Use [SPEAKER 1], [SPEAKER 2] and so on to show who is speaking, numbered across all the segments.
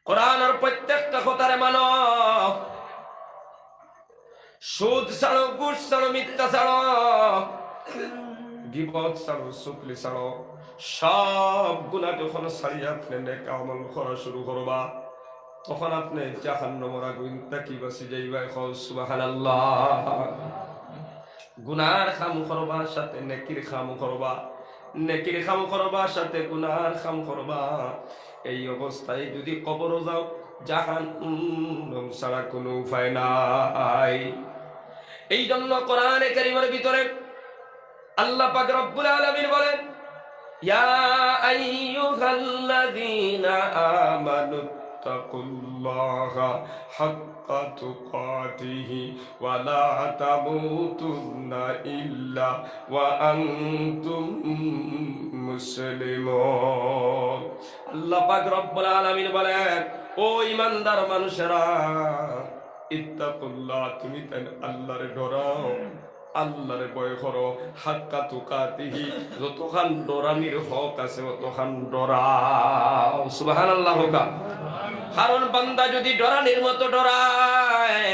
[SPEAKER 1] কোরআনের প্রত্যেকটা কথারে মানো। সুদ ছাড়ো, ঘুষ ছাড়ো, মিথ্যা ছাড়ো, গীবত ছাড়ো, চুগলি ছাড়ো। সব গুনাহ যখন ছাড়িয়ে আপনি নেক আমল করা শুরু করবা, তখন আপনি জাহান্নামের আগুন থেকে বাঁচি যাইবা। সুবহানাল্লাহ। গুনার কাম করবা, সাথে নেকির কাম করবা, নেকির কাম করবা, সাথে গুনার কাম করবা। এই অবস্থায় যদি কবর যাও, জাহান্নাম ছাড়া কোনো উপায় নাই। এই জন্য কোরআনে কারীমের ভিতরে আল্লাহ পাক রব্বুল আলামিন বলেন, ইয়া আইয়ুহাল্লাযীনা আমানু তাকুল্লাহা হাক্কা তুকাতিহি ওয়া লা তামুতুন্না ইল্লা ওয়া আনতুম মুসলিমুন। আল্লাহ পাক রব্বুল আলামিন বলেন, ও ঈমানদার মানুষেরা, ইত্তাকুল্লাহ, তুমি তাই আল্লাহরে ডরাও, আল্লাহরে ভয় করো। হাক্কা তুকাতিহি, যতখান ডরানির হক আছে ততখান ডরাও। সুবহানাল্লাহ। কারণ বান্দা যদি ডরানির মতো ডরায়,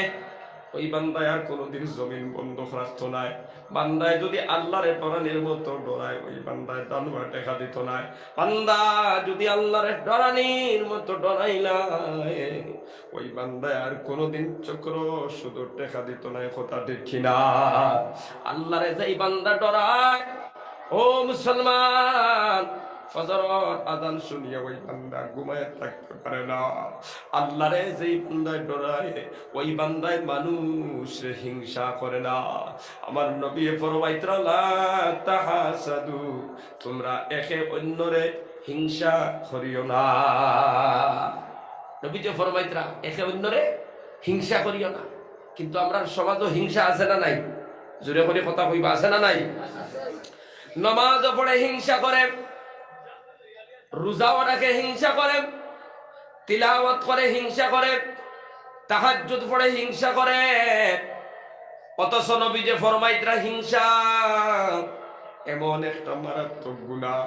[SPEAKER 1] ওই বান্দায় আর কোনোদিন জমিন বন্ধক রাখতো নাই। বান্দায় যদি আল্লাহরে ডরানির মতো ডরায়, ওই বান্দায় দানবার দেখা দিত নাই। বান্দা যদি আল্লাহরে ডরানির মতো ডরাইলাই, ওই বান্দায় আর কোনোদিন চক্র শুধু দেখা দিত নাই। কথা দেখি না? আল্লাহরে যেই বান্দা ডরায়, ও মুসলমান, ফজরের আযান শুনিয়া ওই বান্দা ঘুমায় থাকতে পারে না। আল্লাহরে যেই বান্দায় ডরায়, ওই বান্দায় মানুষ হিংসা করে না। আমার নবী ফরমাইতরা, লা তাহাসাদু, তোমরা একে অন্যরে হিংসা করিও না। নবী যে ফরমাইতরা, একে অন্যরে হিংসা করিও না। কিন্তু আমরা সমাজও হিংসা আছে না নাই? জোরে করে কথা কইবা, আছে না নাই? নামাজ পড়ে হিংসা করে, রোজাও রাখে হিংসা করে, তিলাওয়াত করে হিংসা করে, তাহাজ্জুদ পড়ে হিংসা করে। অথচ নবী যে ফরমাইতরা, হিংসা এমন একটা মারাত্মক গুনাহ,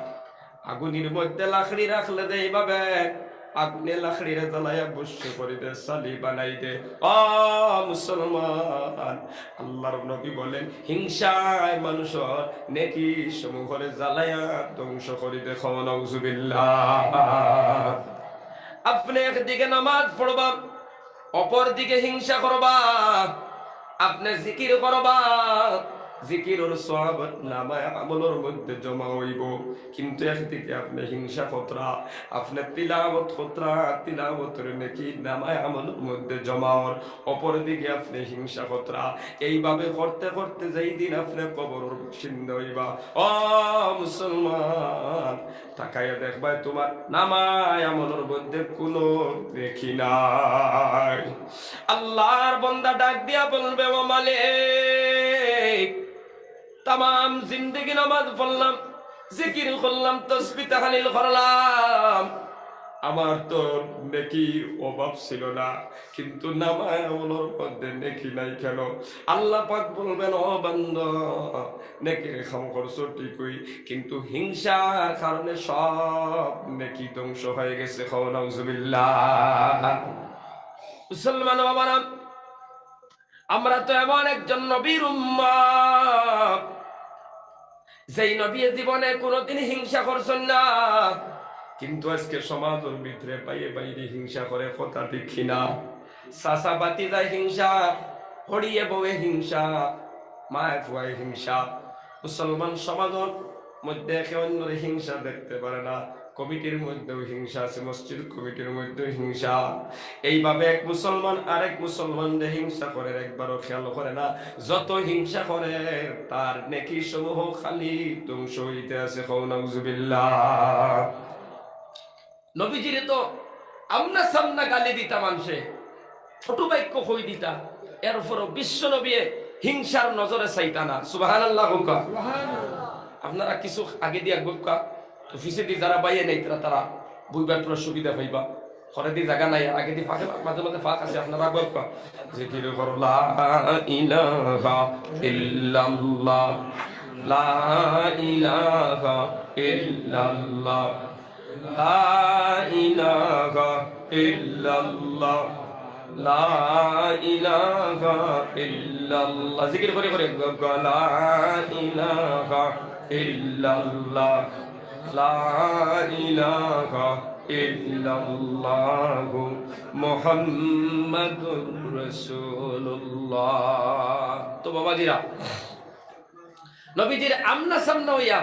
[SPEAKER 1] আগুনের মধ্যে লাকড়ি রাখলে দে এইভাবে আগুনে লাকড়িরে জ্বালাইয়া বস্য করে দে, সালি বানাই দে। ও মুসলমান, আল্লাহর নবী বলেন, হিংসায় মানুষের নেকি সমূহরে জ্বালাইয়া ধ্বংস করে দে। নাউযুবিল্লাহ। আপনি একদিকে নামাজ পড়বা, অপর দিকে হিংসা করবা। আপনি জিকির করবা, জিকিরের সওয়াব নামায়ে আমলের মধ্যে জমা হইব। কিন্তু একদিকে আপনি হিংসা কতরা, আপনি তিলাওয়াত কতরা, তিলাওয়াতের নেকি নামায়ে আমলের মধ্যে জমা হর, অপর দিকে আপনি হিংসা কতরা। এইভাবে করতে করতে যেই দিন আপনি কবরের বাসিন্দা হইবা, ও মুসলমান, তাকাইয়া দেখবা তোমার নামায়ে আমলের মধ্যে কোনো নেকি নাই। আল্লাহর বান্দা ডাক দিয়া বলবে, ও মালিক, তাম জিন্দগি নামাজ পড়লাম, জিকির করলাম, তাসবিহ তাহলিল করলাম, আমার তো নেকি অভাব ছিল না, কিন্তু নামায়ে আমলের মধ্যে নেকি নাই কেন? আল্লাহ পাক বলবেন, ও বান্দা, নেকির কাম করছো ঠিকই, কিন্তু হিংসার কারণে সব নেকি ধ্বংস হয়ে গেছে। নাউযুবিল্লাহ। মুসলমান বাবারা, আমরা তো এমন একজন নবীর উম্মত, যেই নবী জীবনে কোনোদিন হিংসা করছেন না, কিন্তু আজকে সমাজের ভিতরে বাইরে বাইরে হিংসা করে। কথা দেখি না? চাচা বাতিজা হিংসা, হরিয়ে বউয়ে হিংসা, মায়ে ফুয়ায় হিংসা। মুসলমান সমাজের মধ্যে একে অন্যের হিংসা দেখতে পারে না। কমিটির মধ্যেও হিংসা আছে, মসজিদ কমিটির মধ্যেও হিংসা। এইভাবে এক মুসলমান আরেক মুসলমানদের হিংসা করে, একবারও খেয়াল করে না। যত হিংসা করে তার নেকি সমূহ খালি ধ্বংস হইতে আছে। নাউযুবিল্লাহ। নবীজিরে তো আমনা সামনা গালি দিতা, মানুষে ছোট বাক্য কই দিতা, এরপরও বিশ্ব নবী হিংসার নজরে চাইতা না। সুবহানাল্লাহ। আপনারা কিছু আগে দিয়া গোকা তো ফিসে দি যারা বাইয়ে নাই তারা বুঝবার পুরো সুবিধা পাইবা। ঘরে দি জায়গা নাই, আগে দি ফাঁকে মাঝে মাঝে ফাঁক আছে, আপনারা গোকা জিকির করো, লা ইলাহা ইল্লাল্লাহ, লা ইলাহা ইল্লাল্লাহ, লা ইলাহা ইল্লাল্লাহ লা ইলাহা ইল্লাল্লাহ জিকির করে করে লা ইলাহা ইল্লাল্লাহ লা ইলাহা ইল্লাল্লাহ মুহাম্মাদুর রাসূলুল্লাহ। তো বাবাজিরা, নবীজির আমনা সামনা হইয়া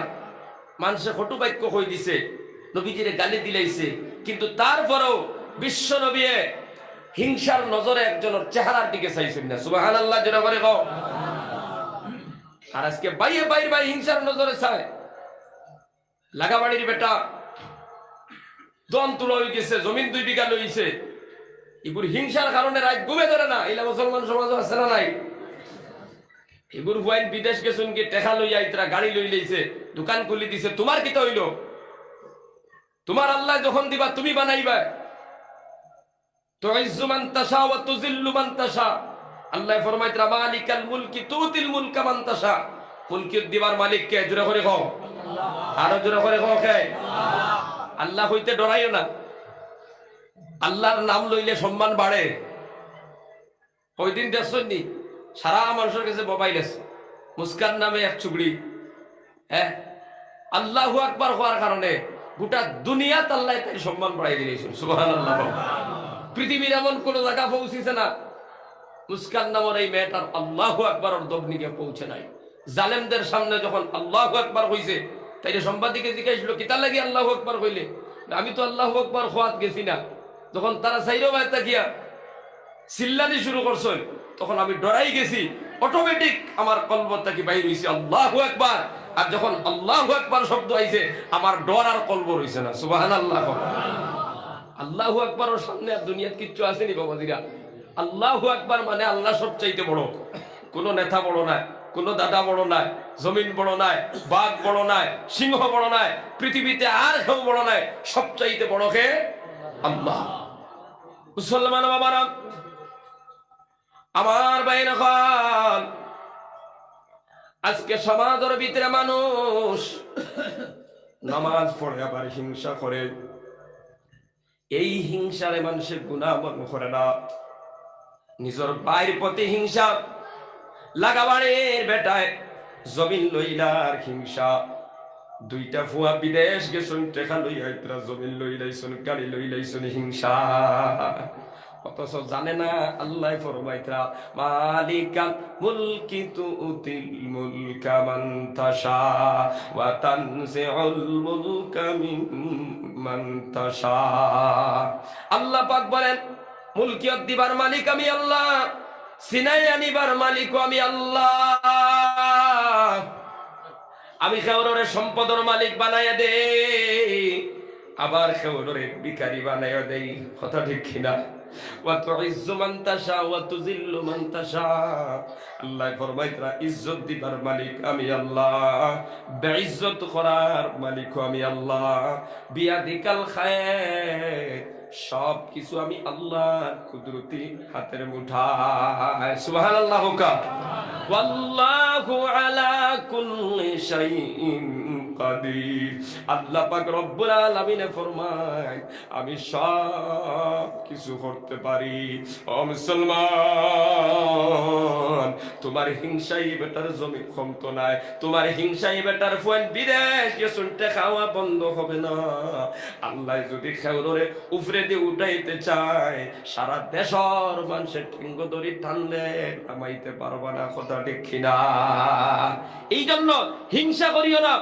[SPEAKER 1] মানুষে কটু বাক্য কই দিছে, নবীজিরে গালি দিলাইছে, কিন্তু তারপরেও বিশ্ব নবী হিংসার নজরে একজনের চেহারার দিকে চাইছেন না। সুবহানাল্লাহ জোরে করে কও। আর আজকে বাইরে বাইরে ভাই হিংসার নজরে চায়। লাগাবাড়ির বেটা দন তুলা হয়ে গেছে, জমিন 2 বিঘা লইছে, এগুলো হিংসার কারণে রাত ঘুমে ধরে না। এলা মুসলমান সমাজ আছে না নাই? এগুলো হুয়াইন বিদেশ গেছুন কি টেকা লইয়া ইতরা গাড়ি লই লইছে, দোকান খুলি দিছে। তোমার কি তো হইল? তোমার আল্লাহ যখন দিবা তুমি বানাইবা। তুইজ্জু মান তাশা ওয়া তুযিল্লু মান তাশা। আল্লাহ ফরমাইতরা মালিকাল মুলকি তুতিল মুলকা মান তাশা। মুলকি দিবার মালিক কে? জোরে করে কও। আরো জোরে করে কও কে? আল্লাহ হইতে ডরাইও না। আল্লাহর নাম লইলে সম্মান বাড়ে। ওই দিন দেখছনি সারা মানুষের কাছে মোবাইল আছে, মুস্কান নামে এক চুগড়ি, হ্যাঁ, আল্লাহু আকবার হওয়ার কারণে গোটা দুনিয়াত আল্লাহ তাই সম্মান বাড়াই দিয়েছেন। সুবহানাল্লাহ। পৃথিবীর এমন কোন জায়গা পৌঁছেছে না মুস্কান নামের এই মেয়েটার আল্লাহু আকবারের দবনিকে পৌঁছে নাই। জালেমদের সামনে যখন আল্লাহু আকবার হইছে, তাই সাংবাদিকে জিজ্ঞাসা কিতা লাগি আল্লাহু আকবার হইলে? আমি তো আল্লাহু আকবার হওয়াত গেছি না। যখন তারা চাইরো বাইতা গিয়া চিল্লানি শুরু করছে, তখন আমি ডরাই গেছি। অটোমেটিক আমার কলবটা কি বাইর হইছে আল্লাহু আকবার। আর যখন আল্লাহু আকবার শব্দ আইছে, আমার ডর আর কলব রইছে না। সুবহানাল্লাহ। আল্লাহু আকবারের সামনে আর দুনিয়াত কিচ্ছু আসেনি বাবাজিরা। আল্লাহু আকবার মানে আল্লাহ সবচাইতে বড়। কোনো নেতা বড় নাই, কোনো দাদা বড় নাই, জমিন বড় নাই, বাঘ বড় নাই, সিংহ বড় নাই, পৃথিবীতে আর কেউ বড় নাই। সবচাইতে বড় কে? আল্লাহ। মুসলমান বাবারা, আমার বাইরে খান, আজকে সমাজের ভিতরে মানুষ নামাজ পড়ে আবার হিংসা করে। এই হিংসারে মানুষের গুনাহ মনে করে না। নিজের ভাইয়ের প্রতি হিংসা, লাগাবাড়ির বেটায় জমিন লইলার হিংসা। 2টা ফুয়া বিদেশ গেছুন, টেকা লইয়া ইতরা জমিন লই লাইছুন, গাড়ি লই লাইছুন, হিংসা। অথচ জানে না আল্লাহ ফরমাইতরা মালিকাল মুলকি তুতিল মুলকা মান তাশা ওয়া তানজিউল মুলকা মিম্মান তাশা। আল্লাহ পাক বলেন মুলকিয়ত দিবার মালিক আমি আল্লাহ, সিনাই আনিবার মালিক আমি আল্লাহ। আমি খেউরে সম্পদের মালিক বানাইয়া দেই, আবার খেউরে ভিখারি বানাইয়া দেই। কথা ঠিক কিনা? ওয়া তুইজ্জু মান তাশা ওয়া তুযিল্লু মান তাশা। আল্লাহ ফরমাইতরা ইজ্জত দিবার মালিক আমি আল্লাহ, বেইজ্জত করার মালিক আমি আল্লাহ। বিয়াদিকাল খায়র, সব কিছু আমি আল্লাহর কুদরতি হাতের মুঠায়। সুবহানাল্লাহ। ওয়াল্লাহু আলা কুল্লি শাইইন কাদির। আল্লাহ পাক রব্বুল আলামিন ফরমায় আমি সব কিছু করতে পারি। ও মুসলমান, তোমার হিংসাই বেটার জমি ক্ষমতা নাই, তোমার হিংসাই বেটার ফুয়ান বিদেশ গেছুন, খাওয়া বন্ধ হবে না। আল্লাহ যদি খেউরে উফরে দিয়ে উঠাইতে চায়, সারা দেশের মানুষের ঠেঙ্গ দড়ি টানলে নামাইতে পারবা না। কথা দেখি না? এই জন্য হিংসা করিও না,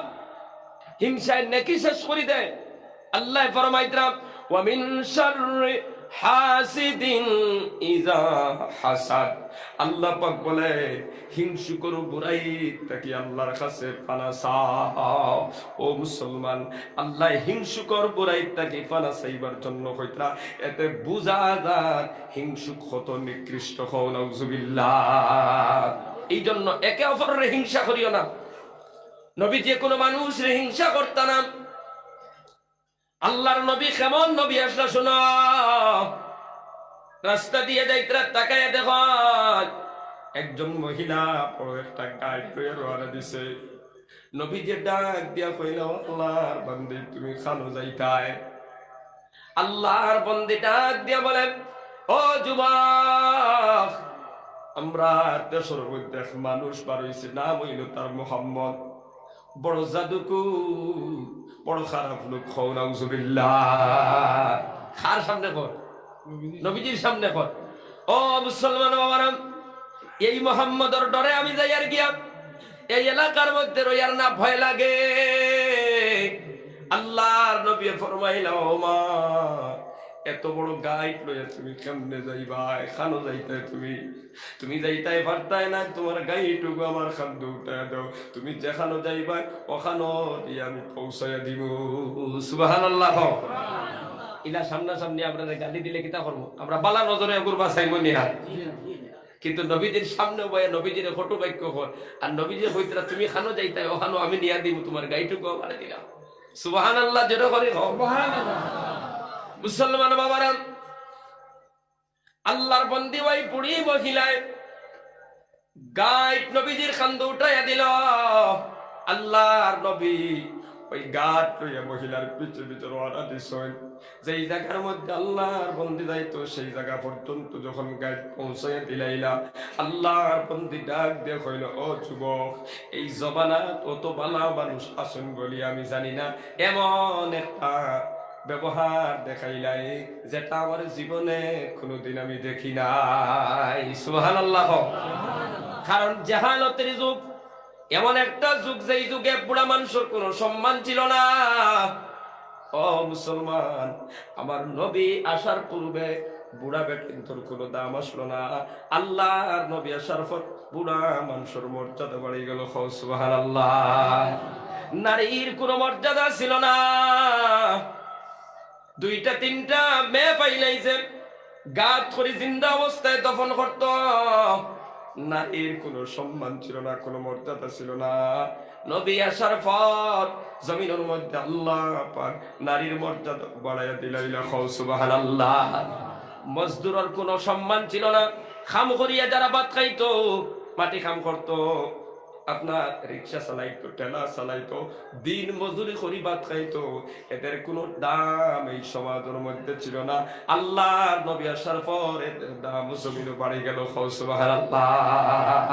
[SPEAKER 1] হিংসায় নেকি শেষ করি দেয়। আল্লাহ ফরমাইতরা ওয়া মিন শাররি হাসিদিন ইযা হাসাদ। আল্লাহ পাক বলে হিংসুকর বুড়াই তাকে আল্লাহর কাছে পানা চাও। ও মুসলমান, আল্লাহ হিংসুকর বুড়াই তাকে পানা চাইবার জন্য কইতরা, এতে বুঝা যায় হিংসুক কত নিকৃষ্ট। হও নাউজুবিল্লাহ। এই জন্য একে অপরের হিংসা করিও না। নবী যে কোনো মানুষের হিংসা করত না। আল্লাহর নবী কেমন নবী আসলা শোনো। রাস্তা দিয়ে যাইতরা, তাকায় দেখো একজন মহিলা বড় একটা গাড়ি রওনা দিছে। নবী যে ডাক দিয়া কইল, আল্লাহর বান্দী তুমি খানো যাইতায়। আল্লাহর বন্দী ডাক দিয়া বলেন, ও যুবক, আমরা দেশের মধ্যে এক মানুষ বার হইছে, নাম হইল তার মোহাম্মদ। বড় জাদুকু, বড় খারাপ লোক। খাও নাউজুবিল্লাহ। কার সামনে কর? নবীজির সামনে কর। ও মুসলমান বাবারা, এই মোহাম্মদের ডরে আমি যাই আর গিয়া এই এলাকার মধ্যে রইয়ার না ভয় লাগে। আল্লাহর নবী ফরমাইলা, ও মা, এত বড় গাইড লইয়া তুমি কেমনে যাইবা? এখানো যাইতে তুমি যাইতাই পারতাই না, তোমার গাইটুকু আমার খাদ্য উঠায় দাও, তুমি যেখানো যাইবা ওখানো দিয়ে আমি পৌঁছাইয়া দিব। সুবহানাল্লাহ। ইলা সামনাসামনি আমরা গালি দিলে কিতা করবো? আমরা বালা নজরে গুরবা চাইব নিহা। কিন্তু নবীজির সামনে বয়া নবীজির ফটো বাক্য কর, আর নবীজির হইতরা তুমি খানো যাইতাই ওখানো আমি নিয়া দিব, তোমার গাইটুকু আমার দিলাম। সুবহানাল্লাহ। যেটা করে সুবহানাল্লাহ। মুসলমান বাবারা, আল্লাহর বন্দী ভাই বুড়ি মহিলায় গাইড নবীজির খান্দ উঠাইয়া দিল। আল্লাহর নবী ওই গাট লইয়া মহিলার পিছু পিছু রওনা দিছেন। যেই জায়গার মধ্যে আল্লাহর বন্দী যাইতো সেই জায়গা পর্যন্ত যখন গাইড পৌঁছাইয়া দিলাইলা, আল্লাহর বন্দী ডাক দিয়ে কইল, ও যুবক, এই জমানাত অত বালা মানুষ আসুন বলি আমি জানি না, এমন একটা ব্যবহার দেখাইলাই যেটা আমার জীবনে কোনোদিন আমি দেখি নাই। সুবহানাল্লাহ। কারণ জাহালতের যুগ, এমন একটা যুগ যেই যুগে বুড়া মানুষের কোনো সম্মান ছিল না। ও মুসলমান, আমার নবী আসার পূর্বে বুড়া বেটিন্তর কোনো দাম আসলো না। আল্লাহর নবী আসার পর বুড়া মানুষের মর্যাদা বাড়ি গেল। সুবহানাল্লাহ। নারীর কোনো মর্যাদা ছিল না। দুইটা তিনটা মেয়ে পাইলাইছে, গাত করে জিন্দা অবস্থায় দফন করত। নারীর কোনো সম্মান ছিল না, কোনো মর্যাদা ছিল না। নবী আসার পর জমিনের মধ্যে আল্লাহ পাক নারীর মর্যাদা বাড়াইয়া দিলাইলা। সুবহানাল্লাহ। মজদুরের কোনো সম্মান ছিল না। খাম করিয়া যারা ভাত খাইতো, মাটি খাম করতো, আপনার রিক্সা চালাইতো, ঠেলা চালাইতো, দিন মজুরি করি ভাত খাইতো, এদের কোনো দাম এই সমাজের মধ্যে ছিল না। আল্লাহর নবী আসার পর এদের দাম জমিনও বাড়ি গেল। সুবহানাল্লাহ।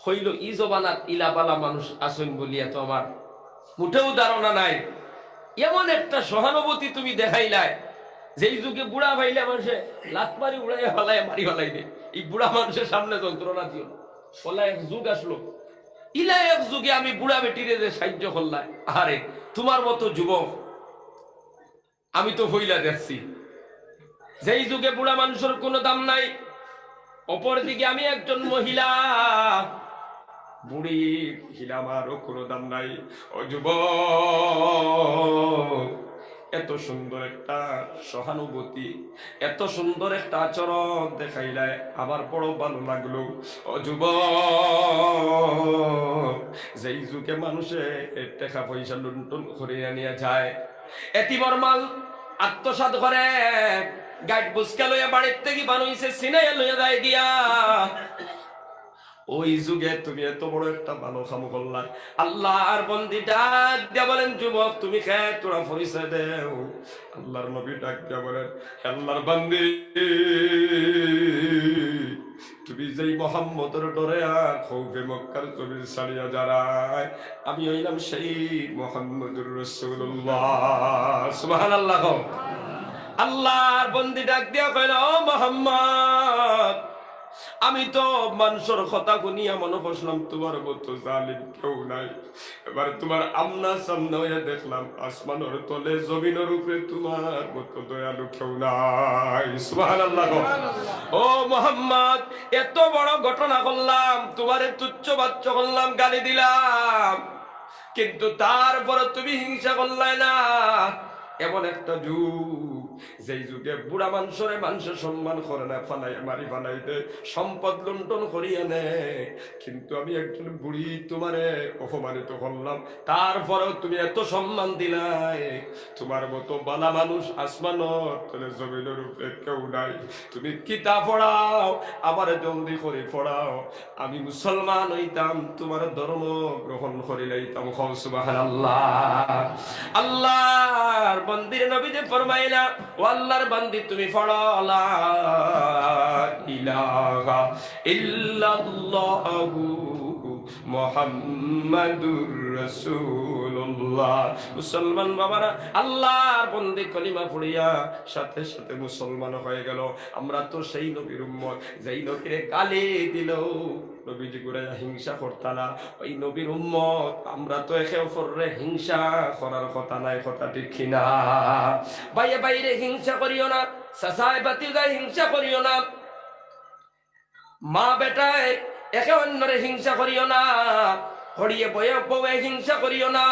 [SPEAKER 1] হইল ই জবানাত ইলাবালা মানুষ আসুন বলিয়া তো আমার মুঠেও ধারণা নাই। এমন একটা সহানুভূতি তুমি দেখাইলাই, যেই যুগে বুড়া ভাইলে মানুষে লাত মারি উড়াই হলাই মারি হলাই দে, এই বুড়া মানুষের সামনে যন্ত্রণা দিও। বলা এক যুগ আসলো, ইলা এক যুগে আমি বুড়া বেটিরে যে সাহায্য করলাম। আরে তোমার মতো যুবক আমি তো হইলা দেখছি, যেই যুগে বুড়া মানুষের কোনো দাম নাই। অপরদিকে আমি একজন মহিলা, বুড়ি মহিলা, আমারও কোনো দাম নাই। ও যুবক, এত সুন্দর একটা সহানুভূতি, এত সুন্দর একটা আচরণ দেখাইলাই, আমার বড় ভালো লাগলো। ও যুবক, যেই যুগে মানুষে টাকা পয়সা লুণ্ঠন করে নিয়ে যায়, এতিমর মাল আত্মসাৎ করে, গাইড বুঝকা লইয়া বাড়ির থেকে বানুইছে সিনাইয়া লইয়া যায় গিয়া, ওই যুগে তুমি এত বড় একটা ভালো কাম করলা। আল্লাহর বন্দী ডাক দিয়া বলেন, যুবক তুমি খেয়ে তোরা পরিচয় দেও। আল্লাহর নবী ডাক দিয়া বলেন, আল্লাহর বন্দী, তুমি যেই মোহাম্মদের ডরে আর খৌফে মক্কার জমিন ছাড়িয়া যারায়, আমি হইলাম সেই মুহাম্মদুর রাসূলুল্লাহ। সুবহানাল্লাহ। আল্লাহর বন্দী ডাক দিয়া কইল, ও মুহাম্মদ, আমি তো মানুষের কথা শুনিয়া মনে বসলাম তোমার মতো জালিম কেউ নাই। এবার তোমার আমনা সামনা হইয়া দেখলাম আসমানের তলে জমিনের উপরে তোমার মতো দয়ালু কেউ নাই। সুবহানাল্লাহ। ও মুহাম্মদ, এত বড় ঘটনা করলাম, তোমারে তুচ্ছ বাচ্চ করলাম, গালি দিলাম, কিন্তু তারপর তুমি হিংসা করলাই না। এমন একটা যুগ, যেই যুগে বুড়া মানুষের সম্মান করে না, ফালাই মারি ফালাই দে, সম্পদ লুণ্ঠন করিয়া নে। কিন্তু আমি একজন বুড়ি তোমারে অপমানিত করলাম, তারপরেও তুমি এত সম্মান দিলাই। তোমার মতো বালা মানুষ আসমানের তলে জমিনের উপরে কেউ নাই। তুমি কিতাব পড়াও, আমারে জলদি করে পড়াও, আমি মুসলমান হইতাম, তোমার ধর্ম গ্রহণ করি লাইতাম। সুবহানাল্লাহ। আল্লাহর বান্দির নবীজি ফরমাইলা, ও আল্লাহর বান্দি তুমি পড়ো লা ইলাহা ইল্লাল্লাহু মুহাম্মাদুর রাসূলুল্লাহ। মুসলমান বাবারা, আল্লাহর বন্দি কলিমা পড়িয়া সাথে সাথে মুসলমান হয়ে গেল। আমরা তো সেই নবীর উম্মত যেই নবীরে গালি দিল নবীজি করে হিংসা করতা না, ওই নবীর উম্মত আমরা তো একে অপরের হিংসা করার কথা নাই, কথা ঠিক কিনা? বাইরে বাইরে হিংসা করিও না, সাসায় বাতিদায় হিংসা করিও না, মা বেটায় একে অন্যরে হিংসা করিও না, হরিয়ে বয়ে বউয়ে হিংসা করিও না।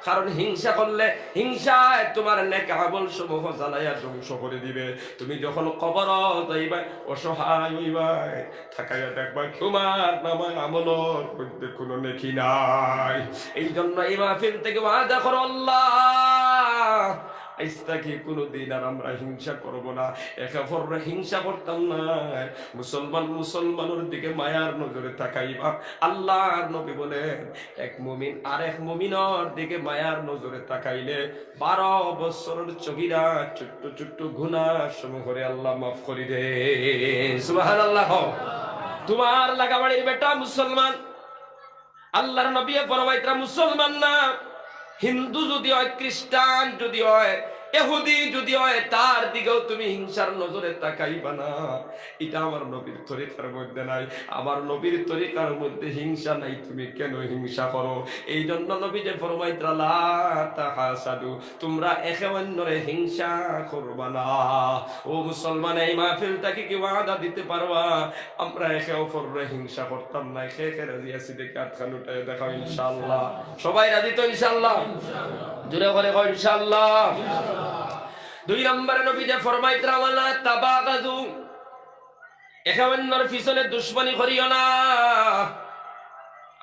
[SPEAKER 1] কারণ হিংসা করলে হিংসায় তোমার নেক আমল সমূহ জ্বালাইয়া ধ্বংস করে দিবে। তুমি যখন কবর যাইবা অসহায় হইবাই, থাকাইয়া দেখবা তোমার নামায় আমলের মধ্যে কোনো নেকি নাই। এই জন্য এই মাহফিল থেকে ওয়াদা করো, আল্লাহ আইস্তাকে কোনোদিন আর আমরা হিংসা করব না, একে অপরের হিংসা করতাম না। মুসলমান মুসলমানের দিকে মায়ার নজরে তাকাইবা। আল্লাহর নবী বলেন, এক মুমিন আর এক মুমিনের দিকে মায়ার নজরে তাকাইলে 12 বছরের চগিরা ছোট্ট ছোট্ট গুনাহ সমূহ করে আল্লাহ মাফ করে দেন। সুবহানাল্লাহ। তোমার লাগাবাড়ির বেটা মুসলমান, আল্লাহর নবী ফরমাইতরা মুসলমান না, হিন্দু যদি হয়, খ্রিস্টান যদি হয়, ইহুদি যদি হয়, তার দিকেও তুমি হিংসার নজরে তাকাইবা না। এটা আমার নবীর তরিকার মধ্যে নাই। আমার নবীর তরিকার মধ্যে হিংসা নাই, তুমি কেন হিংসা করো? এই জন্য নবী যে ফরমাইতরা লা তাহাসাদু, তোমরা একে অন্যরে হিংসা করবা না। ও মুসলমান, এই মাহফিলটাকে কি ওয়াদা দিতে পারবা আমরা একে অপরের হিংসা করতাম না? কে কে রাজি আছি দেখে হাতখান উঠায় দেখাও ইনশাআল্লাহ। সবাই রাজি তো ইনশাআল্লাহ? জোরে করে কও ইনশাআল্লাহ। 2 নম্বরে নবী যে ফরমাইতরা ওয়ালা তাবাগাদু, একে অন্যের পিছনে দুশমনি করিও না।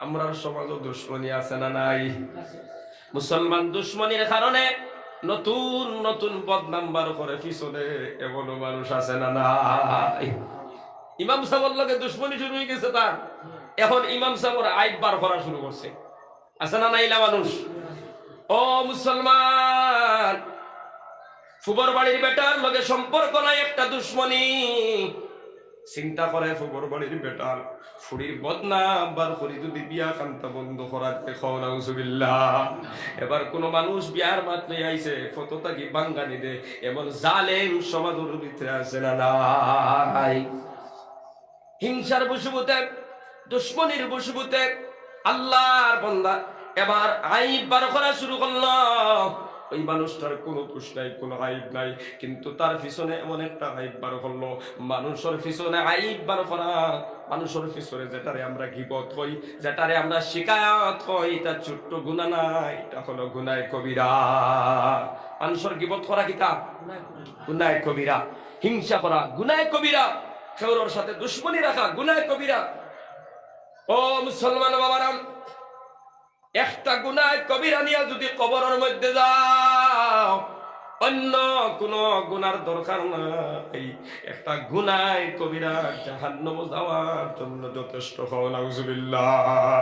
[SPEAKER 1] আমরার সমাজে দুশমনি আছে না নাই? মুসলমান দুশমনির কারণে নতুন নতুন বদনাম বার করে পিছনে এমন মানুষ আছে না নাই? ইমাম সাহেবের লগে দুশমনি শুরু হয়ে গেছে তার, এখন ইমাম সাহেবের আইব বার করা শুরু করছে, আছে না নাইলা মানুষ? ও মুসলমান, ফুবর বাড়ির বেটার লগে সম্পর্ক নাই, একটা দুশমনি। চিন্তা করে ফুবর বাড়ির বেটার ফুড়ির বদনাম বার করি যদি বিয়া কান্তা বন্ধ করা দেখো নাউজুবিল্লাহ। এবার কোন মানুষ বিয়ার মাত্র আইছে ফটোটা কি বাঙ্গানি দে, এমন জালেম সমাজের ভিতরে আছে না নাই? হিংসার বশবর্তী, দুশমনির বশবর্তী আল্লাহর বান্দা এবার আইব বার করা শুরু করলো। ওই মানুষটার কোনো দোষ নাই, কোনো আইব নাই, কিন্তু তার পিছনে এমন একটা আইব বার করলো। মানুষের পিছনে আইব বার করা, মানুষের পিছনে যেটারে আমরা গীবত হই, যেটারে আমরা শিকায়াত হই, এটা ছোট্ট গুনাহ নাই, এটা হলো গুনাহ কবিরা। মানুষের গীবত করা কিতা গুনাহ কবিরা, হিংসা করা গুনাহ কবিরা, কারোর সাথে দুশমনি রাখা গুনাহ কবিরা। ও মুসলমান বাবারা, একটা গুনাহ কবিরা নিয়ে যদি কবরের মধ্যে যাও, অন্য কোন গুনার দরকার নাই। একটা গুনাহ কবিরা জাহান্নামে যাওয়ার জন্য যথেষ্ট। নাউজুবিল্লাহ।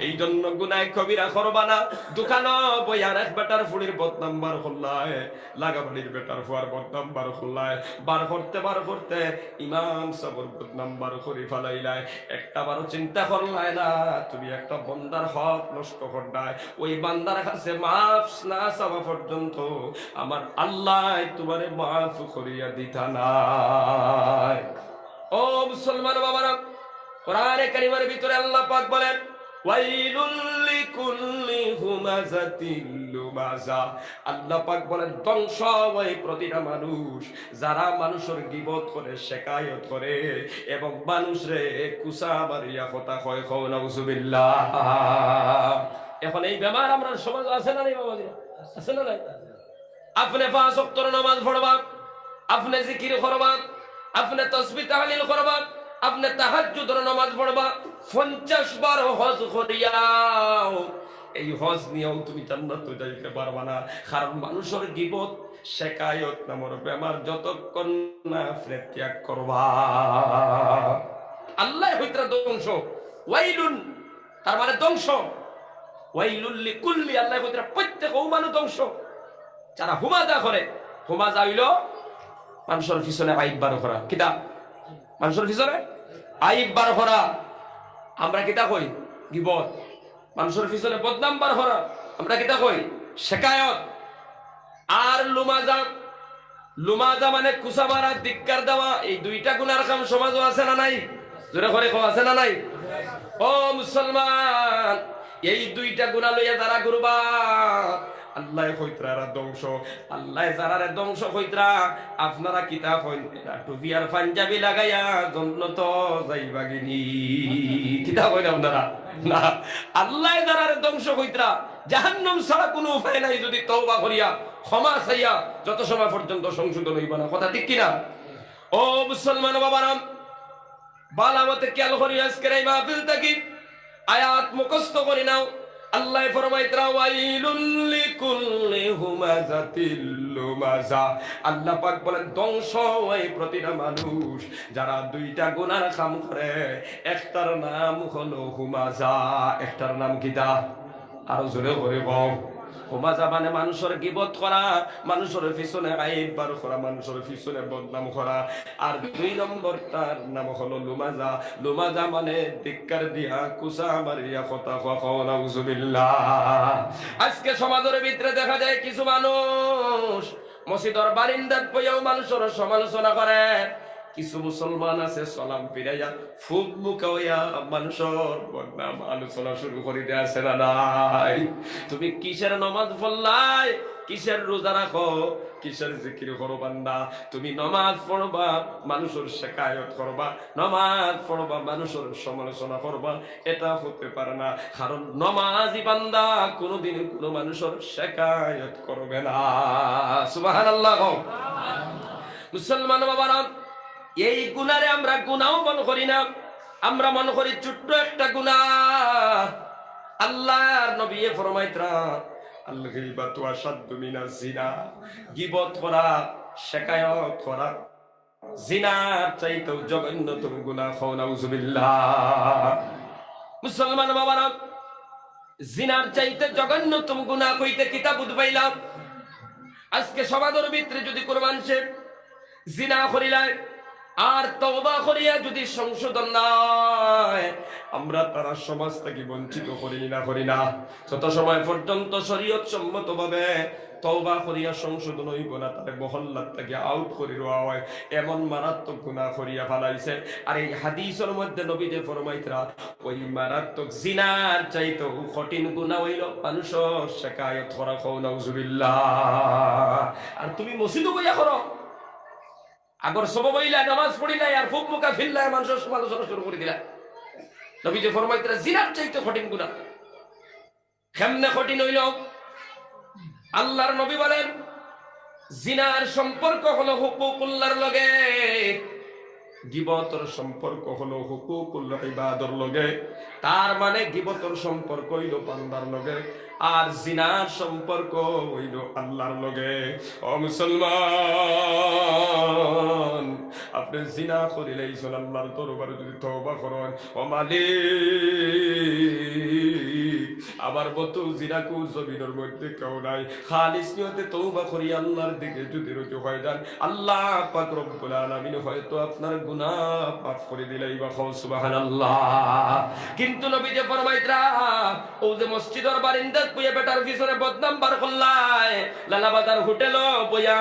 [SPEAKER 1] এই জন্য গুনাহ কবিরা করবা না। দোকানে বই আর এক বেটার ফুড়ির বদনাম বার করলায়, লাগাবাড়ির বেটার ফুয়ার বদনাম বার করলায়, বার করতে ইমাম সাহেবের বদনাম বার করে ফেলাইলায়। একটা বারো চিন্তা করলায় না তুমি একটা বান্দার হক নষ্ট করলায়, ওই বান্দার কাছে মাফ না চাওয়া পর্যন্ত আমার আল্লাহ তোমারে মাফ করিয়া দিতা নাই। ও মুসলমান বাবারা, কোরআনে কারিমের ভিতরে আল্লাহ পাক বলেন, ওয়াইলুল লিকুল্লি হুমাযাতিল লুমাযা। আল্লাহ পাক বলেন, ধ্বংস হয় প্রতিটা মানুষ যারা মানুষের গীবত করে, শিকায়ত করে এবং মানুষরে কুসা মারিয়া কথা কয়। নাউজুবিল্লাহ। এখন এই বেমার আমরা সমাজ আছে না নাই? বাবাজি আছে না নাই? আপনি 5 ওয়াক্তের নামাজ পড়বা, আপনি জিকির করবা, আপনি তাসবিহ তাহলিল করবা, আপনি তাহাজ্জুদের নামাজ পড়বা, 50 বার হজ করিয়াও এই হজ নিয়েও তুমি জান্নাতে যাইতে পারবা না। কারণ মানুষের গীবত শিকায়ত নামের বেমার যতক্ষণ না আপনি ত্যাগ করবা, আল্লাহ হইতরা ধ্বংস। ওয়াইলুন তার মানে ধ্বংস, ওয়াইলুল লিকুল্লি, আল্লাহ হইতরা প্রত্যেক মানুষ ধ্বংস। যারা হুমাজা করে, হুমাজা হইল মানুষের পিছনে আইব বার করা। কিতা মানুষের পিছনে আইব বার করা, আমরা কিতা কই গিবত। মানুষের পিছনে বদনাম বার করা, আমরা কিতা কই শেকায়ত। আর লুমাজা, লুমাজা মানে কুসা মারা, ধিক্কার দেওয়া। এই দুইটা গুনার কাম সমাজও আছে না নাই? জোরে করে আছে না নাই? ও মুসলমান, এই দুইটা গুনাহ লইয়া যারা ঘুরবা, আল্লাহ কইতরা ধ্বংস, আল্লাহ যারারে ধ্বংস কইতরা। আপনারা কিতা কইন, টুপি আর পাঞ্জাবি লাগাইয়া জান্নাত যাইবা গিনি, কিতা কইন আপনারা? না, আল্লাহ যারারে ধ্বংস কইতরা, জাহান্নাম ছাড়া কোনো উপায় নাই যদি তওবা করিয়া ক্ষমা চাইয়া যত সময় পর্যন্ত সংশোধন হইব না। কথা ঠিক কিনা? ও মুসলমান বাবারা, বালামতে খেয়াল করি আজকের এই মাহফিল থেকে আয়াত মুখস্থ করি নাও। আল্লাহ ফরমাইতরা ওয়াইলুল লিকুল্লি হুমাযাতিল লুমাযা। আল্লাহ পাক বলেন ধ্বংস হয় প্রতিটা মানুষ যারা দুইটা গুনার কাম করে। একটার নাম হলো হুমাযা, একটার নাম কিতা? আরো জোরে করে বল। হুমাজা মানে মানুষের গীবত করা, মানুষের পিছনে আইব বার করা, মানুষের পিছনে বদনাম করা। আর দুই নম্বরটার নাম হলো লুমাজা। লুমাজা মানে ধিক্কার দিয়া কুসা মারিয়া কথা কওয়া। নাউজুবিল্লাহ। আজকে সমাজের ভিতরে দেখা যায় কিছু মানুষ মসজিদের বারিন্দাত বইয়াও মানুষের সমালোচনা করে। কিছু মুসলমান আছে সালাম ফিরাইয়া ফুক মুখাইয়া মানুষের বদনাম আলোচনা শুরু করে দেয়া আছে না নাই? তুমি কিসের নামাজ পড়লাই, কিসের রোজা রাখো, কিসের জিকির করো বান্দা? তুমি নামাজ পড়বা, মানুষের শিকায়ত করবা, নামাজ পড়বা, মানুষের সমালোচনা করবা, এটা হতে পারে না। কারণ নামাজি বান্দা কোনোদিন কোনো মানুষের শিকায়ত করবে না। সুবহানাল্লাহ। মুসলমান বাবারা, এই গুনারে আমরা গুনাও মনে করি না, আমরা মনে করি ছোট্ট একটা গুনাহ। আল্লাহর নবী ফরমাইতরা আল গীবাতু আশাদ্দু মিনাজ জিনা। গীবত করা, শিকায়ত করা জিনার চাইতেও জঘন্যতম গুনাহ। নাউজুবিল্লাহ। মুসলমান বাবারা, জিনার চাইতে জঘন্যতম গুনাহ কইতে কিতাব উদ্বাইলাম। আজকে সমাজের ভিতরে যদি কোনো মানুষে জিনা করিলায় আর তওবা করিয়া যদি সংশোধন নাই, আমরা তারা সমাজ থেকে বঞ্চিত করি না। যত সময় পর্যন্ত শরীয়ত সম্মত ভাবে তওবা করিয়া সংশোধন হইব না, তারে মহল্লার থেকে আউট করে দেওয়া হয়। এমন মারাত্মক গুনাহ করিয়া ফেলাইছে। আর এই হাদিসের মধ্যে নবী যে ফরমাইতরা ওই মারাত্মক জিনার চাইতেও কঠিন গুনাহ হইল মানুষের শিকায়ত করা। নাউজুবিল্লাহ। আর তুমি মসজিদে বইয়া করো, আগর সব বইলা নামাজ পড়িলাই আর ফুক মুখা ফিরলাই মানুষের সমালোচনা শুরু করে দিলা। নবী যে ফরমাইতরা জিনার চাইতে কঠিন গুনাহ। কেমনে কঠিন হইল? আল্লাহর নবী বলেন জিনার সম্পর্ক হলো হুকুকুল্লাহর লগে, গীবতের সম্পর্ক হলো হুকুকুল ইবাদর লগে। তার মানে গীবতের সম্পর্ক হইল বান্দার লগে, আর জিনার সম্পর্ক হইল আল্লাহর লগে। ও মুসলমান, আপনি জিনা করিলেইছেন আল্লাহর দরবারে যদি তওবা করেন, ও মালিক আবার মতো জিনাকু জমিনের মধ্যে কেউ নাই, খালিস নিয়তে তওবা করি আল্লাহর দিকে যদি রুজু হয়ে যান, আল্লাহ পাক রব্বুল আলামিন হয়তো আপনার গুনাহ মাফ করে দিলেই বা সুবহানাল্লাহ। কিন্তু নবী যে ফরমাইতরা ও যে মসজিদের বারিন্দাত বইয়া বেটার পিছনে বদনাম বার করলাই, লালাবাজার হোটেল বইয়া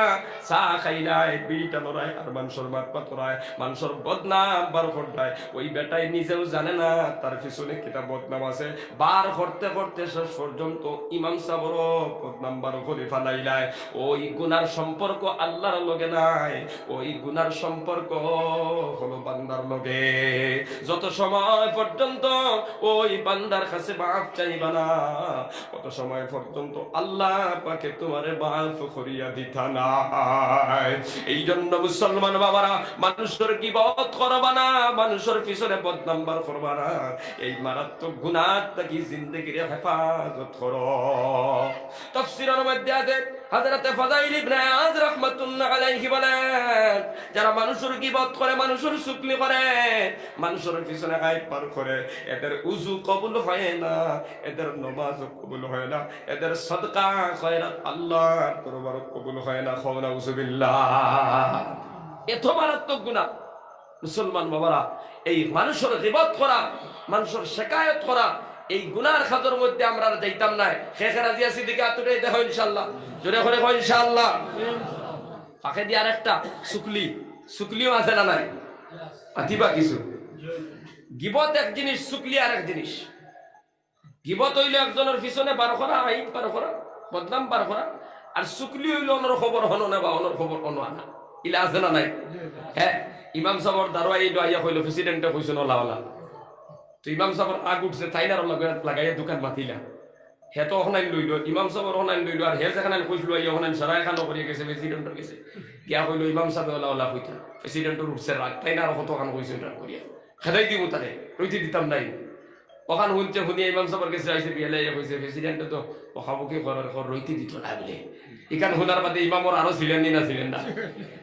[SPEAKER 1] চা খাইলাই, বিড়িটা লড়াই আর মানুষের মাত পাতরায়, মানুষের বদনাম বার করলাই, ওই বেটাই নিজেও জানে না তার পিছনে কিতা বদনাম আছে। বার করতে করতে শেষ পর্যন্ত ইমাম সাহেবেরও বদনাম বার করে ফেলাইলাই। ওই গুনার সম্পর্ক আল্লাহর লগে নাই, ওই গুনার সম্পর্ক হলো বান্দার লগে। যত সময় পর্যন্ত ওই বান্দার কাছে মাফ চাইবা না, কত সময় পর্যন্ত আল্লাহ পাকে তোমারে মাফ করিয়া দিতা নাই। এই জন্য মুসলমান বাবারা, মানুষের গীবত করবা না, মানুষের পিছনে বদনাম বার করবা না। এই মারাত্মক গুনাহ থেকে জিন্দেগির হেফাজত করো। তাফসীরের মধ্যে আছে হযরত ফাযাইল ইবনে আজ রাহমাতুল্লাহ আলাইহি বলেন, যারা মানুষের গীবত করে, মানুষের চুগলি করে, মানুষের পিছনে গায়েব পার করে, এদের উযু কবুল হয় না, এদের নামাজ কবুল হয় না, এদের সদকা খয়রাত আল্লাহর দরবারে কবুল হয় না। খাও নাউযুবিল্লাহ। এত মারাত্মক গুনাহ। মুসলমান বাবারা, এই মানুষের গীবত করা, মানুষের শিকায়ত করা, এই গুনার খাতর মধ্যে আমরা যাইতাম না। শেখ রাজিয়া সিদ্দিকী আতুরে দেখো ইনশাআল্লাহ, জোরে করে কই ইনশাআল্লাহ। পাখে দিয়ে আরেকটা সুকলি, সুকলিও আছে না নাই? আতিবা কিছু গীবত এক জিনিস, সুকলি আরেক জিনিস। গীবত হইল একজনের পিছনে বার করা, আইন বার করা, বদনাম বার করা, আর সুকলি হইল অনর খবর হনো না বা অনর খবর অনো আনা। ইলা আছে না নাই? হ্যাঁ, ইমাম সাহেবর দারোয়াই আইয়া কইল প্রেসিডেন্টে কইছেন ওলা, তো ইমাম সাহেবর আগ উঠছে, তাইনার লাগাইয়া দোকান মাতিলা। হে তো ওখানে লইল, ইমাম সাহেবর ওখানে লইল, আর হে যেখানে কইছিল ওখানে সারাই খানো করিয়া গেছে, প্রেসিডেন্টর গেছে গিয়া কইল ইমাম সাহেব ওলা কইতা, প্রেসিডেন্টর উঠছে রাগ, তাইনার কত খান কইছে রাগ করিয়া খেদাই দিব তারে, রইতে দিতাম নাই। ওখান শুনছে, শুনিয়া ইমাম সাহেবর কাছে আইসে বিয়ালে কইছে প্রেসিডেন্টে তো ওখাবুকি রইতে দিত না বলে। ইখান শোনার বাদে ইমামর আরো ছিলেন না ছিলেন না।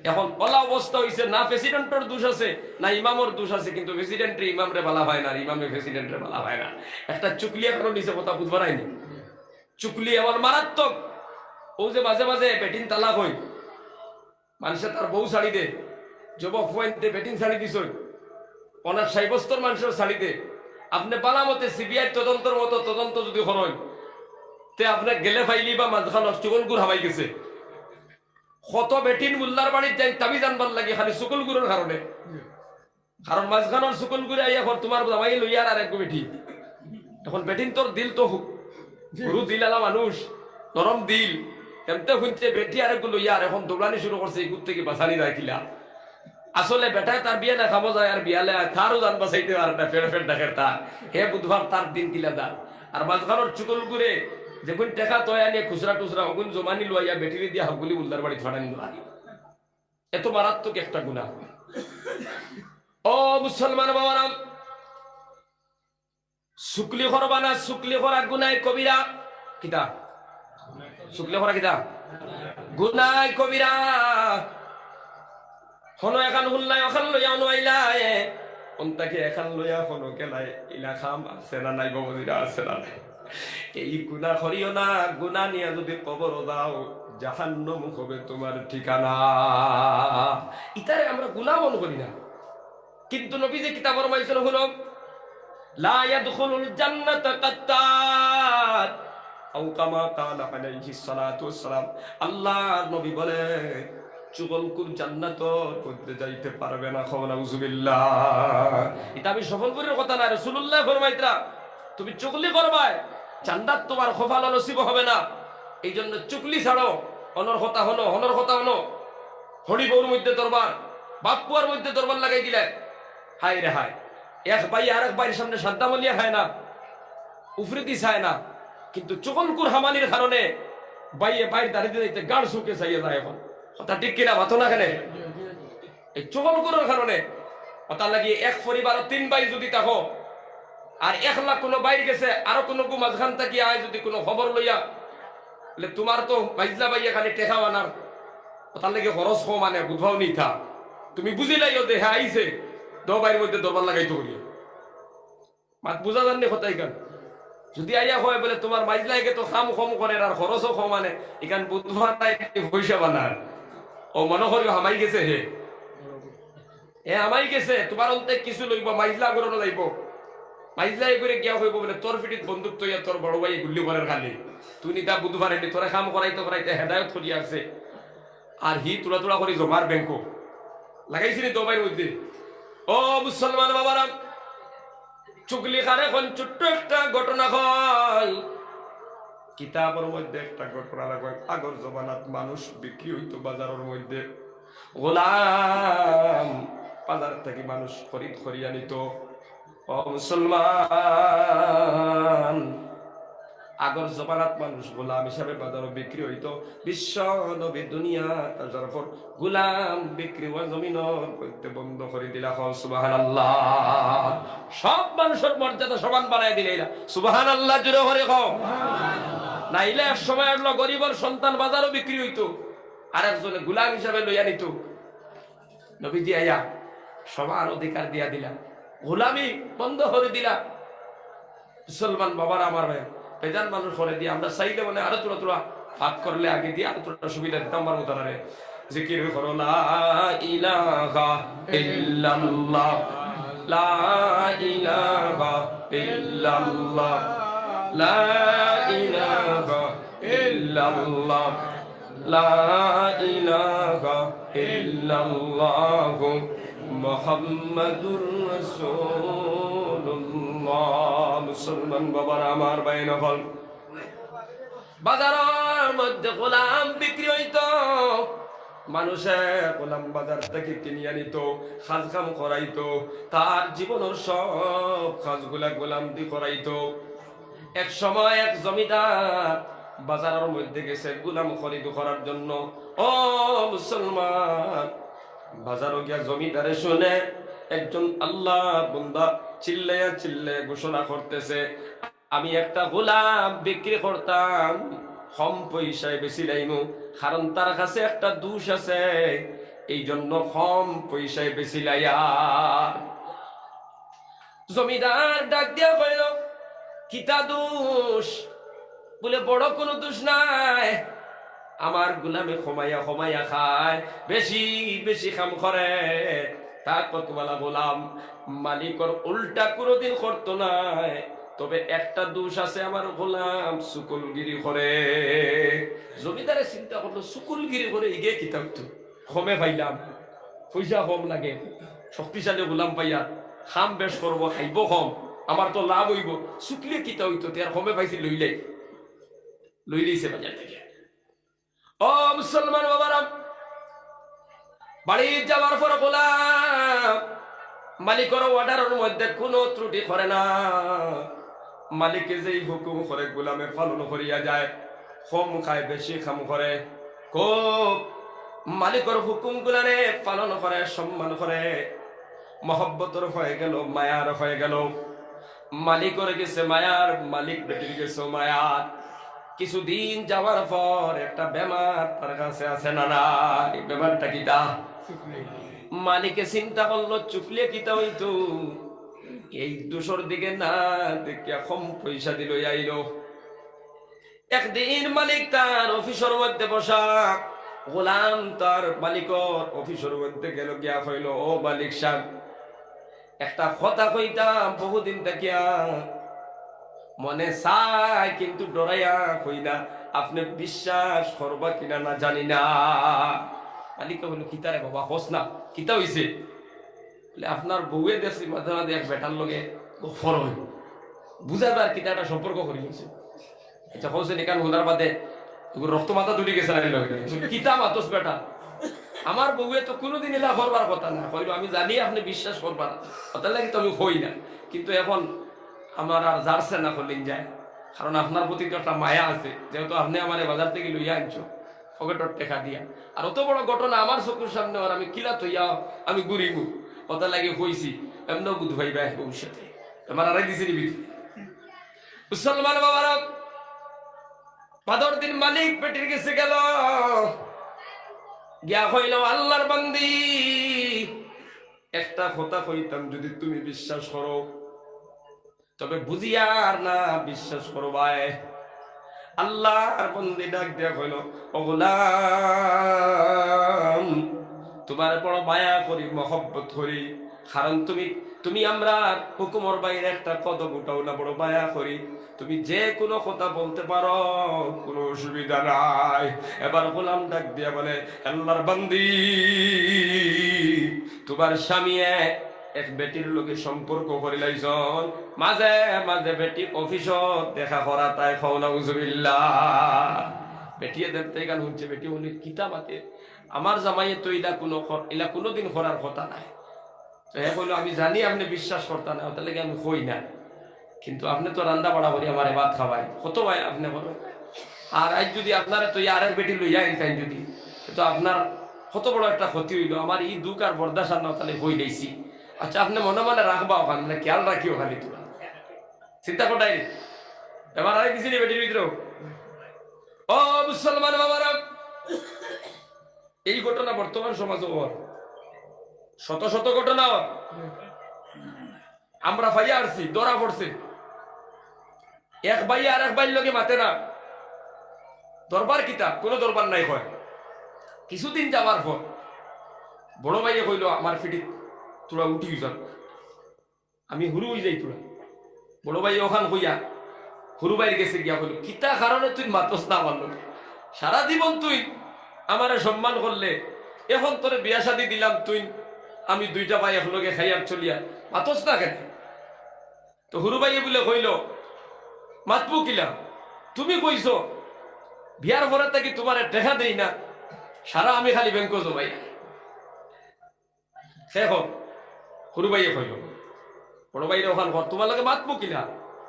[SPEAKER 1] এখন ওলা অবস্থা হইছে, না প্রেসিডেন্টর দোষ আছে না ইমামর দোষ আছে, কিন্তু প্রেসিডেন্টে ইমামরে বালা হয় না, আর ইমামে প্রেসিডেন্টরে বালা হয় না। একটা চুকলি এখনো নিচে কথা বুঝবার আইনি। চুকলি আমার মারাত্মক। ও যে মাঝে মাঝে বেটিন তালাক হই, মানুষে তার বউ শাড়ি দে, যুবক ফুয়াইতে বেটিন শাড়ি দিছ, ৫০ বছর মানুষের শাড়ি দে। আপনি বালা মতে সিবিআই তদন্তর মতো তদন্ত যদি করেন, তে আপনি গেলে ফাইলি বা মাঝখান চুকল গুড় হামাই গেছে। কত বেটিন মুল্লার বাড়ির যাই তাবি জানবার লাগে খালি চুকল গুড়ের কারণে। কারণ মাঝখানোর চুকল গুড়ে আইয়া তোমার জামাই লইয়ার আর এক বেটি। এখন বেটিন তোর দিল তো গরু দিল আলা মানুষ, নরম দিল, এমতে শুনছে বেটি আর একটু লইয়ার এখন দৌড়ানি শুরু করছে, এই থেকে বাঁচানি রাখিলা। আসলে বেটায় তার বিয়ে না খাবো যায়, আর বিয়ালে তারও জান বাঁচাইতে পারে না, ফের ফের দেখে তার হে বুধবার তার দিন কিলা দান। আর মাঝখানোর চুকল গুড়ে যেগুন টেকা তয় আনিয়ে খুচরা টুচরা ওগুন জমানি লইয়া বেটিরি দিয়া হকগুলি উল্লার বাড়ি ফাটানি দেওয়া। এত মারাত্মক একটা গুনাহ। ও মুসলমান বাবারা, শুকলি করবা না, শুকলি করা গুনাই কবিরা। কিতা শুকলি করা? কিতা গুনাই কবিরা। হনো এখান হুল্লাই ওখান লইয়া আইলাই, অন্তাকে এখান লইয়া হনো কেলাই, ইলা খাম আছে না নাই, বাবুজিরা আছে না নাই? এই গুনাহ করিও না। গুনাহ নিয়ে যদি কবর দাও, জাহান্নাম হবে তোমার ঠিকানা। ইতারে আমরা গুনাহ মনে করি না, কিন্তু নবী যে কিতাব ফরমাইছেন হলো লা ইয়াদখুলুল জান্নাতা কাত্তাত, আও কামা কালা আলাইহিস সালাতু ওয়াস সালাম। আল্লাহর নবী বলে চুগলকুর জান্নাতর মধ্যে যাইতে পারবে না। খাও নাউযুবিল্লাহ। এটা আমি সফলপুরের কথা না, রাসূলুল্লাহ ফরমাইতরা তুমি চুগলি করবা, জান্নাত তোমার কপালে নসিব হবে না। এই জন্য চুগলি ছাড়ো, অনর কথা হলো, হনর কথা হলো। হরি বউর মধ্যে দরবার, বাপুয়ার মধ্যে দরবার লাগাই দিলে, হায় রে হায়। এক ভাই আরেক ভাইয়ের সামনে সাদ্দামলিয়া খায় না, উফরিতি চায় না, কিন্তু চুগলকুর হামানির কারণে বাইয়ে বাইর দাঁড়িয়ে যাইতে গাড় শুকে চাইয়ে যায়। এখন কথা ঠিক কিনা ভাতো না কেন? এই চুগলকুরের কারণে কথা লাগি এক পরিবারের ৩ ভাই যদি থাকো, আর ১ লাখ কোনো বাইর গেছে, আরো কোনো মাঝখান থাকি আয় যদি কোনো খবর লইয়া, তোমার তো মাইজলা বাইয়া খালি টেকা বানার তার লাগে খরচ হো, মানে বুধবাও নি থা তুমি বুঝিলাই যে হ্যাঁ আইছে ১০ বাইরের মধ্যে দরবার লাগাইতে করিয়া মাত বুঝা জাননি কথাই গান। যদি আইয়া হয় বলে তোমার মাইজলাইকে তো খাম কম করে আর খরচও কম, মানে এখান বুধবার পয়সা বানার ও মনে করিও হামাই গেছে, হে এ হামাই গেছে, তোমার অন্তে কিছু লইব, মাইজলা করে যাইব, মাইজলাই করে গিয়া হইব বলে তোর পিঠিত বন্দুক তৈয়া তোর বড় ভাই গুল্লি করার খালি তুই নিতা বুধবার এনে তোরা কাম করাইতে করাইতে হেদায়ত করিয়া আছে, আর হি তুলা তুলা করে জমার ব্যাংক লাগাইছিনি তোমার মধ্যে। ও মুসলমান বাবারা, চুগলি খারে এখন ছোট্ট একটা ঘটনা হয়, কিতাবের মধ্যে একটা ঘটনা রাখবেন। আগর জমানাত মানুষ বিক্রি হইতো বাজারের মধ্যে, গোলাম বাজার থেকে মানুষ খরিদ করিয়া নিত। ও মুসলমান, আগর জমানাত মানুষ গোলাম হিসাবে বাজারে বিক্রি হইতো। বিশ্ব নবী দুনিয়া তার পর গোলাম বিক্রি হওয়া জমিনের করতে বন্ধ করে দিলা। সুবহানাল্লাহ। সব মানুষের মর্যাদা সমান বানাই দিলা। সুবহানাল্লাহ জুড়ে করে কও। নাইলে এক সময় আসলো গরিবের সন্তান বাজারও বিক্রি হইতো, আর একজনে গোলাম হিসাবে লইয়া নিত। নবীজি আয়া সবার অধিকার দিয়া দিলা, গোলামি বন্ধ করে দিলা। মুসলমান বাবার আমার ভাই বেজান মানুষ করে দিয়ে আমরা চাইলে মানে আরো তোরা তোরা ভাগ করলে আগে দিয়ে আরো তোরা সুবিধা দিতাম। আমার মতো রে জিকির করো লা ইলাহা ইল্লাল্লাহ, লা ইলাহা ইল্লাল্লাহ, লা ইলাহা ইল্লাল্লাহ, লা ইলাহা ইল্লাল্লাহ মুহাম্মাদুর রাসূলুল্লাহ। মুসলমান বাবার আমার বাইনা হল বাজারের মধ্যে গোলাম বিক্রি হইতো, মানুষে গোলাম বাজার থেকে কিনিয়া নিত, কাজ কাম করাইতো, তার জীবনের সব কাজগুলা গোলাম দি করাইতো। এক সময় এক জমিদার বাজারের মধ্যে গেছে গোলাম খরিদ করার জন্য। ও মুসলমান, বাজারও গিয়া জমিদারে শুনে একজন আল্লাহ বান্দা চিল্লাইয়া চিল্লাইয়া ঘোষণা করতেছে, আমি একটা গোলাম বিক্রি করতাম, কম পয়সায় বেশি লাইমু, কারণ তার কাছে একটা দোষ আছে, এই জন্য কম পয়সায় বেশি লাইয়া। জমিদার ডাক দিয়া কইল, কিতা দোষ? বলে বড় কোনো দোষ নাই, আমার গোলামে খমাইয়া খমাইয়া খায়, বেশি বেশি কাম করে, তা কতবেলা গোলাম মালিকর উল্টা কোনোদিন করতো নাই, তবে একটা দোষ আছে, আমার গোলাম সুকুলগিরি করে। জমিদারে চিন্তা করলো, সুকুলগিরি করে ইগে কিতাব তো কমে পাইলাম, পয়সা কম লাগে, শক্তিশালী গোলাম পাইয়া খাম বেশ করবো, খাইব কম, আমার তো লাভ হইব, শুকলে কিতা হইতো, তার কমে পাইছি লইলেইছে বাজার থেকে। ও মুসলমান বাবারা, বাড়ি যাওয়ার পর গোলাম মালিকের অর্ডারের মধ্যে কোনো ত্রুটি করে না, মালিকে যেই হুকুম করে গোলামে পালন করিয়া যায়, কম খায় বেশি খাম করে, খুব মালিকের হুকুম গুলানে পালন করে, সম্মান করে, মহব্বতর হয়ে গেল, মায়ার হয়ে গেল। মালিকের গেছে মায়ার, মালিক বেটির গেছে মায়ার। কিছুদিন যাওয়ার পর একটা বেমার তার কাছে আছে না নাই, বেমারটা কিতা? মালিকে চিন্তা করলো, চুকলে কিতা হইতো, এই দোষর দিকে না দেখিয়া কম পয়সা দিল আইল। একদিন মালিক তার অফিসের মধ্যে বসা, গোলাম তার মালিকর অফিসের মধ্যে গেল, গিয়া হইল, ও মালিক সাহেব, একটা কথা কইতাম বহুদিন দেখিয়া মনে চাই, কিন্তু ডরাইয়া কই না, আপনি বিশ্বাস করবা কিনা না জানি না। মালিক বলল, কিতা রে বাবা, হস না, কিতা হইছে? বলে, আপনার বউয়ে দেখছি মাঝে মাঝে এক বেটার লগে গফর হইল, বুঝাবার কিতা একটা সম্পর্ক করি গেছে। আচ্ছা হচ্ছে নিকান হুনার বাদে রক্ত মাথা তুলি গেছে না লগে, কিতা মাতস বেটা, আমার বউয়ে তো কোনোদিন এলা করবার কথা না। কইল, আমি জানি আপনি বিশ্বাস করবার, কথা লাগে তো আমি হই না, কিন্তু এখন আমার আর যারছে না করলেন যায়, কারণ আপনার প্রতি তো একটা মায়া আছে, যেহেতু আপনি আমার বাজার থেকে লইয়া আনছো পকেটর টেকা দিয়া, আর অত বড় ঘটনা আমার চকুর সামনে, আর আমি কিলা তৈয়া আমি ঘুরিমু, কথা লাগে কইছি, এমন বুধ ভাই ভাই ভবিষ্যতে আমার আড়াই দিছে নিবি। মুসলমান বাবারা, বাদর দিন মালিক পেটির গেছে গেল, গিয়া হইল, আল্লাহর বান্দি, একটা কথা কইতাম, যদি তুমি বিশ্বাস করো তবে বুঝিয়ার না বিশ্বাস করবাই। আল্লাহর বন্দি ডাক দিয়া কইল, ও গোলাম, তোমার বড় মায়া করি, মহব্বত করি, কারণ তুমি আমরা হুকুমের বাইরে একটা কদম উঠাও না, বড় মায়া করি, তুমি যে কোনো কথা বলতে পারো, কোনো অসুবিধা নাই। এবার গোলাম ডাক দিয়া বলে, আল্লাহর বান্দি, তোমার স্বামী এক বেটির লোকে সম্পর্ক করে লাইছন, মাঝে মাঝে বেটি অফিসত দেখা করা, তাই খাও নাউজুবিল্লাহ। বেটিয়ে দেখতে গান হচ্ছে, বেটি বলি, কিতা মাতে, আমার জামাইয়ে তো ইলা কোনোদিন করার কথা নাই। তো হ্যাঁ কইলো, আমি জানি আপনি বিশ্বাস করতেন না, তাহলে আমি কই না, কিন্তু আপনি তো রান্না বাড়া করি আমার ভাত খাওয়াই, কত ভাই আপনি করো, আর আজ যদি আপনারা তো আরেক বেটি লইয়া আনতেন, যদি তো আপনার কত বড় একটা ক্ষতি হইল, আমার এই দুঃখ আর বরদাস্ত না, তাহলে হই লাইছি। আচ্ছা আপনি মনে মনে রাখবা ওখানে, মানে খেয়াল রাখিও খালি, তোরা চিন্তা করটাই এবার আরেক দিছি বেটির ভিতরে। ও মুসলমান বাবারা, এই ঘটনা বর্তমান সমাজে ওর শত শত ঘটনা ওর। আমরা ভাইয়া আসছি, ধরা পড়ছে, এক ভাই আর এক ভাইয়ের লোকে মাতে না, দরবার কিতাব কোনো দরবার নাই হয়। কিছুদিন যাওয়ার পর বড় ভাইয়ে কইল আমার ফিটি তোরা উঠি যান, আমি হুরু হয়ে যাই তোরা। বড় ভাই ওখান হইয়া হুরু বাইর গেছে গিয়া কইল কিতা কারণে তুই মাতস না আমার লোক, সারা জীবন তুই আমারে সম্মান করলে, এখন তোরে বিয়া শাদি দিলাম, তুই আমি দুইটা ভাই একলগে খাইয়ার চলিয়া মাতস না কেন? তো হুরু ভাইয়ে বলে কইল মাতবু কিলা, তুমি কইছো বিয়ার পরে থাকি তোমার দেখা দেই না, সারা আমি খালি ব্যাংক জমাই। সে হোক হুরু ভাইয়ে কইল বড় ভাইরে ওখান ঘর তোমার লাগে মাতবু কিলা,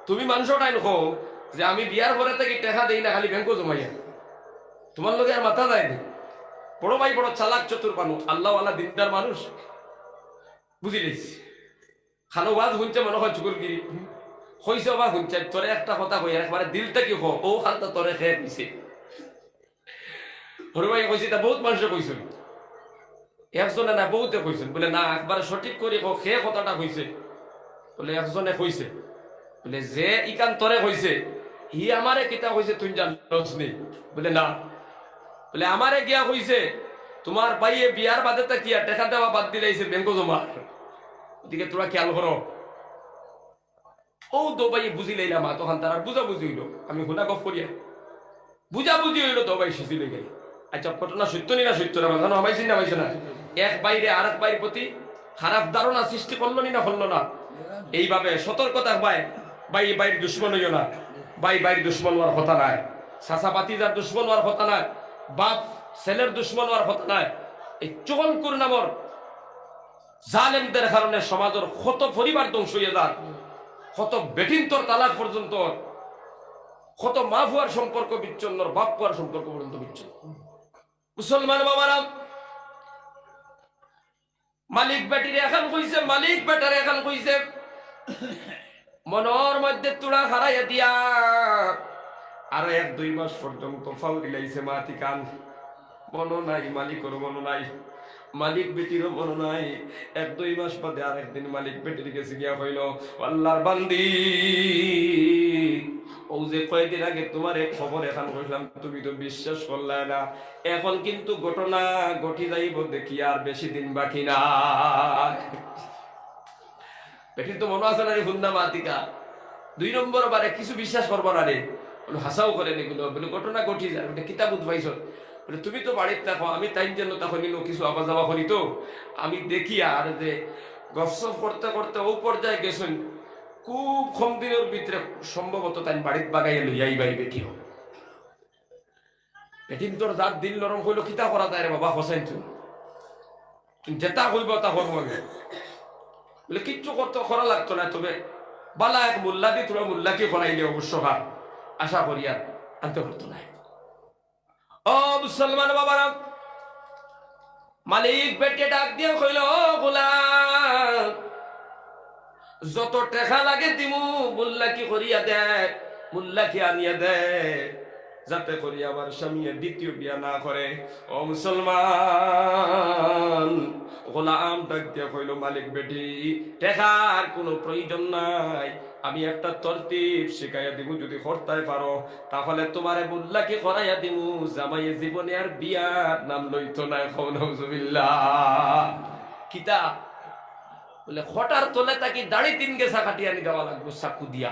[SPEAKER 1] তুমি মানুষটাই টাইম কো যে আমি বিয়ার পরে থাকি দেখা দেই না, খালি ব্যাংক জমাইয়া, তোমার লগে আর মাথা যায়নি। বড় ভাই বড় চালাক চতুর মানুষ, আল্লাহওয়ালা দিনদার মানুষ, বুঝিলিস খানো ওয়াজ শুনছে মনে হয় চুকুরগিরি হইছে বা শুনছে, তোরে একটা কথা কই একবারে দিলটা কি হো ও খালটা তোরে খেয়ে দিছে। বড় ভাই কইছে তা বহুত মানুষে কইছিল, একজনে না বহুতে কইছেন, বলে না একবারে সঠিক করে সে কথাটা কইছে, বলে একজনে কইছে, বলে যে ইকান তরে কইছে হি আমারে কিতা কইছে তুই জানোস নি? বলে না, বলে আমারে গিয়া কইছে তোমার ভাইয়ে বিয়ার বাদে তা কি টাকা দেওয়া বাদ দিলাইছে ব্যাংক জমা, ওদিকে তোরা খেয়াল করো। ও দো ভাই বুঝি লাইলাম, তখন তারা বুঝা বুঝি হইলো, আমি হুনা গপ করিয়া বুঝা বুঝি হইলো, দো ভাই শিশি লই গেল। আচ্ছা ঘটনা সত্য নি না সত্য না জানো হবাইছি না হবাইছে না? এক বাইরে আরেক বাইরের প্রতি খারাপ ধারণা সৃষ্টি করলো নি না হলো না? এইভাবে সতর্কতা ভাই, ভাই বাইর দুশ্মন হইও না, ভাই বাইর দুশ্মন হওয়ার কথা নাই, চাচা বাতিজার দুশ্মন হওয়ার কথা নাই, বাপ ছেলের দুশ্মন হওয়ার কথা নাই। এই চগলকুর নামর জালেমদের কারণে সমাজের কত পরিবার ধ্বংস হয়ে যায়, কত বেটিন্তর তালাক পর্যন্ত, কত মা ফুয়ার সম্পর্ক বিচ্ছিন্ন, বাপ ফুয়ার সম্পর্ক পর্যন্ত বিচ্ছিন্ন। মুসলমান বাবারা, মালিক বেটির এখন কইছে, মালিক বেটার এখন কইছে মনের মধ্যে তুড়া হারাইয়া দিয়া আর 1-2 মাস পর্যন্ত ফল দিলাইছে মাটি কান, মন নাই মালিকের, মন নাই মালিক বেটিরও মন নাই। 1-2 মাস বাদে আর একদিন মালিক বেটির কাছে গিয়া কইল আল্লাহর বান্দি, ও যে কয়েকদিন আগে তোমার এক খবর এখন কইলাম তুমি তো বিশ্বাস করলে না, এখন কিন্তু ঘটনা ঘটি যাইব দেখি আর বেশি দিন বাকি না। বেটির তো মনে আছে না রে হুন্না মাতিকা, 2 নম্বর বারে কিছু বিশ্বাস করবো না রে, হাসাও করে এগুলো, বলে ঘটনা ঘটি যায়, কিতাব উদ্ভাইছ, বলে তুমি তো বাড়িতে থাকো, আমি তাই জন্য তখন নিল কিছু আওয়া যাওয়া করি, তো আমি দেখি আর যে গপসপ করতে করতে ও পর্যায়ে গেছেন, খুব কম দিনের ভিতরে সম্ভবত তাই বাড়িতে বাগাইয়া লইয়াই বাই বেটি হোক। বেটিন তোর যার দিল নরম হইলো কিতা করা যায় রে বাবা, হোসাইন তুই যেটা হইব তা করবো আমি, বলে কিচ্ছু করতে করা লাগতো না, তবে বালা এক মোল্লা দিয়ে তোরা মোল্লাকে করাইলে অবশ্য হার আশা করি আর আনতে পারতো না। ও মুসলমান বাবারা, মালিক বেটে ডাক দিয়ে কইল গোলাম যত টাকা লাগে দিমু মোল্লা কি করিয়া দে, মোল্লা কি আনিয়া দে, যাতে করি আমার স্বামী দ্বিতীয় বিয়া না করে। ও মুসলমান, গোলাম ডাক দিয়া কইল মালিক বেটি টাকার কোনো প্রয়োজন নাই, আমি একটা তরতিব শিখাইয়া দিব, যদি করতে পারো তাহলে তোমারে মোল্লাকে করাইয়া দিমু, জামাইয়ে জীবনে আর বিয়ার নাম লইতো না। নাউজুবিল্লাহ। কিতা বলে খটার তলে তাকে দাড়ি 3 গেছা কাটিয়ে আনি দেওয়া লাগবে চাকু দিয়া,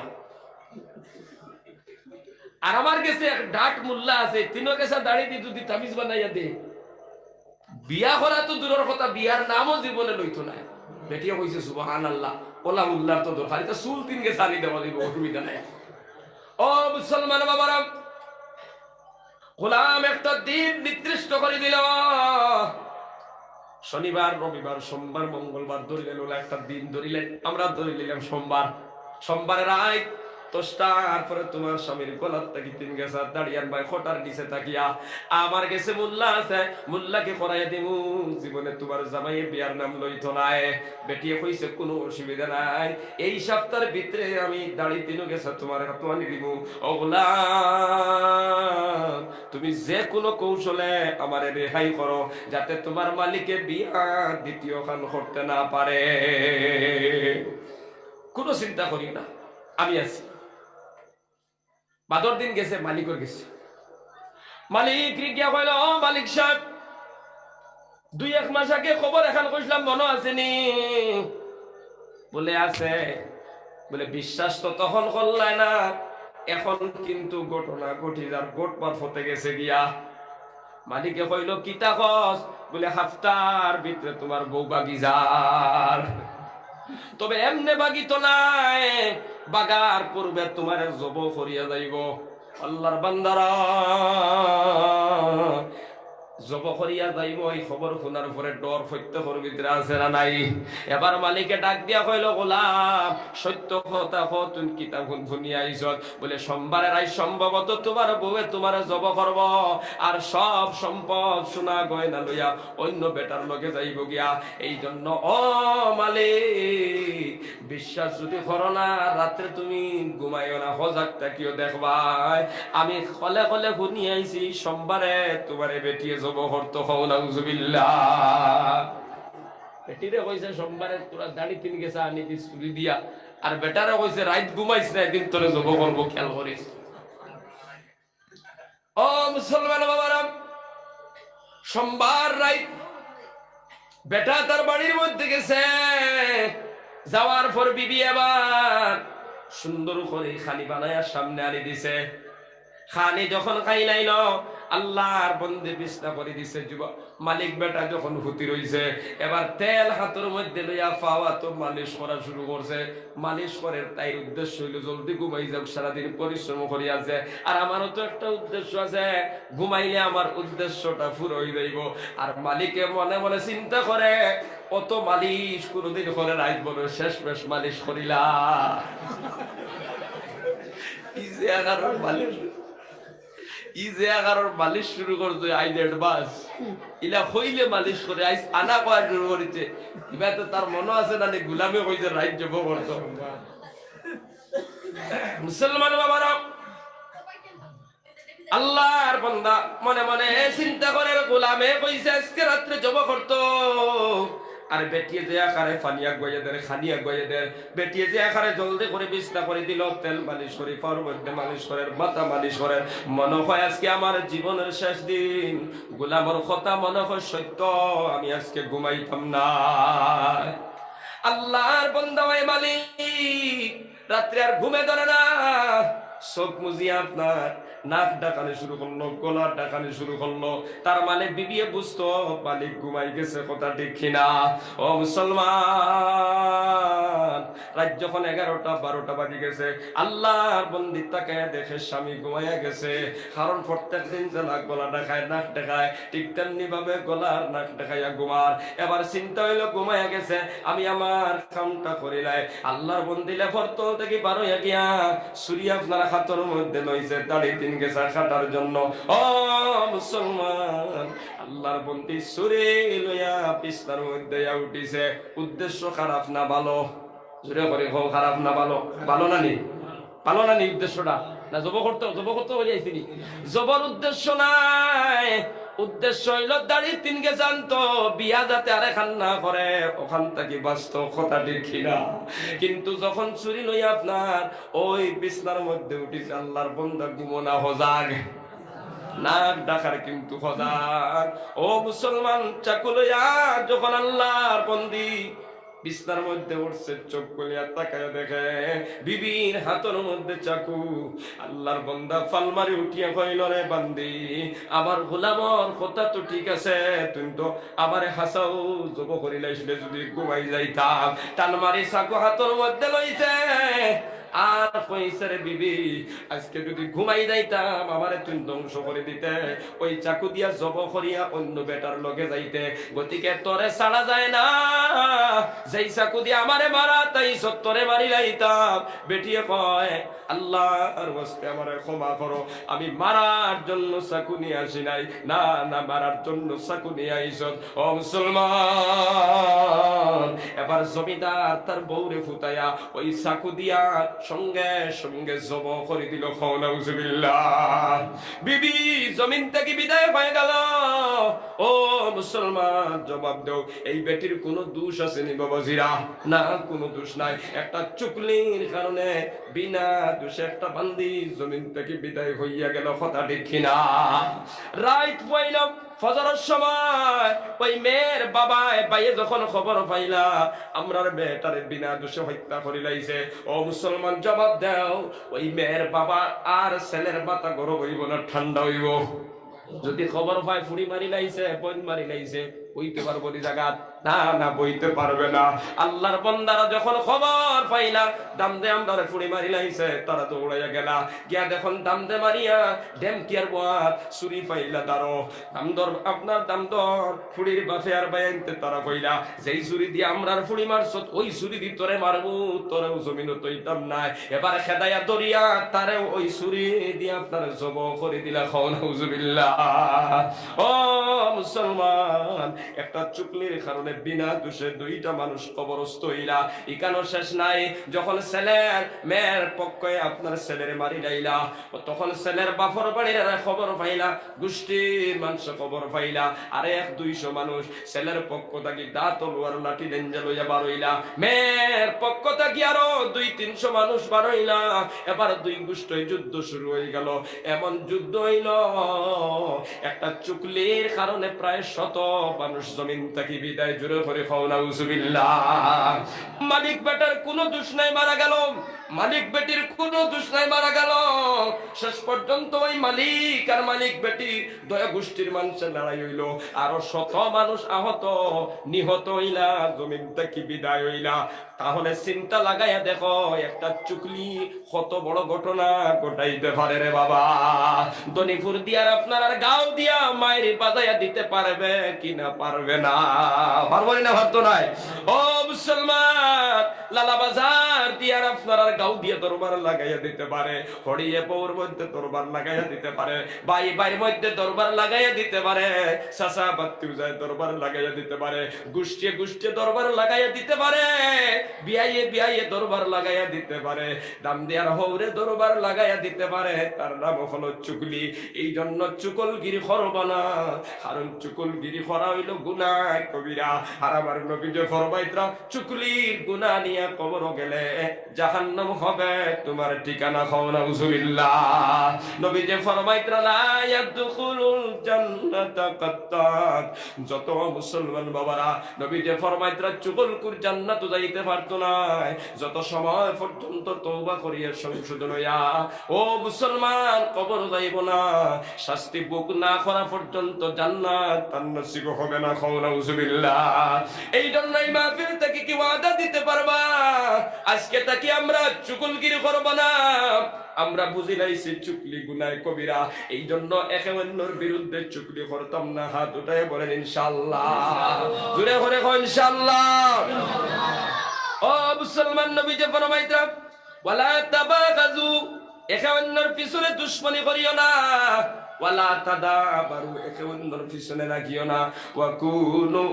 [SPEAKER 1] আর আমার কাছে এক ডাট মোল্লা আছে 3 গেছা দাড়ি দিয়ে যদি তামিজ বানাইয়া দে, বিয়া করা তো দূরের কথা, বিয়ার নামও জীবনে লইতো না। বেটিয়া কইছে সুবহানাল্লাহ, ওলা মোল্লার তো দরকার, এটা চুল 3 গেছা আনি দেওয়া দিব, অসুবিধা নাই। ও মুসলমান বাবারা, গোলাম একটা দিন নির্দিষ্ট করে দিল, শনিবার, রবিবার, সোমবার, মঙ্গলবার ধরিলেন, ওলা একটা দিন ধরিলেন, আমরা ধরে নিলাম সোমবার। সোমবারের রাত তারপরে তোমার স্বামীর গলার থাকি 3 গেছে দাঁড়িয়ার ভাই খটার নিচে তাকিয়া আমার গেছে মোল্লা আছে, মোল্লাকে করাইয়া দিমু, জীবনে তোমার জামাই বিয়ার নাম লইতো নাই। বেটিয়ে কইছে কোনো অসুবিধা নাই, এই সপ্তাহের ভিতরে আমি দাড়ি 3 গেছে তোমার হাতওয়ানি দিব। ওগুলা তুমি যে কোনো কৌশলে আমারে রেহাই করো, যাতে তোমার মালিকে বিয়া দ্বিতীয় খান করতে না পারে। কোনো চিন্তা করি না, আমি আছি। বাদর দিন গেছে, মালিকর গেছে। মালিক রিকিয়া কইল, ও মালিক সাহেব, 2-1 মাস আগে খবর এখন কইছিলাম, মনে আসেনি? বলে আছে। বলে বিশ্বাস তো তখন করলাই না, এখন কিন্তু ঘটনা ঘটি যার গোটবার ফতে গেছে গিয়া। মালিকে কইল, কিতা কস? বলে হাফতার ভিতরে তোমার বউ বাগি যার। তবে এমনে বাগি তো নাই, বাগার পূর্বে তোমার জব করিয়া যাইব। আল্লাহর বান্দারা, জব করিয়া যাইব, এই খবর শোনার পরে ডর প্রত্যেকের ভিতরে আছে না নাই? এবার মালিকে ডাক দিয়া কইল, গোলাম সত্য কথা কও, তুমি কিতাব শুনিয়া আইছ? বলে সোমবারের আই সম্ভবত তোমার বউয়ে তোমার জব করব, আর সব সম্পদ সোনা গয়না লইয়া অন্য বেটার লগে যাইব গিয়া। এই জন্য ও মালিক, বিশ্বাস যদি করো না, রাত্রে তুমি ঘুমাইও না, সজাগ থাকিও। দেখবাই আমি কলে কলে শুনি আইছি সোমবারে তোমারে বেটিয়ে জব করতে হও। নাউজুবিল্লাহ। বেটিরে কইছে সোমবারে তোরা দাড়ি 3 গেছে আনি দিস চুরি দিয়া, আর বেটারে কইছে রাত ঘুমাইছ না, একদিন তোরে জব করবো, খেয়াল করিস। ও মুসলমান বাবারা, সোমবার রাত বেটা তার বাড়ির মধ্যে গেছে। যাওয়ার পর বিবি আবার সুন্দর করে খানি বানায়া সামনে আনি দিছে। খানি যখন খাইলাইল, আল্লাহর বন্দে বিছনা করে দিছে। যুবক মালিক বেটা যখন হুতি রইছে, এবার তেল হাতের মধ্যে লইয়া পাওয়া তো মালিশ করা শুরু করছে। মালিশ করে তাই উদ্দেশ্য হইল জলদি ঘুমাই যাক, সারাদিন পরিশ্রম করি আছে। আর আমারও তো একটা উদ্দেশ্য আছে, ঘুমাইলে আমার উদ্দেশ্যটা পুরো হয়ে যাইব। আর মালিকে মনে মনে চিন্তা করে, অত মালিশ কোনদিন করে রাইত বলে শেষ বেশ মালিশ করিলা। ইজে 11 মালিশ শুরু করছে, আইলেট বাস ইলা হইলে মালিশ করে আইস আনা কয়া শুরু করিছে। এবার তো তার মনে আছে না, গুলামে কইছে রাইত যাব করতো। মুসলমান বাবারা, আল্লাহর বান্দা মনে মনে চিন্তা করে, গোলামে কইছে আজকে রাত্রে জব করতো, আর বেটিয়ে যে আকারে ফানিয়া গয়ে দেয়, খানিয়া গয়ে দেয়। বেটিয়ে যে আকারে জলদি করে বিছনা করে দিল, তেল মালিশ করে, পাওয়ার মধ্যে মালিশ করে, মাথা মালিশ করে। মনে হয় আজকে আমার জীবনের শেষ দিন। গোলামর কথা মনে হয় সত্য, আমি আজকে ঘুমাইতাম না। আল্লাহর বান্দা ওই মালিক রাত্রে আর ঘুমে ধরে না, চোখ মুজিয়ে আপনার নাক ডাকানি শুরু করলো, গলার ডাকানি শুরু করলো। তার মানে বিবিয়ে বুঝতো মালিক ঘুমাই গেছে, কথা ঠিক কিনা? ও মুসলমান, রাত যখন 11টা-12টা বাজে গেছে, আল্লাহর বন্দি তাকায় দেখে স্বামী ঘুমাইয়া গেছে। কারণ প্রত্যেক দিন যে গলা ডাকায়, নাক ডাকায়, ঠিক তেমনি ভাবে গলার নাক ডাকাইয়া ঘুমার। এবার চিন্তা হইলো ঘুমাইয়া গেছে, আমি আমার কামটা করিলাই। আল্লাহর বন্দি লেফর তল থেকে বার হইয়া গিয়া সুরিয়া আপনার হাতের মধ্যে লইছে দাড়ি 3 গেছে কাটার জন্য। ও মুসলমান, আল্লাহর বন্দি সুরে লইয়া বিছনার মধ্যে উঠিছে। উদ্দেশ্য খারাপ না ভালো? জোরে করে হোক, খারাপ না ভালো? ভালো না নি? ভালো না নি উদ্দেশ্যটা? না জব করতে হয়ে যাইছিনি? জবর উদ্দেশ্য নাই, উদ্দেশ্য হইল দাড়ি 3 গে জানতো, বিয়া যাতে আরে খান না করে, ওখান থেকে বাঁচত, কথা দেখি না। কিন্তু যখন চুরি লইয়া আপনার ওই বিছনার মধ্যে উঠিছে, আল্লাহর বান্দা ঘুমনা হজাগ, নাক ডাকার কিন্তু হজাগ। ও মুসলমান, চাকু লইয়া যখন আল্লাহর বন্দি বিছনার মধ্যে উঠছে, চোখ খুলিয়া তাকায় দেখে বিবির হাতের মধ্যে চাকু। আল্লাহর বান্দা ফালমারি উঠিয়া কইল, রে বান্দি, আমার গোলামর কথা তো ঠিক আছে, তুমি তো আমারে হাসাও জব করিলাইছিলে, যদি ঘুমাই যাইতাম। টান মারি চাকু হাতের মধ্যে লইছে, আর কইছে রে বিবি আজকে যদি ঘুমাই যাইতাম আমারে তুই ধ্বংস করে দিতে, ওই চাকু দিয়া জব করিয়া অন্য বেটার লগে যাইতে, গতিকে তোরে ছাড়া যায় না, যেই চাকু দিয়া আমারে মারা তাই সত্তরে মারি লাইতাম। বেটিয়ে কয় আল্লাহর ওয়াস্তে আমারে ক্ষমা করো, আমি মারার জন্য চাকু নিয়ে আসি নাই। না না, মারার জন্য চাকু নিয়ে আইছ। ও মুসলমান, এবার জমিদার তার বউরে ফুটাইয়া ওই চাকু দিয়া সঙ্গে সঙ্গে জব করে দিল। নাউজুবিল্লাহ। বিবি জমিন থেকে বিদায় হয়ে গেল। ও মুসলমান জবাব দাও, এই বেটির কোনো দোষ আছে নি বাবাজিরা? না, কোনো দোষ নাই। একটা চুকলির কারণে বিনা দোষে একটা বান্দি জমিন থেকে বিদায় হইয়া গেল। কথা ঠিক কিনা? রাইট পাইলাম ফজরের সময় ওই মেয়ের বাবা বাইয়ে যখন খবর পাইলা আমরার বেটারে বিনা দোষে হত্যা করে লাইছে, ও মুসলমান জবাব দাও, ওই মেয়ের বাবা আর ছেলের মাথা গরম হইব না ঠান্ডা হইব? যদি খবর পায় ফুড়ি মারি লাইছে, বন মারি লাইছে, বইতে পারবো নি জাগাত? না না, বইতে পারবে না। আল্লাহর বান্দারা যখন খবর পাইলা দাম দে আমরা ফুড়ি মারি লাইছে, তারা তো উড়াইয়া গেলা। গিয়া দেখুন দাম দে মারিয়া ডেম কিয়ার বাদ চুরি পাইলা দারো দাম দর, আপনার দাম দর ফুড়ির বাফে আর বাইনতে তারা কইলা যেই চুরি দিয়ে আমরার ফুড়ি মারছত ওই চুরি দি তোরে মারবো, তোরেও জমিন তৈতাম নাই। এবার খেদাইয়া দরিয়া তারে ওই চুরি দিয়ে আপনার জব করে দিলা। খাও নাউজুবিল্লাহ। ও মুসলমান, একটা চুকলির কারণে বিনা দোষে দুইটা মানুষ কবরস্থ হইলা। ইকানো শেষ নাই। যখন ছেলের মেয়ের পক্ষে আপনার ছেলের মারি যাইলা, তখন ছেলের বাপর বাড়ির খবর পাইলা, গোষ্ঠীর মানুষ খবর পাইলা, আরে 100-200 মানুষ ছেলের পক্ষ থাকি দা তলোয়ার লাঠি ডেঞ্জা লইয়া বার হইলা। মেয়ের পক্ষ থাকি আরো 200-300 মানুষ বার হইলা। এবার দুই গোষ্ঠী যুদ্ধ শুরু হয়ে গেল। এমন যুদ্ধ হইল একটা চুকলির কারণে প্রায় 100 মানুষ জমিন থেকে বিদায়। জুড়ে করে খাও নাউজুবিল্লাহ। মালিক বেটার কোনো দোষ নাই, মারা গেল। মালিক বেটির কোনো দোষ নাই, মারা গেল। শেষ পর্যন্ত ওই মালিক আর মালিক বেটি দয়া গোষ্ঠীর মানুষের লড়াই হইল। আরো 100 মানুষ আহত নিহত হইলা, জমিন থেকে বিদায় হইলা। তাহলে চিন্তা লাগাইয়া দেখো একটা চুকলি কত বড় ঘটনা ঘটাইতে পারে রে বাবা। দনিপুর দিয়ার আপনার আর গাও দিয়া মায়ের বাজাইয়া দিতে পারবে কিনা? পারবে না। পারবো না, ভাবতো নাই। ও মুসলমান, লালা বাজার দিয়ার আপনার আর গাও দিয়ে দরবার লাগাইয়া দিতে পারে, হড়িয়ে পৌর মধ্যে দরবার লাগাইয়া দিতে পারে, বাই বাইর মধ্যে দরবার লাগাইয়া দিতে পারে, চাচা বাত্তিও যায় দরবার লাগাইয়া দিতে পারে, গোষ্ঠী গোষ্ঠী দরবার লাগাইয়া দিতে পারে, বিয়াইয়ে বিয়াইয়ে দরবার লাগাইয়া দিতে পারে, দাম দেয়ার হৌরে দরবার লাগাইয়া দিতে পারে। তার নাম হলো চুকলি। এই জন্য চুকলগিরি করবা না, কারণ চুকলগিরি করা হইল গুনাহ কবিরা। আর আমার নবী যে ফরমাইতরা চুকলির গুনাহ নিয়ে কবর গেলে জাহান্নাম হবে তোমার ঠিকানা। খাও নাউজুবিল্লাহ। নবী যে ফরমাইতরা লা ইয়াদখুলুল জান্নাতা কাত্তাত। যত মুসলমান বাবারা নবী যে ফরমাইতরা চুকলকুর জান্নাত যাইতে পারতো না যত সময় পর্যন্ত তওবা করিয়া সংশোধন হইয়া ও মুসলমান কবর যাইব না, শাস্তি ভোগ না করা পর্যন্ত জান্নাত তার নসিব হবে না। খাও নাউজুবিল্লাহ। এই জন্যই মাহফিল থেকে কি ওয়াদা দিতে পারবা আজকে তাকে আমরা চুকলগিরি করব না? আমরা বুঝি লাইছি চুকলি গুনায় কবিরা, এই জন্য একে অন্যের বিরুদ্ধে চুকলি করতাম না। হাত উঠায় বলেন ইনশাআল্লাহ। জোরে করে কও ইনশাআল্লাহ। ও মুসলমান, নবী যে ফরমাইতা ওয়ালা তাবাগাজু, একে অন্যের পিছনে দুশমনি করিও না। ওয়ালা তাদাবারু, একে অন্যের পিছনে লাগিও না। ওয়া কুনু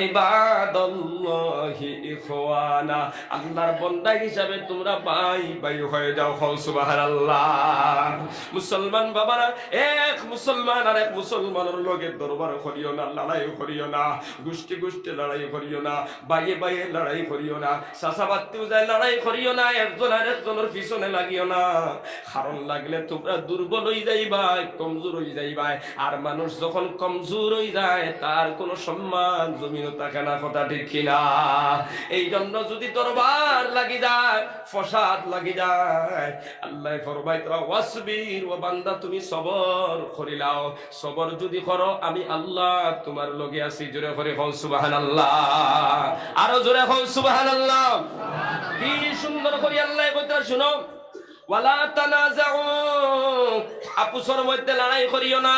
[SPEAKER 1] ইবাদাল্লাহি ইখওয়ানা, আল্লাহর বান্দা হিসাবে তোমরা ভাই ভাই হয়ে যাও। সুবহানাল্লাহ। মুসলমান বাবারা, এক মুসলমান আর এক মুসলমানের লগে দরবার করিও না, লড়াই করিও না, গোষ্ঠী গোষ্ঠী লড়াই করিও না, বাইয়ে বাইয়ে লড়াই করিও না, চাচাবাত্তিও যায় লড়াই করিও না, একজন আর একজনের পিছনে লাগিও না। কারণ লাগলে তোমরা দুর্বল হয়ে যাইবা, কমজোর হয়ে যাইবা। আর মানুষ যখন কমজোর হয়ে যায় তার কোনো সম্মান জমিনও থাকে না, কথা ঠিক কিনা? এই জন্য যদি দরবার লাগি যায়, ফসাদ লাগি যায়, আল্লাহ ফরমায় তোরা ওয়াসবির, ও বান্দা তুমি সবর করিলাও। সবর যদি করো আমি আল্লাহ তোমার লগে আছি। জোরে করে হও সুবহানাল্লাহ, আরো জোরে হও সুবহানাল্লাহ। কি সুন্দর করে আল্লাহ কথা শুনো, ওয়ালা তানাজাউ, আপুসর মধ্যে লড়াই করিও না,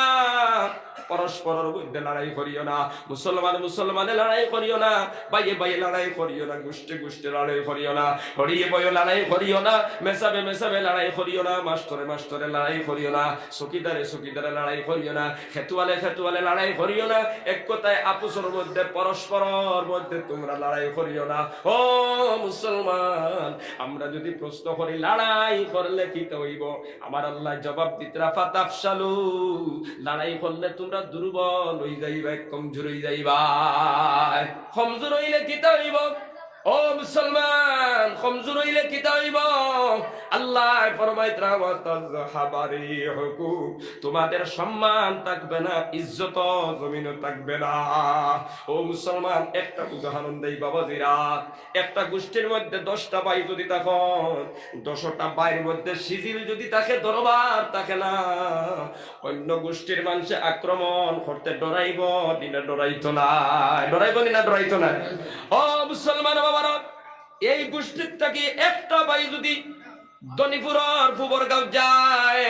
[SPEAKER 1] পরস্পরের মধ্যে লড়াই করিও না, মুসলমানে লড়াই করিও না, বাইয়ে বাইয়ে লড়াই করিও না, গোষ্ঠে গোষ্ঠে লড়াই করিও না, হরিয়ে বয়ে লড়াই করিও না, মেসাবে মেসাবে লড়াই করিও না, মাস্টরে লড়াই করিও না, চকিদারে লড়াই করিও না, খেতুয়ালে লড়াই করিও না। এক কথায় আপুসর মধ্যে পরস্পরের মধ্যে তোমরা লড়াই করিও না। ও মুসলমান, আমরা যদি প্রশ্ন করি লড়াই করলে কি হইব, আমার আল্লাহ জবাব দিতরা ফাতাফশালু, লড়াই করলে তোমরা দুর্বল হয়ে যাইবা, কমজোর হয়ে যাইবা। কমজোর হইলে কি হইব? ও মুসলমান, কমজোর হইলে কি হইব? আল্লাহ ফরমাইতরা ওয়া তাযহাবারি হুকুম, তোমাদের সম্মান থাকবে না, ইজ্জত জমিনও থাকবে না। ও মুসলমান, একটা উদাহরণ দেই বাবাজিরা, একটা গোষ্ঠীর মধ্যে 10টা ভাই যদি তখন 10টা ভাইয়ের মধ্যে সিজিল যদি থাকে, দরবার থাকে না, অন্য গোষ্ঠীর মানুষে আক্রমণ করতে ডরাইব দিনা? ডরাইতো না? ডরাইব না? ডরাইতো না? ও মুসলমান বাবারা, এই গোষ্ঠীর থেকে একটা ভাই যদি দনিপুরের ফুবরগাঁও যায়,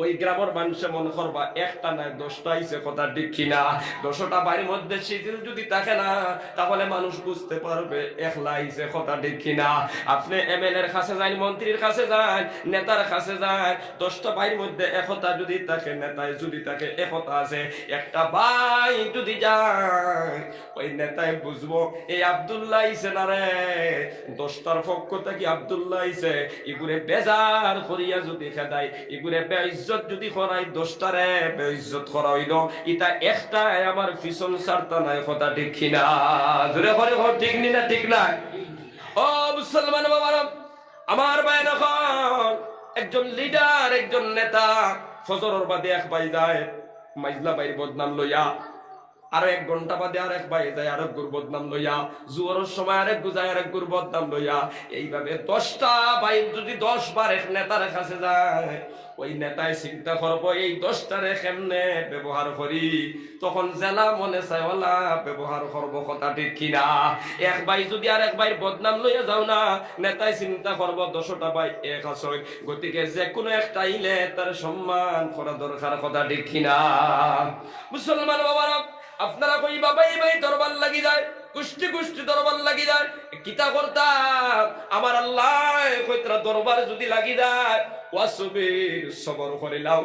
[SPEAKER 1] ওই গ্রামের মানুষে মন করবা একটা নাই 10টা আইছে, কথা ঠিক কিনা? 10টা বাড়ির মধ্যে শিথিল যদি থাকে না, তাহলে মানুষ বুঝতে পারবে একলা আইছে, কথা ঠিক কিনা? আপনি এমএলএর কাছে যান, মন্ত্রীর কাছে যান, নেতার কাছে যান, 10টা বাড়ির মধ্যে একতা যদি থাকে, নেতায় যদি থাকে একতা আছে, একটা ভাই যদি যায়, ওই নেতায় বুঝবো এই আব্দুল্লাহ আইছে না রে, 10টার পক্ষ থেকে আব্দুল্লাহ আইছে, এগুরে বেজার করিয়া যদি খেদাই, এগুরে ইজ্জত যদি করাই, 10টারে বেইজ্জত করা হইল, এটা একটাই আমার পিছন ছাড়তা নাই, কথা ঠিক কিনা? জোরে করে কও, ঠিক নি না ঠিক না? ও মুসলমান বাবারা, আমার ভাই, এখন একজন লিডার, একজন নেতা ফজরের বাদে এক ভাই যায় মাইজলা ভাইয়ের বদনাম লইয়া, আরো 1 ঘন্টা বাদে আর এক ভাই যায় আরেক গুর বদনাম লইয়া, জোয়ারের সময় আরেক গুজায় আরেক গুর বদনাম লইয়া। এইভাবে 10টা ভাই যদি 10 বার এক নেতার কাছে যায়, ওই নেতায় চিন্তা করবো এই 10টারে কেমনে ব্যবহার করি, তখন জেলা মনে চায় ওলা ব্যবহার করবো, কথা ঠিক কিনা? এক ভাই যদি আর এক ভাইয়ের বদনাম লইয়া যাও না, নেতায় চিন্তা করবো 10টা ভাই এক আছে, গতিকে যে কোনো একটা আইলে তার সম্মান করা দরকার, কথা ঠিক কিনা? মুসলমান বাবারা, আপনারা কইবা ভাই ভাই দরবার লাগি যায়, গোষ্ঠী গোষ্ঠী দরবার লাগি যায়, কিতা করতাম? আমার আল্লাহ কইতরা দরবার যদি লাগি যায়, ওয়াসবির, সবর করিলাও,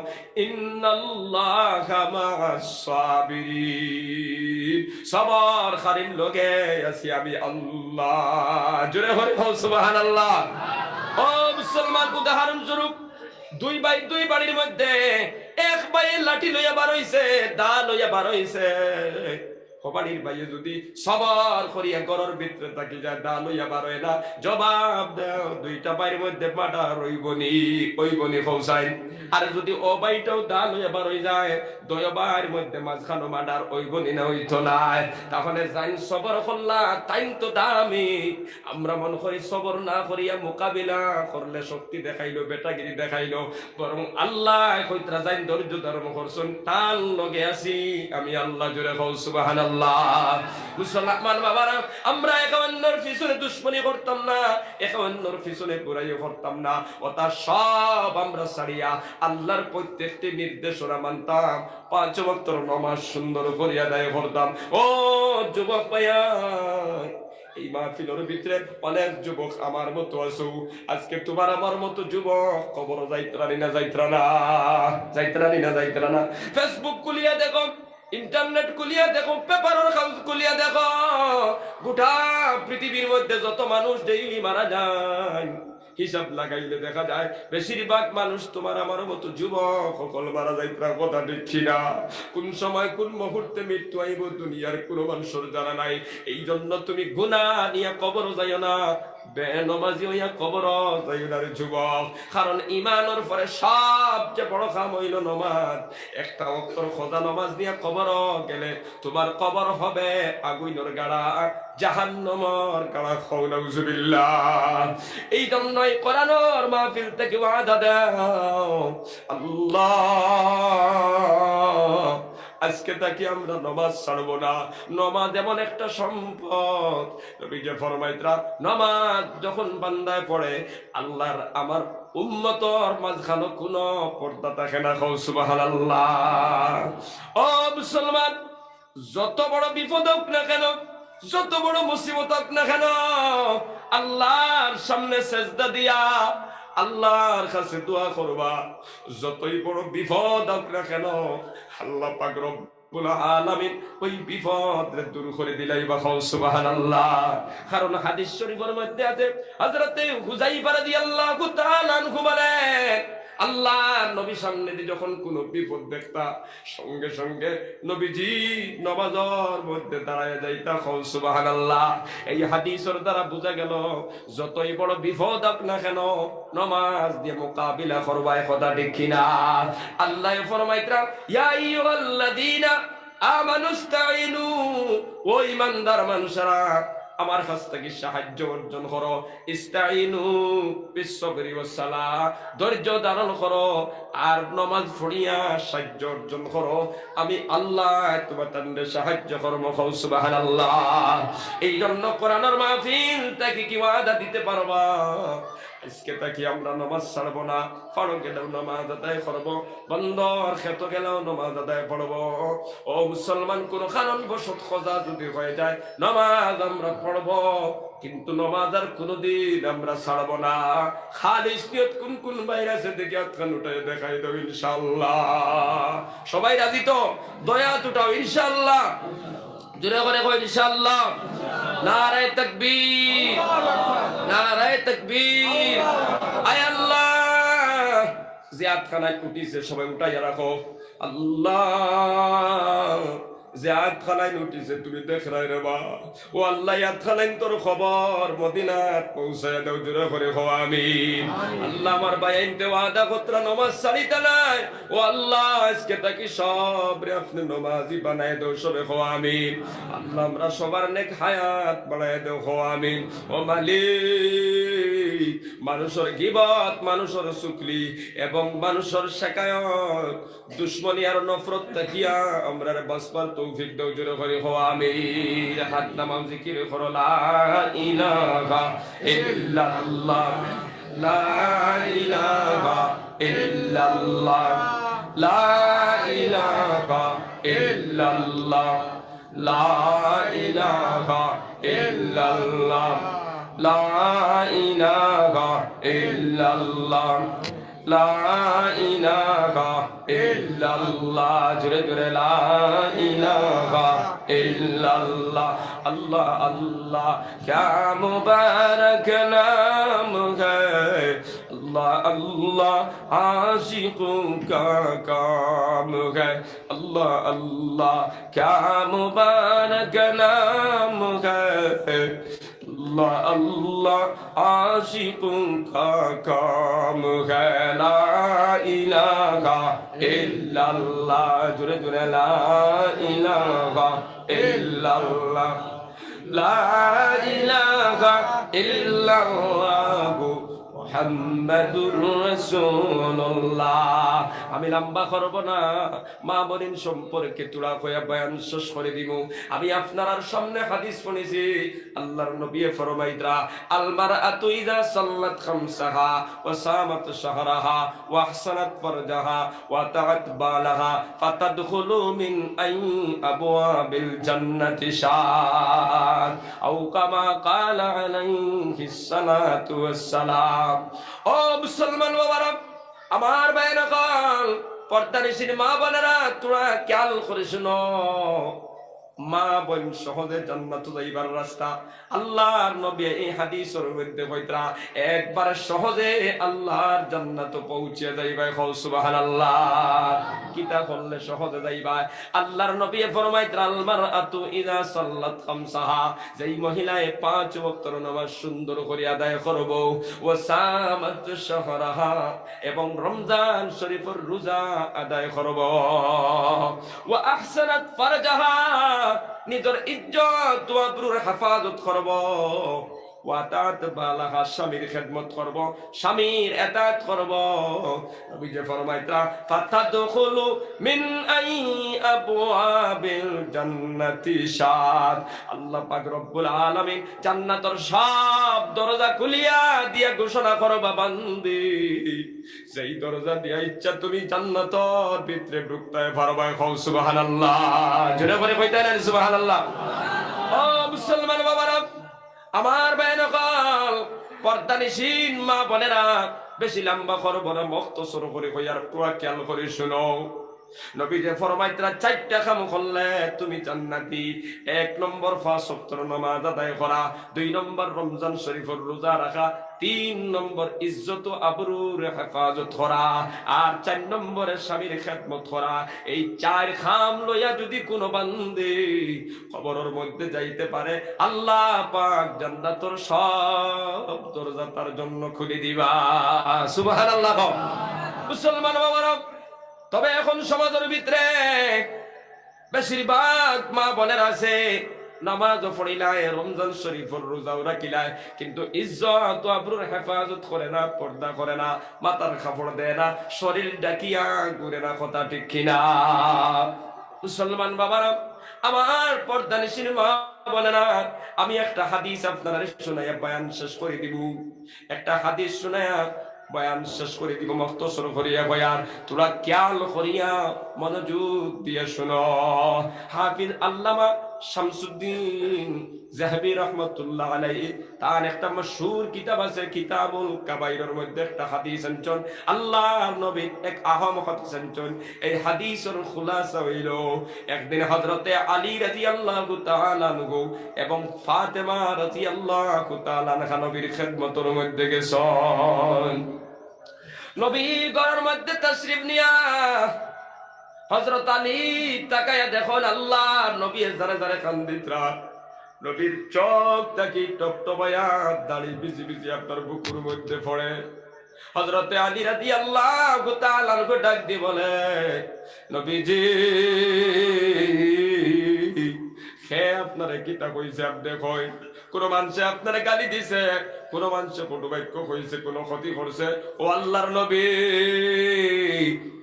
[SPEAKER 1] ইন্নাল্লাহা মা'আস সাবিরিন, সবর খারিন লগে আছি আমি আল্লাহ। জোরে হরি বল সুবহানাল্লাহ। ও মুসলমান, উদাহরণ স্বরূপ 2 ভাই 2 বাড়ির মধ্যে এক ভাই লাঠি লইয়া বার হইছে, দা লইয়া বার হইছে, বাড়ির ভাইয়ে যদি সবার করিয়া গরর ভিতরে থাকি যায়, দা লইয়া বার হয় না, জবাব দাও 2টা ভাইয়ের মধ্যে মাটা রইবনি, ওইবনি ফৌসাইন। আর যদি ও ভাইটাও দা লইয়া বার হয়ে যায়, 2 ভাইয়ের মধ্যে মাঝখানো মাডার ওইবনি না, হইতো না। তাহলে যাই সবর করলা তাই তো দামি। আমরা মন করি সবর না করিয়া মোকাবিলা করলে শক্তি দেখাইলো, বেটাগিরি দেখাইলো, বরং আল্লাহ কইতরা যাই ধৈর্য ধারণ করছেন, তার লগে আছি আমি আল্লাহ। জোরে কও সুবহানাল্লাহ। মুসলমান বাবারা, আমরা একে অন্যের পিছনে দুশ্মনী করতাম না, একে অন্যের পিছনে বুরাই করতাম না, ওটা সব আমরা ছাড়িয়া আল্লাহর প্রত্যেকটি নির্দেশনা মানতাম, 5 ওয়াক্ত নামাজ সুন্দর করিয়া আদায় করতাম। ও যুবক ভাইয়া, এই মাহফিলের ভিতরে অনেক যুবক আমার মতো আছো, আজকে তোমার আমার মতো যুবক কবর যাইতরানি না, যাইতরানি না। ফেসবুক খুলিয়া দেখো, ইন্টারনেট খুলিয়া দেখো, পেপারের কাগজ খুলিয়া দেখো, গোটা পৃথিবীর মধ্যে যত মানুষ ডেইলি মারা যায়, হিসাব লাগাইলে দেখা যায় বেশিরভাগ মানুষ তোমার আমার মতো যুবক সকল মারা যাইতরা, কথা দিচ্ছি না। কোন সময় কোন মুহূর্তে মৃত্যু আইব দুনিয়ার কোনো মানুষের জানা নাই। এই জন্য তুমি গুনাহ নিয়ে কবর যাইও না, বেনমাজি হইয়া কবর যাইবার যুবক। কারণ ঈমানের পরে সবচেয়ে বড় কাম হইল নামাজ। একটা ওয়াক্তর খোদা নামাজ দিয়া কবর গেলে তোমার কবর হবে আগুনের গাড়া, জাহান্নামের গাড়া। নাউজুবিল্লাহ। এই জন্যই কোরআনের মাহফিল থেকে ওয়াদা দাও, আল্লাহ আজকে তাকে আমরা নামাজ ছাড়বো না। নামাজ এমন একটা সম্পদ, নবীজি ফরমাইতরা নামাজ যখন বান্দায় পড়ে আল্লাহর আমার উম্মতর মাঝখানে কোনো পর্দা থাকে না। সুবহানাল্লাহ। ও মুসলমান, যত বড় বিপদ হোক না কেন, যত বড় মুসিবত হোক না কেন, আল্লাহর সামনে সেজদা দিয়া আল্লাহর কাছে দোয়া করবা। যতই বড় বিপদ হোক না কেন, আল্লাহ পাক রব্বুল আলামিন ওই বিপদ দূর করে দিলাই বা সুবহানাল্লাহ। কারণ হাদিস শরীফের মধ্যে আছে, হযরতে হুযায়ফা রাদিয়াল্লাহু তাআলা আনহু বলেন, আল্লাহর নবী সামনে যখন কোনো বিপদ দেখতা, সঙ্গে সঙ্গে নবীজি নামাজের মধ্যে দাঁড়ায় যাইতা। সুবহানাল্লাহ। এই হাদিসের দ্বারা বোঝা গেল যতই বড় বিপদ হোক না কেন নামাজ দিয়ে মোকাবিলা করবাই। কথা ঠিক কিনা? আল্লাহ ফরমাইতরা ইয়া আইয়ুহাল্লাযীনা আমানুস্তাঈনু, ও ঈমানদার মানুষেরা আমার কাছ থেকে সাহায্য অর্জন করো। ইস্তাইনু বিসসবরি ওয়াস সালাহ, ধৈর্য ধারণ করো আর নামাজ পড়িয়া সাহায্য অর্জন করো। আমি আল্লাহ তোমাদের সাহায্য করব। সুবহানাল্লাহ। এই জন্য কোরআনের মাহফিল থেকে কি ওয়াদা দিতে পারবা? আজকে তাকি আমরা নামাজ ছাড়বো না। ফাড়ো গেলেও নামাজ আদায় করবো, বন্দর খেত গেলেও নামাজ আদায় করবো। ও মুসলমান, কোন কারণ বশত খোঁজা যদি হয়ে যায়, নামাজ আমরা পড়বো, কিন্তু নামাজ আর কোনদিন আমরা ছাড়বো না। খালিস নিয়ত কোন কোন বাইরে আছে দেখি হাতখান উঠাই দেখাই দাও ইনশাআল্লাহ। সবাই রাজি তো? দয়া উঠাও ইনশাআল্লাহ। জোরে করে কই ইনশাআল্লাহ। নারায়ে তাকবীর, নারায়ে তাকবীর। আয় আল্লাহ, জিয়াদ খানায় উঠিছে সবাই উঠাইয়া রাখো। আল্লাহ জিয়াদ খানায় উঠিছে, তুমি দেখ রাই রে বা। ও আল্লাহ, ইয়াদ খানাইন তোর খবর মদিনাত পৌঁছায় দাও। জোরে করে হো আমিন। আল্লাহ আমার বাইনতে ওয়াদা কতরা নামাজ ছাড়িতে নাই। ও আল্লাহ, আজকে তাকি সব রে আপনি নামাজি বানায় দাও। সবে হো আমিন। আল্লাহ আমরা সবার নেক হায়াত বানায় দাও। হো আমিন। ও মালিক, মানুষের গীবত, মানুষের চুগলি এবং মানুষের শিকায়ত, দুশ্মনী আর নফরত থাকিয়া আমরা বাঁচবার তৌফিক দাও। জোরে করে হো আমিন। হাত নামাও, জিকির করো লা ইলাহা ইল্লাল্লাহ, লা ইলাহা ইল্লাল্লাহ, লা ইলাহা ইল্লাল্লাহ, লা ইলাহা ইল্লাল্লাহ, লা ইলাহা ইল্লাল্লাহ, লা ইলাহা ইল্লাল্লাহ। জোরে জোরে লা ইলাহা ইল্লাল্লাহ। আল্লাহ আল্লাহ ক্যা মুবারক নাম হ্যায়, আল্লাহ আল্লাহ আশিকোं का काम है। अल्लाह अल्लाह क्या मुबारक नाम है, अल्लाह अल्लाह आशिकों का काम है। ला इलाहा इल्लल्लाह, जुरे जुरे ला इलाहा इल्लल्लाह, ला इलाहा इल्लल्लाह মুহাম্মাদুর রাসূলুল্লাহ। আমি লম্বা করব না, মা বোন সম্পর্কে তুলা কয়া বয়ান শেষ করে দিব। আমি আপনার সামনে হাদিস শুনেছি, আল্লাহর নবী ফরমাইতরা আল মারআতু ইযা সাল্লাত খামসাহা ওয়া সামাত শাহরাহা ওয়া আহসানাত ফারজাহা ওয়া তাআত বালাহা ফাতাদখুলু মিন আই আবওয়াবিল জান্নাতি শাআত আও কামা ক্বালা আলাইহিস সালাতু ওয়াস সালাম। ও মুসলমান বাবারা, আমার ভাইরা কাল পর্দানিশীল মা বোনেরা, তোরা খেয়াল করে শুনো। মা বোন সহজে জান্নাত যাইবার রাস্তা। আল্লাহর নবী এই হাদিসের মধ্যে কইতরা একবার সহজে আল্লাহর জান্নাত পৌঁছে যাইবা। সুবহানাল্লাহ। কিতা করলে সহজে যাইবা? আল্লাহর নবী ফরমাইতরা আল মারআতু ইযা সাল্লাত খামসাহা, যেই মহিলায় 5 ওয়াক্তের নামাজ সুন্দর করে আদায় করব, ওয়া সামাত শাহরাহা, এবং রমজান শরীফের রোজা আদায় করব, ওয়া আহসানাত ফারজাহা, নিজের ইজ্জত ও আবরুর হেফাজত করব, ওয়া তাআত বালাহা, স্বামীর খেদমত করব, স্বামীর এতাত করব। নবী যে ফরমাইতরা ফাতাদখুলু মিন আই আবওয়াবিল জান্নাতি শাদ, আল্লাহ পাক রব্বুল আলামিন জান্নাতের সব দরজা খুলিয়া দিয়া ঘোষণা করবা, বান্দি সেই দরজা দিয়া ইচ্ছা তুমি জান্নাতের ভিতরে ঢুকতে পারবা। সুবহানাল্লাহ। জোরে করে কইতে না সুবহানাল্লাহ। ও মুসলমান বাবারা, আমার বেনকাল পর্দানিসীন মা বোনেরা, বেশি লম্বা করব না, মুখতসর করে কইয়ার পুরা খেয়াল করে শুনো। নবী যে ফরমাইতরা 4টা কাম করলে তুমি জান্নাতি। 1 নম্বর 5 ওয়াক্তের নামাজ আদায় করা, 2 নম্বর রমজান শরীফের রোজা রাখা, 3 নম্বর ইজ্জত ও আবরুর হেফাজত করা, আর 4 নম্বরে স্বামীর খেদমত করা। এই 4 কাম লইয়া যদি কোন বান্দে কবরের মধ্যে যাইতে পারে, আল্লাহ পাক জান্নাতের সব দরজা তার জন্য খুলে দিবা। সুবহানাল্লাহ। মুসলমান বাবারা, তবে এখন সমাজের ভিতরে বেশিরভাগ মা বোনের আছে নামাজও পড়িলায়, রমজান শরীফের রোজাও রাখিলায়, কিন্তু ইজ্জত ও আবরুর হেফাজত করে না, পর্দা করে না, মাথার কাপড় দেয় না, শরীর ডাকিয়া ঘুরে না। কথা ঠিক কিনা? মুসলমান বাবারা, আমার পর্দানিসীন মা বোনেরা, আমি একটা হাদিস আপনারা শোনাইয়া বয়ান শেষ করে দিব। একটা হাদিস শোনাইয়া বয়ান শেষ করে দিব, মুখতসর করিয়া বয়ান। তোরা খেয়াল করিয়া মনোযোগ দিয়ে শুনো। হাফিজ আল্লামা শামসুদ্দিন যাহাবী রাহমাতুল্লাহ আলাইহি, তার একটা মশহুর কিতাব আছে, কিতাবুল কাবাইরের মধ্যে একটা হাদিস আনছেন, আল্লাহর নবী এক আহম হাদিস আনছেন। এই হাদিসের খুলাসা হইল, একদিন হযরতে আলী রাদিয়াল্লাহু তাআলা আনহু এবং ফাতেমা রাদিয়াল্লাহু তাআলা আনহা নবীর খেদমতের মধ্যে গেছেন। নবীর ঘরের মধ্যে তাশরীফ নিয়া হযরত আলী তাকায়া দেখুন আল্লাহর নবী জারে জারে কান্দিতরা। নবীর চোখ তাকি টপটপায়া দাড়ি বিজি বিজি আপনার বুকুর মধ্যে পড়ে। হযরতে আলী রাদিয়াল্লাহু তাআলা আনহু ডাক দিয়ে বলে, নবীজি হে আপনারে কিতা কইছে আপনি কই? কোন মানুষে আপনারে গালি দিছে, কোন মানুষে কটু বাক্য কইছে, কোন ক্ষতি করছে? ও আল্লাহর নবী,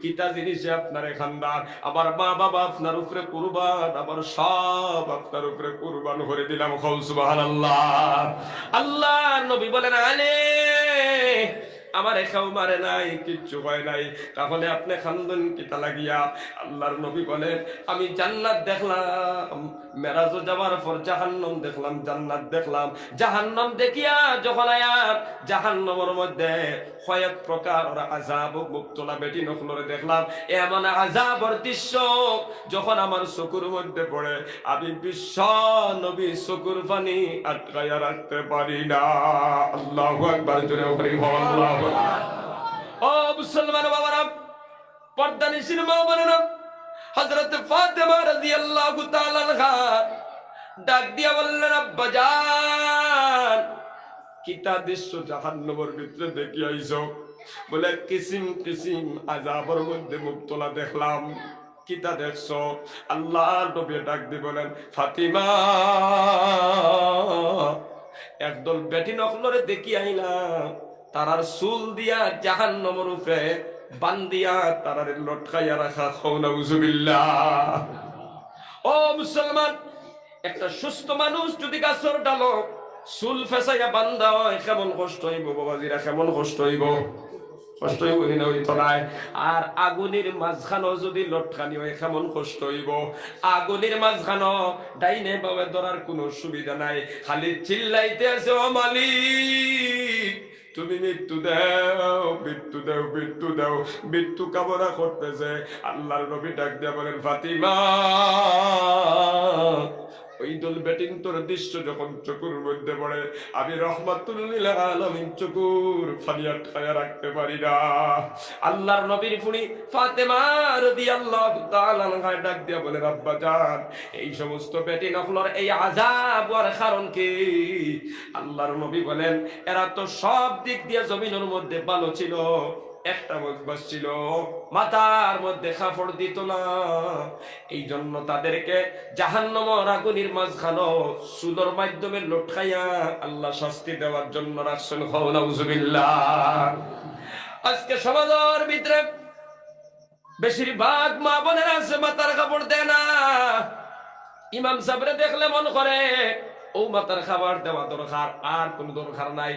[SPEAKER 1] কিতা জিনিসে আপনারে খানদার? আমার মা বাবা আপনার উপরে কুরবান, আমার সব আপনার উপরে কুরবান করে দিলাম। সুবহানাল্লাহ। আল্লাহর নবী বলেন, আলে আমার এখাও মারে নাই, কিচ্ছু হয় নাই, তাহলে আপনি খান্দন কিতা লাগিয়া? আল্লাহর নবী বলেন, আমি জান্নাত দেখলাম, মেরাজে যাওয়ার পর জাহান্নাম দেখলাম, জান্নাত দেখলাম। জাহান্নাম দেখিয়া যখন আয়াত জাহান্নামের মধ্যে কয়েক প্রকার আযাব মুক্তলা বেটি নখলরে দেখলাম, এমন আযাবের দৃশ্য যখন আমার চকুর মধ্যে পড়ে, আমি বিশ্ব নবী চকুর পানি আটকাইয়া রাখতে পারি না। আল্লাহু আকবার। জোরে বলি আল্লাহু। ও মুসলমান বাবারা, পর্দানিসীন মা বোনেরা, হযরত ফাতেমা রাদিয়াল্লাহু তাআলা আনহা ডাক দিয়া বললেন, আব্বা জান, কিতা দৃশ্য জাহান্নামের ভিতরে দেখি আইছো? বলে, কিসিম কিসিম আযাবের মধ্যে মুক্তলা দেখলাম। কিতা দেখছো? আল্লাহর নবী ডাক দিয়ে বলেন, ফাতিমা, একদল বেটি নখলরে দেখি আইলাম, তারার চুল দিয়া জাহান্নামের উপরে বান্দিয়া তারারে লটকাইয়া রাখা। নাউযুবিল্লাহ। ও মুসলমান, একটা সুস্থ মানুষ যদি গাছের ডালো চুল ফেসাইয়া বান্ধা হয়, কেমন কষ্ট হইব বাবাজিরা, কেমন কষ্ট হইব? কষ্ট হইব না? হইতো নাই। আর আগুনের মাঝখানো যদি লটকানি হয়, কেমন কষ্ট হইব? আগুনের মাঝখানো ডাইনে বামে ধরার কোনো সুবিধা নাই, খালি চিল্লাইতে আছে, ও মালিক তুমি মৃত্যু দাও, মৃত্যু দাও, মৃত্যু দাও, মৃত্যু কামনা করতেছে। আল্লাহর নবী ডাক দিয়া বলেন, ফাতিমা, ওই দল ব্যাটিং তোর দৃশ্য যখন চকুর মধ্যে পড়ে, আমি রহমাতুল লিল আলামিন চকুর ফারিয়াদ খায়া রাখতে পারি না। আল্লাহর নবীর ফুনি ফাতেমা রাদিয়াল্লাহু তাআলা আনহা ডাক দিয়া বলে, আব্বা জান, এই সমস্ত ব্যাটিং নফলর এই আযাব ওর কারণ কি? আল্লাহর নবী বলেন, এরা তো সব দিক দিয়ে জমিনের মধ্যে ভালো ছিল, একটা বদমাশ ছিল, মাথার মধ্যে কাপড় দিত না, এই জন্য তাদেরকে জাহান্নামের আগুনের মাঝখানে সুদর মাধ্যমে লটকাইয়া আল্লাহ শাস্তি দেওয়ার জন্য রাখছেন। নাউজুবিল্লাহ। আজকে সমাজের ভিতরে বেশিরভাগ মা বোনেরা আছে মাথার কাপড় দেয় না। ইমাম সাহেবরে দেখলে মন করে ও মাথার খাবার দেওয়া দরকার, আর কোন দরকার নাই।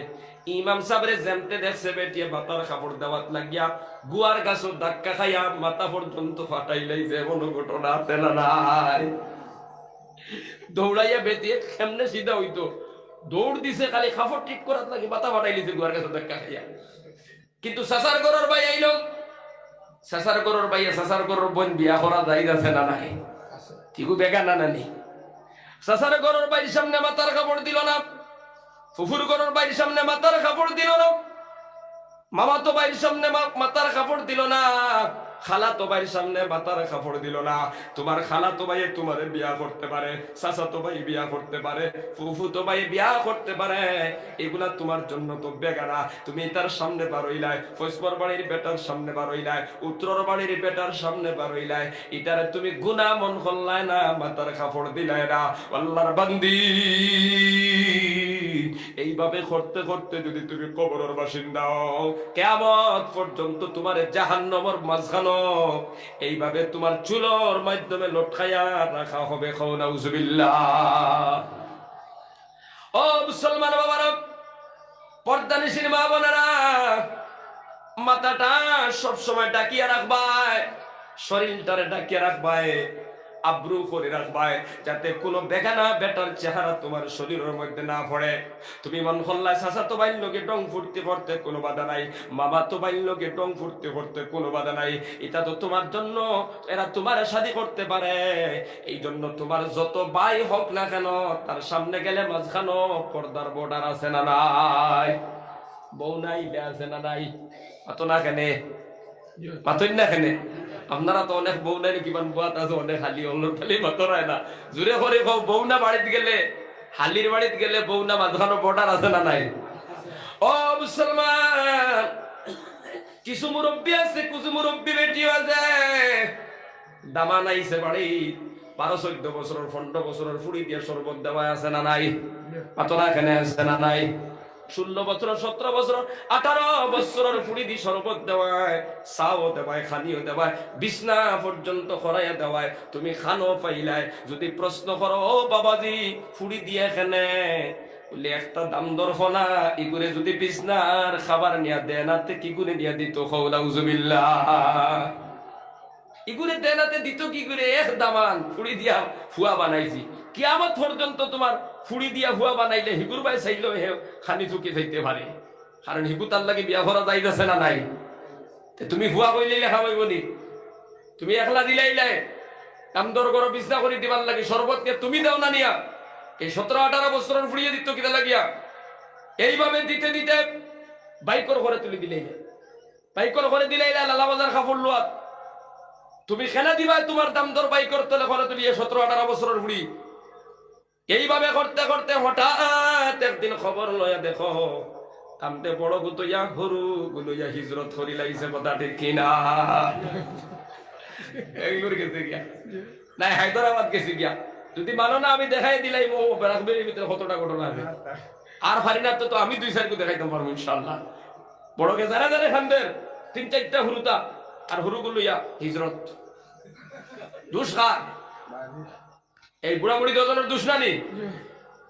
[SPEAKER 1] ইমাম সাহেবরে জানতে দেখছে বেটিয়ে মাথার কাপড় দেওয়াত লাগিয়া গুয়ার গাছও ধাক্কা খাইয়া মাথা পর্যন্ত ফাটাইলাই, যে এমন ঘটনা আছে না নাই? দৌড়াইয়া বেটিয়ে কেমনে সিধা হইতো, দৌড় দিছে খালি কাপড় ঠিক করার লাগে মাথা ফাটাইলিছে গুয়ার গাছও ধাক্কা খাইয়া। কিন্তু সাসার গরর ভাই আইলো, সাসার গরর ভাইয়া সাসার গরর বোন বিয়া করা যাইতাছে না নাই? ঠিকও বেগা না নানি। সাসার গরর বাইর সামনে মাথার কাপড় দিল না, ফুফুর গরর বাইর সামনে মাথার কাপড় দিল না, মামা তো বাইর সামনে মাথার কাপড় দিল না, খালা তো ভাইয়ের সামনে মাথার কাপড় দিল না। তোমার খালা তো ভাই তোমারে বিয়া করতে পারে, চাচা তো ভাই বিয়া করতে পারে, ফুফু তো ভাই বিয়া করতে পারে, এগুলা তোমার জন্য তো বেগানা। তুমি তার সামনে বারইলাই, ফৈসপর বাড়ির বেটার সামনে বারইলাই, উত্তর বাড়ির বেটার সামনে বারইলাই, এটারে তুমি গুনাহ মন করলাই না, মাথার কাপড় দিলাই না। আল্লাহর বান্দি, এইভাবে করতে করতে যদি তুমি কবরের বাসিন্দা হও, কিয়ামত পর্যন্ত তোমার জাহান্নামের মাঝখানে এইভাবে তোমার চুলোর মাধ্যমে লটকাইয়া রাখা হবে। নাউজুবিল্লাহ। ও মুসলমান বাবারা, পর্দানিশীল মা বোনেরা, মাথাটা সবসময় ডাকিয়া রাখবাই, শরীরটারে ডাকিয়া রাখবাই, আব্রু করে রাখবাই, যাতে কোনো বেগানা বেটার চেহারা তোমার শরীরের মধ্যে না পড়ে। তুমি মন করলা চাচা তো বাইর লোকে টং ফুটতে পড়তে কোনো বাধা নাই, মামা তো বাইর লোকে টং ফুটতে পড়তে কোনো বাধা নাই, এটা তো তোমার জন্য, এরা তোমার শাদী করতে পারে। এই জন্য তোমার যত ভাই হোক না কেন, তার সামনে গেলে মাঝখানো পর্দার বর্ডার আছে না নাই? বউ নাই আছে না নাই? পাতো না কেনে, পাতই না কেনে? আপনারা তো অনেক বউ নাই কিমান বাত আছে, অনেক হালি অল্লোর খালি মাতরায় না, জুড়ে করে বউ না বাড়িতে গেলে, হালির বাড়িতে গেলে বউ না মাঝখানো বর্ডার আছে না নাই? ও মুসলমান, কিছু মুরব্বী আছে, কিছু মুরব্বী বেটিও আছে, দামা নাইছে বাড়ি 12-14 বছরের 15 বছরের ফুড়ি দিয়ে শরবত দেওয়া আছে না নাই? পাতরা এখানে আছে না নাই? 16 বছর 17 বছর 18 বছরের ফুড়ি দিয়ে শরবত দেওয়ায়, চাও দেওয়ায়, খানিও দেওয়ায়, বিছনা পর্যন্ত করাইয়া দেওয়ায়, তুমি খানো পাইলাই। যদি প্রশ্ন করো, ও বাবাজি ফুড়ি দিয়ে এখানে বলে একটা দাম দরফনা, ইগুরে যদি বিছনার খাবার নিয়া দেয় নাতে কি করে নিয়া দিত? নাউজুবিল্লাহ। ইগুরে দেনাতে দিত কি করে? এক দামান ফুড়ি দিয়া ফুয়া বানাইছি, কিয়ামত পর্যন্ত তোমার ফুড়ি দিয়া ফুয়া বানাইলে হিগুর ভাই চাইলেও হে খানি চুকি যাইতে পারে, কারণ হিগু তার লাগে বিয়া ভরা যাইতেছে না নাই? তুমি ফুয়া কইলে লেখা হইব নি? তুমি একলা দিলাইলাই দাম দর করো বিছনা করে দিবার লাগে, শরবত নিয়ে তুমি দাও না নিয়া, এই 17-18 বছরের ফুড়িয়ে দিত কিতা লাগিয়া? এইভাবে দিতে দিতে বাইকর ঘরে তুলে দিলে, বাইকর ঘরে দিলাই লালা বাজার কাপড় লোয়া, তুমি খেলা দিবা তোমার দাম দর বাইকর তলে ঘরে তুলিয়ে 17-18 বছরের বুড়ি। এইভাবে করতে করতে হঠাৎ একদিন খবর লয়া দেখো কামতে বড় গুতইয়া হরু গুলইয়া হিজরত করি লাইছে। কথা ঠিক কিনা? এগুলোর গেছে গিয়া নাই, হায়দ্রাবাদ গেছে গিয়া। যদি মানো না আমি দেখাই দিলাই মো রাখবের ভিতরে কতটা ঘটনা আছে, আর পারি না তো আমি 2-4 দেখাইতে পারবো ইনশাআল্লাহ। বড় গে যারা যারা খানদের 3-4টা হুরুতা আর হুরুগুলো ইয়া হিজরত দুষ খা। এই বুড়া বুড়ি দজনের দুষ নানি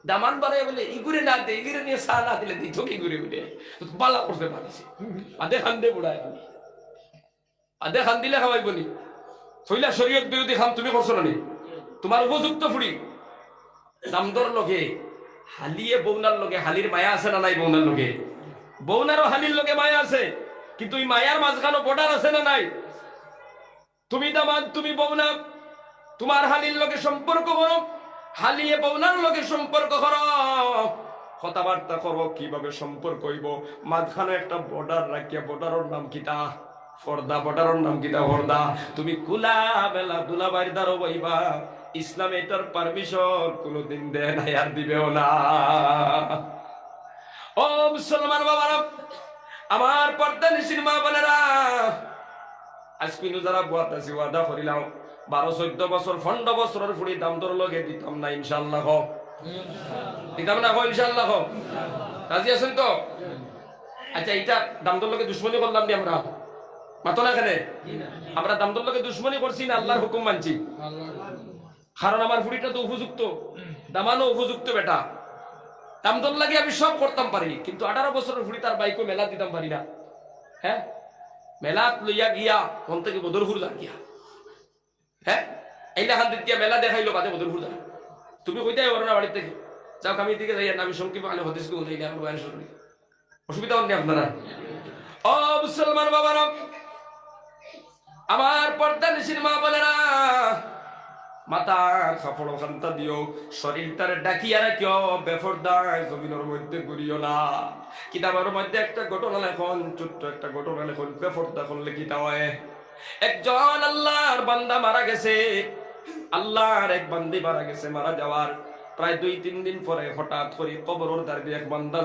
[SPEAKER 1] দামান বানাই বলে ইগুরে না দে, ইগুরে নিয়ে চা না দিলে দিত কি করে বলে পালা করতে পারিস। আধে খান দে বুড়ায়, আধে খান দিলে খাওয়াই বলি থইলা শরীয়ত বিরোধী খান তুমি করছো না? তোমার উপযুক্ত ফুড়ি দামদর লগে হালিয়ে বৌনার লগে, হালির মায়া আছে না নাই বৌনার লগে? বউনারও হালির লোকে মায়া আছে, কিন্তু এই মায়ার মাঝখানে বর্ডার আছে না নাই? তুমি দামান, তুমি বউনা, তোমার হালির লোকে সম্পর্ক করো, হালিয়ে বউনার লোকে সম্পর্ক করো, কথাবার্তা করো, কিভাবে সম্পর্ক হইব, মাঝখানে একটা বর্ডার রাখিয়া, বর্ডারের নাম কিতা? পর্দা। বর্ডারের নাম কিতা? পর্দা। তুমি কুলা বেলা দুলাবাইর দ্বারও বইবা, ইসলাম এটার পারমিশন কোনোদিন দেয় নাই, আর দিবেও না। ও মুসলমান বাবারা, আমার পর্দা নিশির মা বোনেরা, আজকে যারা বুয়াত আছি ওয়াদা করিলাম 12-14 বছর 15 বছরের ফুড়ি দাম দর লগে দিতাম না, ইনশাআল্লাহ দিতাম না, ইনশাআল্লাহ রাজি আছেন তো? আচ্ছা, এটা দাম দর লগে দুশ্মনী করলাম নি আমরা? মাতো না এখানে আমরা দাম দর লগে দুশ্মনী করছি না আল্লাহর হুকুম মানছি? কারণ আমার ফুড়িটা তো উপযুক্ত, দামানো উপযুক্ত বেটা, দাম দর লাগে আমি সব করতাম পারি, কিন্তু 18 বছরের ফুড়ি তার বাইকও মেলা দিতাম পারি না। হ্যাঁ, মেলা লইয়া গিয়া কোন থেকে বদরপুর যা গিয়া, হ্যাঁ এইলা খান দিয়া মেলা দেখাইলো বাদে বদরপুর যা, তুমি কইতাই পারো না বাড়ির থেকে যাও, আমি দিকে যাই না, আমি সংক্ষিপ্ত আলে হদিস বলি আমার বয়ান শুরু, অসুবিধা হননি আপনারা? ও মুসলমান বাবারা, আমার পর্দা নিশির মা বোনেরা, মাথার কাপড় খান্তা দিও, শরীরটারে ডাকিয়া রাখিও, বেফরদায় জমিনের মধ্যে ঘুরিও না। কিতাবের মধ্যে একটা ঘটনা লেখন, ছোট্ট একটা ঘটনা লেখন, বেফরদা করলে কিতা হয়। একজন আল্লাহর বান্দা মারা গেছে, আল্লাহর এক বান্দি মারা গেছে। মারা যাওয়ার প্রায় 2-3 দিন পরে হঠাৎ করে কবরের দ্বার দিয়ে এক বান্দা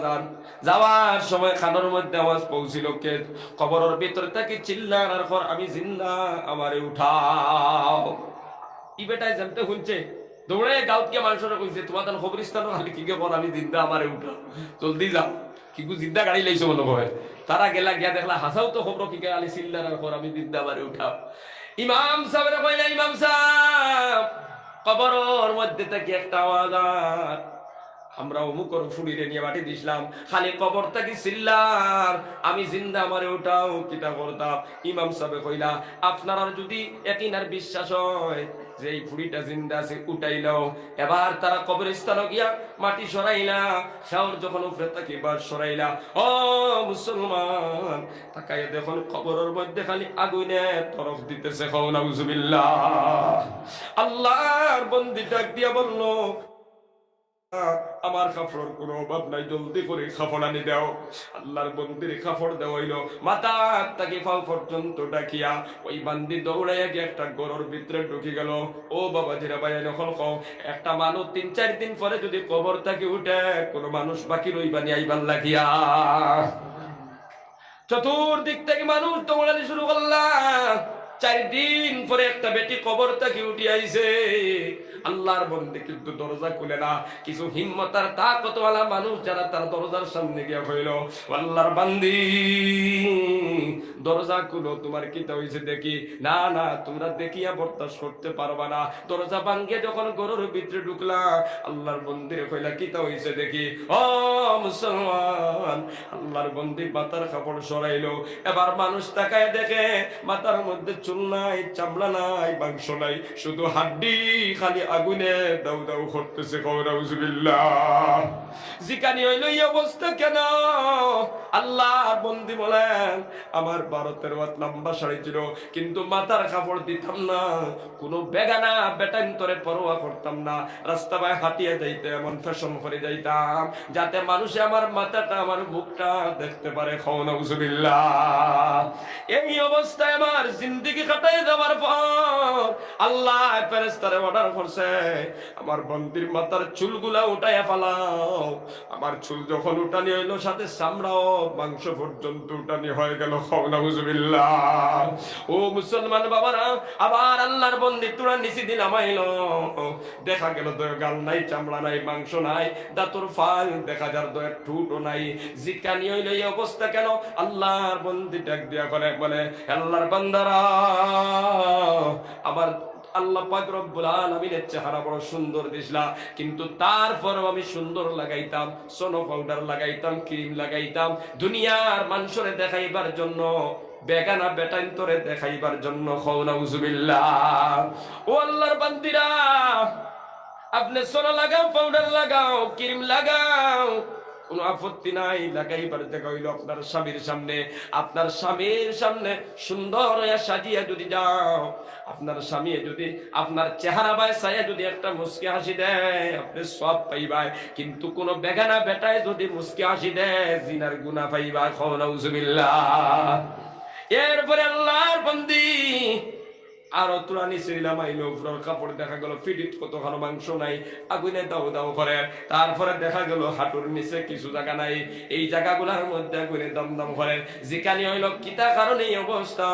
[SPEAKER 1] যাওয়ার সময় খানের মধ্যে আওয়াজ পৌঁছিল, কে কবরের ভিতর থেকে চিল্লার আর পর, আমি জিন্দা, আমারে উঠাও। ই বেটায় জানতে শুনছে, দৌড়ে গাঁত গিয়ে মানুষরা কইছে, তোমার তার খবরিস্তান খালি কি কে বল, আমি জিন্দা, আমারে উঠাও, জলদি যাও, কিন্তু জিন্দা গাড়ি লাইছো মনে হয়। তারা গেলা, গিয়া দেখলা হাসাও তো খবর কি কে আলি চিল্লার আর পর, আমি জিন্দা, আমারে উঠাও। ইমাম সাহেবের কইলা, ইমাম সাহেব, কবরের মধ্যে থেকে একটা আওয়াজ, আমরা অমুকর ফুড়িরে নিয়ে বাটি দিছিলাম, খালি কবর থেকে চিল্লার, আমি জিন্দা, আমারে উঠাও, কিতা করতাম। ইমাম সাহেব কইলা, আপনার যদি একিনার বিশ্বাস হয় যে এই ফুড়িটা জিন্দা আছে, উঠাইলাও। এবার তারা কবরস্থানে গিয়া মাটি সরাইলা, শাওর যখন উপরে তাকে বার সরাইলা। ও মুসলমান, তাকায় দেখুন কবরের মধ্যে খালি আগুনে তরফ দিতেছে। খাও নাউজুবিল্লাহ। আল্লাহর বন্দি ডাক দিয়া বলল, আমার কাপড়ের কোনো অভাব নাই, জলদি করে কাপড় আনি দাও। আল্লাহর বন্দির কাপড় দেওয়াইল, মাথা তাকে পাও পর্যন্ত ডাকিয়া ওই বান্দি দৌড়াইয়া গিয়ে একটা গরুর ভিতরে ঢুকে গেল। ও বাবা জিরা ভাই, নকল খাও, একটা মানুষ 3-4 দিন পরে যদি কবর থেকে উঠে, কোনো মানুষ বাকি রইবানি আইবার লাগিয়া। চতুর্দিক থেকে মানুষ দৌড়ানি শুরু করলাম। 4 দিন পরে একটা বেটি কবর থেকে উঠে আইছে। আল্লাহর বন্দে কিন্তু দরজা খুলে না। কিছু হিম্মতার তাকতওয়ালা মানুষ যারা তার দরজার সামনে গিয়া হইল, আল্লাহর বান্দি দরজা খুলো, তোমার কিতা হইছে দেখি। না না, তোমরা দেখিয়া বরদাস্ত করতে পারবা না। দরজা ভাঙ্গে যখন গরুর ভিতরে ঢুকলা, আল্লাহর বন্দিরে কইলা, কিতা হইছে দেখি। ও মুসলমান, আল্লাহর বন্দি মাথার কাপড় সরাইলো। এবার মানুষ তাকায় দেখে মাথার মধ্যে চুল নাই, চামড়া নাই, মাংস নাই, শুধু হাড্ডি, খালি আগুনে দাউ দাউ করতেছে। নাউজুবিল্লাহ। জিকানি হইল এই অবস্থা কেন? আল্লাহর বন্দি বলেন, আমার 12-13 হাত লম্বা শাড়ি ছিল, কিন্তু মাথার কাপড় দিতাম না, কোনো বেগানা বেটান্তরে পরোয়া করতাম না। রাস্তা বাই হাঁটিয়ে যাইতে এমন ফ্যাশন করে যাইতাম যাতে মানুষে আমার মাথাটা, আমার মুখটা দেখতে পারে। খাও নাউজুবিল্লাহ। এই অবস্থায় আমার জিন্দেগি কাটাই যাওয়ার পর আল্লাহ ফেরেশতারে অর্ডার করছে, আমার বন্দির মাথার চুলগুলা উঠাইয়া ফেলাও। আমার চুল যখন উঠানি হইলো, সাথে চামড়াও মাংস পর্যন্ত উঠানি হয়ে গেল। খাও নাউজুবিল্লাহ। ও মুসলমান বাবারা, আবার আল্লাহর বন্দি তোরা নিচে দিন নামাইলো। দেখা গেল দয় গাল নাই, চামড়া নাই, মাংস নাই, দাঁতর ফাল দেখা যার দয় ঠুটও নাই। জিকানি হইলো এই অবস্থা কেন? আল্লাহর বন্দি ডাক দিয়া বলে, আল্লাহর বান্দারা, আমার আল্লাহ পাক রব্বুল আলামিনের চেহারা বড় সুন্দর দিছলা, কিন্তু তারপরেও আমি সুন্দর লাগাইতাম, সোনো পাউডার লাগাইতাম, ক্রিম লাগাইতাম, দুনিয়ার মানুষরে দেখাইবার জন্য, বেগানা বেটান্তরে দেখাইবার জন্য। খাও নাউজুবিল্লাহ। ও আল্লাহর বান্দিরা, আপনি সোনা লাগাও, পাউডার লাগাও, ক্রিম লাগাও, কোনো আপত্তি নাই, লাগাইবার দেখা হইল আপনার স্বামীর সামনে। আপনার স্বামীর সামনে সুন্দর হইয়া সাজিয়া যদি যাও, আপনার স্বামী যদি আপনার চেহারা বায় ছায়া যদি একটা মুস্কি হাসি দেয়, আপনি সব পাইবাই। কিন্তু কোন বেগানা বেটায় যদি মুস্কি হাসি দেয়, জিনার গুনাহ পাইবা। নাউজুবিল্লাহ। এরপরে আল্লাহর বান্দি আরো তোরা নিছিলাম আইলো, উপরের কাপড় দেখা গেল ফিটিত কতখানো মাংস নাই, আগুনে দাও দাও করে। তারপরে দেখা গেল হাঁটুর নিচে কিছু জায়গা নাই, এই জায়গাগুলোর মধ্যে আগুনে দম দম করে। যেখানে হইল কিতা কারণে এই অবস্থা,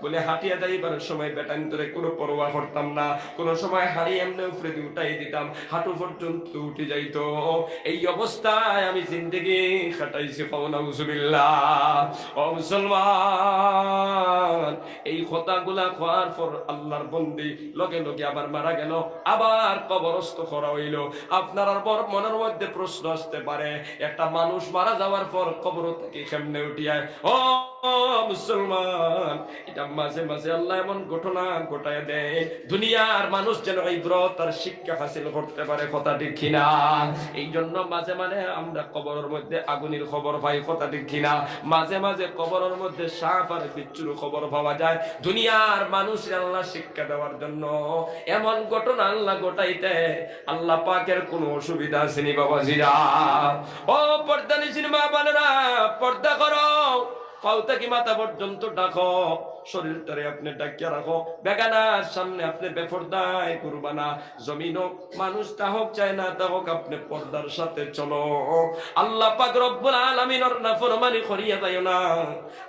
[SPEAKER 1] বলে হাঁটিয়া যাইবার সময় বেটান ধরে কোনো পরোয়া করতাম না, কোনো সময় হাড়ি এমনি উপরে দিয়ে উঠাই দিতাম, হাঁটু পর্যন্ত উঠে যাইতো। এই অবস্থায় আমি জিন্দেগি কাটাইছি। নাউজুবিল্লাহ। ও মুসলমান, এই কথাগুলা খোয়ার পর আল্লাহর বন্দি লগে লগে আবার মারা গেল, আবার কবরস্থ করা হইল। আপনার আর মনের মধ্যে প্রশ্ন আসতে পারে, একটা মানুষ মারা যাওয়ার পর কবর থেকে কেমনে উঠিয়ায়? ও মুসলমান, এটা মাঝে মাঝে আল্লাহ এমন ঘটনা ঘটায় দেয়, দুনিয়ার মানুষ যেন ইবরত আর শিক্ষা হাসিল করতে পারে। কথা ঠিক কিনা? এই জন্য মাঝে মাঝে আমরা কবরের মধ্যে আগুনের খবর পাই। কথা ঠিক কিনা? মাঝে মাঝে কবরের মধ্যে সাপ আর বিচ্ছুর খবর পাওয়া যায়। দুনিয়ার মানুষ আল্লাহ শিক্ষা দেওয়ার জন্য এমন ঘটনা আল্লাহ ঘটাইতে আল্লাহ পাকের কোনো অসুবিধা আসেনি বাবাজিরা। ও পর্দা নিশির মা বোনেরা, পর্দা করো, পাও থেকে মাথা পর্যন্ত ডাকো, শরীরটারে আপনি ডাকিয়া রাখো। বেগানার সামনে আপনি বেপরদায় করবা না। জমিন হোক, মানুষ তা হোক চায় না তা হোক, আপনি পর্দার সাথে চলো। আল্লাহ পাক রব্বুল আলামিনের নাফরমানি করিয়া যাইও না।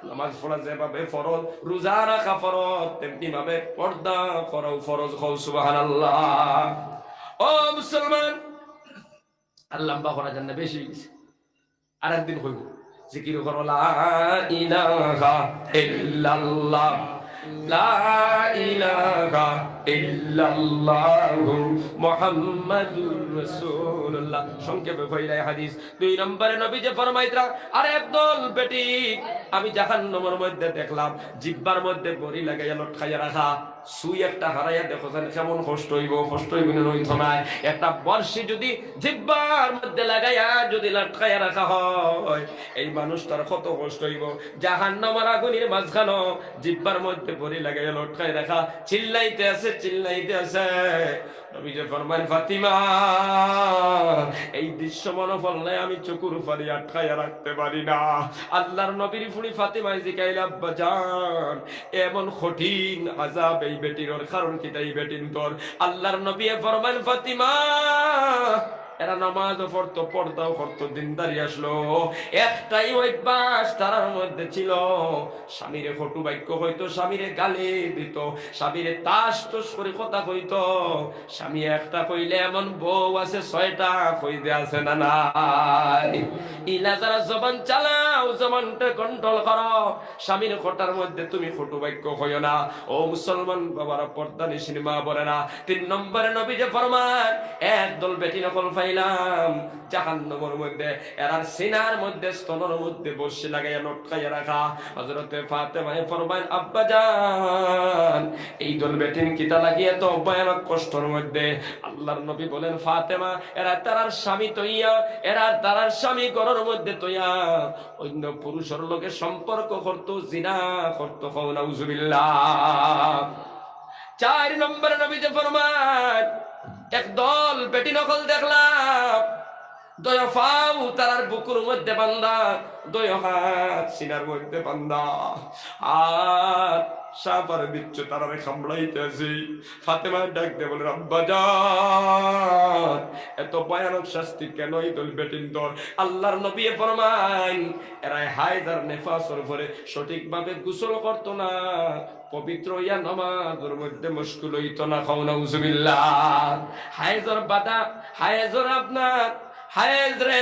[SPEAKER 1] নামাজ পড়া যেভাবে ফরজ, রোজা রাখা ফরজ, তেমনি ভাবে পর্দা করাও ফরজ। সুবহানাল্লাহ। ও মুসলমান, আল্লাহ বা করা জান্নাত বেশি গেছে। আর একদিন হইব জিকির করো, লা ইলাহা ইল্লাল্লাহ, লা ইলাহা ইল্লাল্লাহু মুহাম্মাদুর রাসূলুল্লাহ। সংক্ষেপে কইলাই হাদিস 2 নম্বরে নবী যে ফরমাইতরা, আর একদল বেটি আমি জাহান্নামের মধ্যে দেখলাম, জিহ্বার মধ্যে বড়ি লাগাইয়া লটকাইয়া রাখা। সুই একটা হারাইয়া দেখো কেমন কষ্ট হইব। কষ্ট হইব না হইতো না? একটা বর্ষি যদি জিহ্বার মধ্যে লাগাইয়া যদি লটকাইয়া রাখা হয়, এই মানুষটার কত কষ্ট হইব। জাহান্নামের আগুনের মাঝখানো জিহ্বার মধ্যে বড়ি লাগাইয়া লটকাই রাখা, চিল্লাইতে আছে চিল্লাইতে আছে। নবী যে ফরমান, ফাতিমা, এই দৃশ্য মনে পড়লে আমি চকুর পানি আটকাইয়া রাখতে পারি না। আল্লাহর নবীর ফুড়ি ফাতিমায় জিগাইল, আব্বা জান, এমন কঠিন আযাব এই বেটির কারণ কি? তাই বেটিন তোর। আল্লাহর নবী ফরমান, ফাতিমা, এরা নামাজ পড়তো, পর্দাও করতো, দিনদারি আসলো, একটাই অভ্যাস তার মধ্যে ছিল, স্বামীরে কটু বাক্য হইতো, স্বামীরে গালি দিত, স্বামীরে তাস তোস করে কথা কইতো। স্বামী একটা কইলে এমন বউ আছে 6টা কইতে আছে না নাই? ইলা যারা জবান চালাও, জবানটা কন্ট্রোল করো। স্বামীর খোটার মধ্যে তুমি কটু বাক্য কইও না। ও মুসলমান বাবারা, পর্দা নিশিন মা বলে না। 3 নম্বরে নবী যে ফরমান, একদল বেটি নকল পাইলাম জাহান্নামের মধ্যে, এরার সিনার মধ্যে স্তনের মধ্যে বসে লাগাইয়া লটকাইয়া রাখা। হযরতে ফাতেমা ফরমান, আব্বা জান, এই দল বেটিন কিতা লাগিয়ে তো ভয়ানক কষ্টের মধ্যে। আল্লাহর নবী বলেন, ফাতেমা, এরা তারার স্বামী তৈয়া, এরা তারার স্বামী ঘরের মধ্যে তৈয়া অন্য পুরুষের লোকের সম্পর্ক করতো, জিনা করতো। নাউজুবিল্লাহ। 4 নম্বরে নবী যে ফরমান, একদল বেটি নকল দেখলাম, 2 পাও তারার বুকুর মধ্যে বান্ধা, 2 হাত সিনার মধ্যে বান্ধা, আর সাপার বিচ্ছু তারারে খামড়াইতেছে। ফাতেমা ডাক দিয়ে বলে, আব্বা জান, এত ভয়ানক শাস্তি কেন এই দল বেটিন তোর? আল্লাহর নবী ফরমান, এরা হায়েজ আর নেফাসের উপরে সঠিকভাবে গোসল করতো না, পবিত্র ইয়া নামাজের মধ্যে মুশকিল হইতো না। নাউজুবিল্লাহ। হায়েজর বাধা, হায়েজর আপনার হায়েজ রে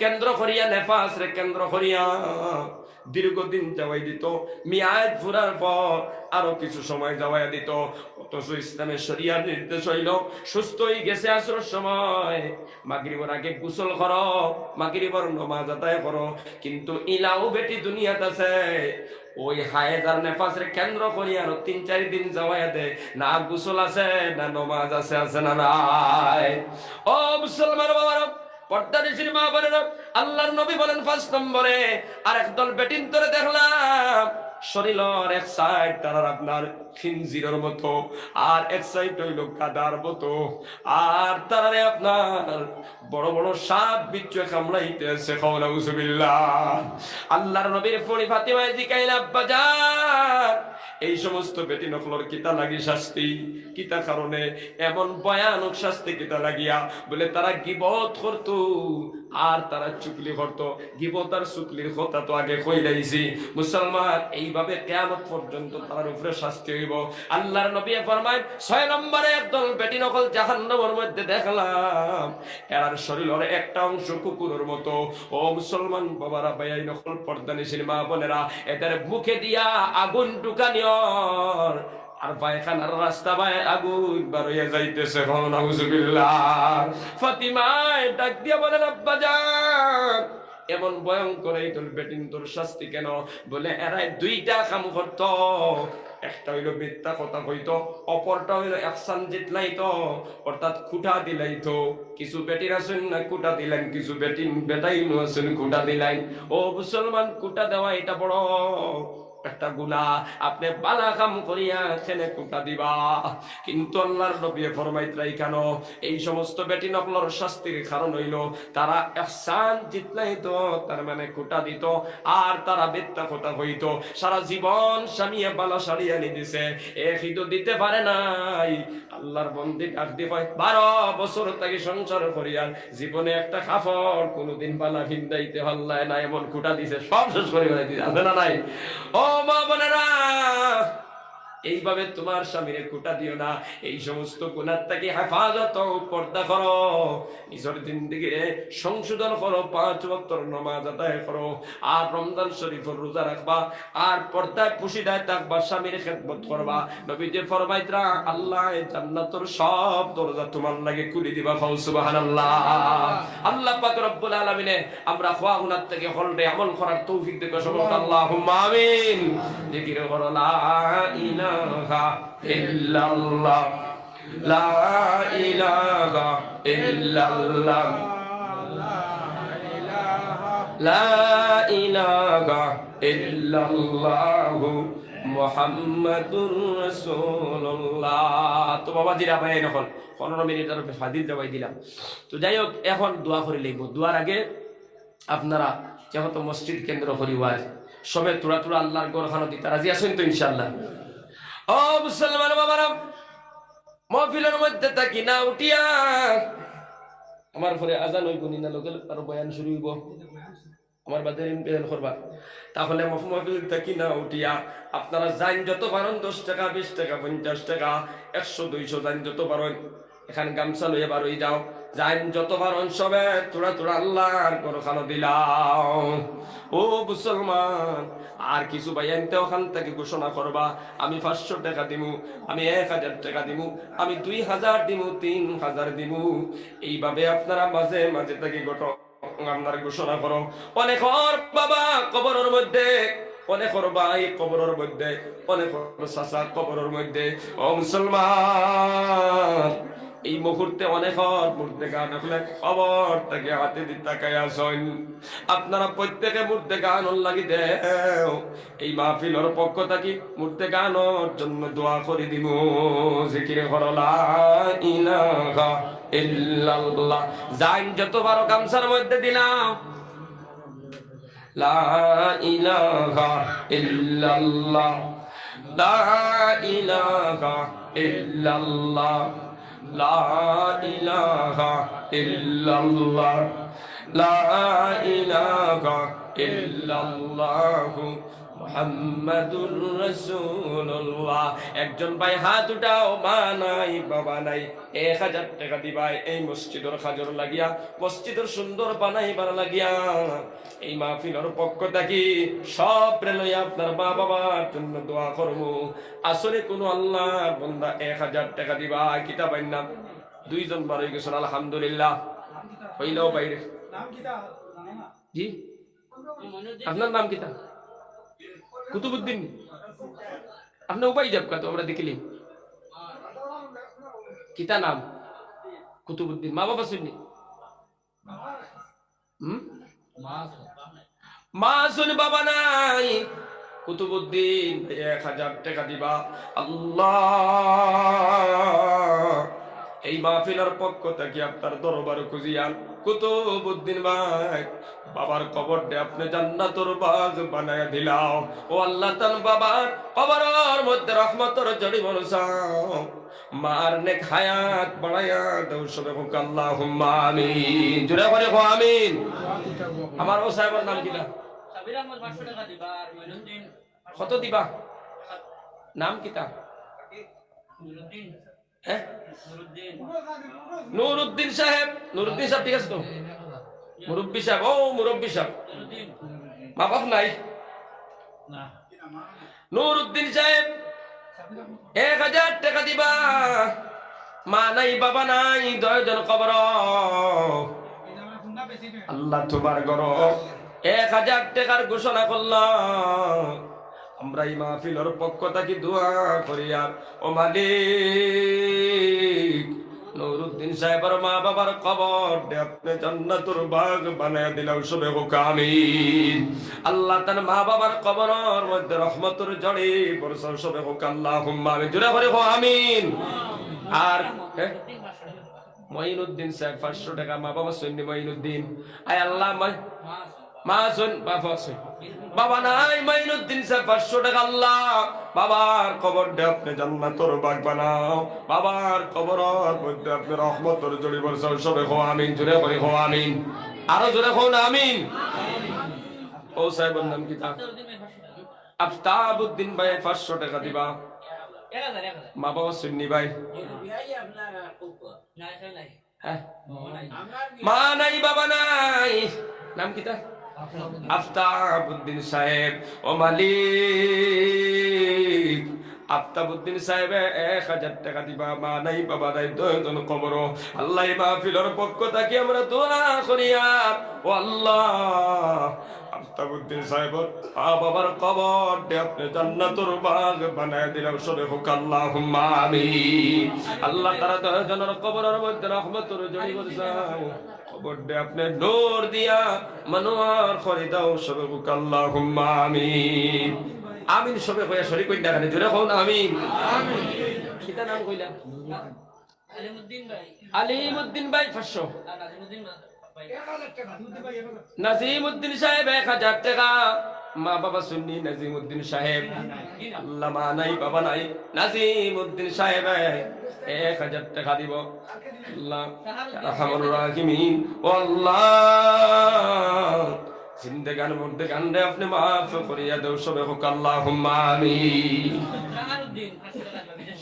[SPEAKER 1] কেন্দ্র করিয়া, নেফাস রে কেন্দ্র করিয়া দীর্ঘদিন যাওয়াই দিত, মিয়াদ ফুরার পর আরো কিছু সময় যাওয়াই দিত। অথচ ইসলামের শরিয়ার নির্দেশ হইল, সুস্থ হয়ে গেছে আসরের সময়, মাগরিবের আগে গোসল করো, মাগরিবের নামাজ আদায় করো। কিন্তু ইলাও বেটি দুনিয়াত আছে, ওই হায়েজ আর নেফাসের কেন্দ্র করি আরো 3-4 দিন যাওয়াই দে, না গোসল আছে না নামাজ আছে, আছে না নাই? ও মুসলমান বাবারা, পর্দানিশীর মা বোনেরা, আল্লাহর নবী বলেন 5 নম্বরে আর একদল বেটিন তোরে দেখলাম শরীরের এক সাইড তারা আপনার খিনজিরের মতো, আর এক সাইড হইল কাদার মতো, আর তারারে আপনার বড় বড় সাপ বিচ্ছু কামড়াইতেছে। নাউজুবিল্লাহ। আল্লাহর নবীর ফড়ি ফাতিমা জিকাইলা আব্বাজান এই সমস্ত বেটি নকলর কিতা লাগি শাস্তি, কিতা কারণে এমন ভয়ানক শাস্তি কিতা লাগিয়া? বলে তারা গিবত করত আর তারা চুগলি করত। গিবত আর চুগলির কথা তো আগে কইলাইছি। মুসলমান এইভাবে কিয়ামত পর্যন্ত তার উপরে শাস্তি হইব। আল্লাহর নবী ফরমায় 6 নম্বরে একদল বেটি নকল জাহান্নামের মধ্যে দেখলাম এর শরীরের একটা অংশ কুকুরের মতো। ও মুসলমান বাবারা, ভাই নকল পর্দানিশীল মা বোনেরা, এদের মুখে দিয়া আগুন ঢুকানিও আর পায়খানার রাস্তা বাই আগুন বার হইয়া যাইতেছে। নাউজুবিল্লাহ। ফাতিমায় ডাক দিয়া বলেন আব্বাজান এমন ভয়ঙ্কর এই তোর বেটিন তোর শাস্তি কেন? বলে এরাই 2টা কাম করত। একটা হইলো মিথ্যা কথা কইতো, অপরটা হইলো একসান জিতলাইতো, অর্থাৎ খুঁটা দিলাইতো। কিছু বেটির আছেন না খুঁটা দিলেন, কিছু বেটাই আছেন খুঁটা দিলেন। ও মুসলমান, খুঁটা দেওয়া এটা বড় একটা গুনাহ। আপনি বালা কাম করিয়া ছেলে কুটা দিবা, কিন্তু আল্লাহর নবী ফরমাইতরাই কেন এই সমস্ত বেটি নকলর শাস্তির কারণ হইল তারা ইহসান জিতলাইতো, তার মানে কুটা দিত আর তারা মিথ্যা কথা হইতো। সারা জীবন স্বামীয়ে বালা সারিয়া নি দিছে, একই তো দিতে পারে নাই। আল্লাহর বন্দি ডাক দি কয় 12 বছর তাকে সংসার করিয়া জীবনে একটা কাপড় কোনোদিন বালা ভিন্দাইতে পারলায় না, এমন কুটা দিছে, সব শেষ করে দিছে। আছে না নাই? ও মা বোনেরা, এইভাবে তোমার স্বামীরে কুটা দিও না। এই সমস্ত গুনাহ থেকে হেফাজত ও পর্দা করো, নিজের জিন্দেগিরে সংশোধন করো, 5 ওয়াক্ত নামাজ আদায় করো, আর রমজান শরীফের রোজা রাখবা, আর পর্দায় পুশিদায় থাকবা, স্বামীর খেদমত করবা। নবীজি ফরমাইতরা আল্লাহ জান্নাতের সব দরজা তোমার লাগে খুলে দিবা। সুবহানাল্লাহ। আল্লাহ পাক রব্বুল আলামিনে আমরা খোয়া গুনাহ থেকে হলরে আমল করার তৌফিক দেবে সবাই। আল্লাহুম্মা আমিন। জিকির করো লা ইলাহা ইল্লাল্লাহ, লা ইলাহা ইল্লাল্লাহ, লা ইলাহা ইল্লাল্লাহ মুহাম্মাদুর রাসূলুল্লাহ। তো বাবা জিরা ভাই এখন 15 মিনিট আর হাদিস জবাই দিলাম। তো যাই হোক, এখন দোয়া করে লইব। দোয়ার আগে আপনারা যেহেতু মসজিদ কেন্দ্র করিবার সবে তোরা তোরা আল্লাহর গোরখানো দিতে রাজি আছেন তো ইনশাআল্লাহ? ও মুসলমান বাবারা, মাহফিলের মধ্যে থাকি না উঠিয়া আমার পরে আজান হইব নি না লোকের আর বয়ান শুরু হইব, আমার বাদে ইন্তেজার করবা। তাহলে মাহফিল থাকি না উঠিয়া আপনারা যান যত পারেন, 10 টাকা 20 টাকা 50 টাকা 100 200 যান যত পারেন, এখানে গামছা লইয়া বার হয়ে যাও, যান যত পারেন সবে তোরা তোরা আল্লাহর গোরখানো দিলাম। ও মুসলমান, আর কিছু ভাইয়ানতে ওখান থেকে ঘোষণা করবা আমি 500 টাকা দিমু, আমি 1000 টাকা দিমু, আমি 2000 দিমু, 3000 দিমু। এইভাবে আপনারা মাঝে মাঝে থেকে আপনার ঘোষণা করো। অনেকর বাবা কবরের মধ্যে, অনেকর ভাই কবরের মধ্যে, অনেকর চাচা কবরের মধ্যে। ও মুসলমান, এই মুহূর্তে অনেকর মূর্তে গান আসলে খবর থেকে হাতে দিয়ে তাকাই আসেন। আপনারা প্রত্যেকে মূর্তে গান লাগি দেও, এই মাহফিলের পক্ষ থাকি মূর্তে গানোর জন্য দোয়া করে দিব। জিকিরে করো লা ইলাহা ইল্লাল্লাহ। যাইন যত বড় গামছার মধ্যে দিলাম লা ইলাহা ইল্লাল্লাহ, লা ইলাহা ইল্লাল্লাহ, লা ইলাহা ইল্লাল্লাহ, লা ইলাহা ইল্লাল্লাহ মুহাম্মাদুর রাসূলুল্লাহ। একজন ভাই হাত উঠাও, মা নাই বাবা নাই, 1000 টাকা দিবাই এই মসজিদের খাজর লাগিয়া, মসজিদের সুন্দর বানাইবার লাগিয়া। এই মাহফিলের পক্ষ থাকি সব লইয়া আপনার মা বাবার জন্য দোয়া করবো। আসলে কোন আল্লাহর বান্দা 1000 টাকা দিবা কিতাব নাম 2 জন বার হয়ে গেছেন, আলহামদুলিল্লাহ। হইলেও বাইরে জি, আপনার নাম কিতা? কুতুবুদ্দিন। আপনার উপায় যাব তো আমরা দেখিলি কিতা নাম? কুতুবুদ্দিন। মা বাবা শুনি মাসুন বাবা নাই, কুতুবুদ্দিন 1000 টাকা দিবা। আল্লাহ এই মাহফিলের পক্ষ থেকে আপনার দরবার খুঁজিয়ান কুতুবুদ্দিন ভাই বাবার কবরটা আপনি জান্নাতুর বাগ বানায় দিলাও। ও আল্লাহ তান বাবার কবরের মধ্যে রহমতের জড়ি বরসাও, মার নেক হায়াত বাড়ায়া দাও সবে হোক আল্লাহুম্মা আমিন। জোরে করে কো আমিন। আমার ও সাহেবের নাম কিটা? সাবির আহমদ 500 টাকা দিবা। আর মইনুদ্দিন কত দিবা? নাম কিটা? নুরুদ্দিন। হ্যাঁ নুরুদ্দিন সাহেব। নুরুদ্দিন সাহেব ঠিক আছে তো? মুরব্বী সাহেব। ও মুরব্বী সাহেব মা বাপ নাই? নুরুদ্দিন সাহেব 1000 টাকা দিবা। মা নাই বাবা নাই 10 জন কবর। আল্লাহ তোমার ঘর 1000 টাকার ঘোষণা করলাম। আমরা এই মাহফিলের পক্ষ থেকে দোয়া করি আর ও মালিক নুরুদ্দিন সাহেবের মা বাবার কবর আপনি জান্নাতুর বাগ বানায় দিলাও সবে হোক আমিন। আল্লাহ তার মা বাবার কবরের মধ্যে রহমতের জড়ি বর্ষাও সবে হোক আল্লাহুম্মা আমিন। জোরে করে হোক আমিন। আর মঈনুদ্দিন সাহেব 500 টাকা। মা বাবা সৈন্য মঈনুদ্দিন। আয় আল্লাহ মাসুন বাবা নাই মঈনুদ্দিন সাহেব 500 টাকা। আল্লাহ বাবার কবরটা আপনি জান্নাতুর বাগ বানাও, বাবার কবরের মধ্যে আপনি রহমতের জড়ি বর্ষাও সবে হো আমিন। জোরে করে হো আমিন। আরো জোরে হন আমিন। ও সাহেবের নাম কি? আফতাবউদ্দিন ভাই 500 টাকা দিবা। মা বাবা সুন্নি ভাই। মা নাই বাবা নাই। নাম কি তা? আফতাবউদ্দিন সাহেব। ও মালিক আফতাবউদ্দিন সাহেব 1000 টাকা দিবা। মা নাই বাবা নাই 2 জন কবর। আল্লাহ মাহফিলের পক্ষ থেকে আমরা দোয়া করি আর ও আল্লাহ আফতাবউদ্দিন সাহেবের বাবার কবর আপনি জান্নাতুর বাগ বানায় দিলাও সবে হোক আল্লাহুম্মা আমিন। আল্লাহ তারা 10 জনের কবরের মধ্যে রহমতের জড়ি বর্ষাও, কবরটা আপনি নূর দিয়া মনোয়ার করে দাও সবে হোক আল্লাহুম্মা আমিন। আমিন সবে কইয়া শরীক কইনা খানে জোরে কোন আমিন। আমিন। কিটা নাম কইলা? আলিমউদ্দিন ভাই। আলিমউদ্দিন ভাই 500। নাজিমউদ্দিন সাহেব 1000 টাকা। মা বাবা সুন্নি নাজিমউদ্দিন সাহেব। আল্লাহ মা নাই বাবা নাই নাজিমউদ্দিন সাহেব 1000 টাকা দিব। আল্লাহ আরহামুর রাহিমিন। ও আল্লাহ জিন্দেগান মধ্যে গান্ডে আপনি মাফ করিয়া দাও সবে হোক আল্লাহুম্মা আমিন।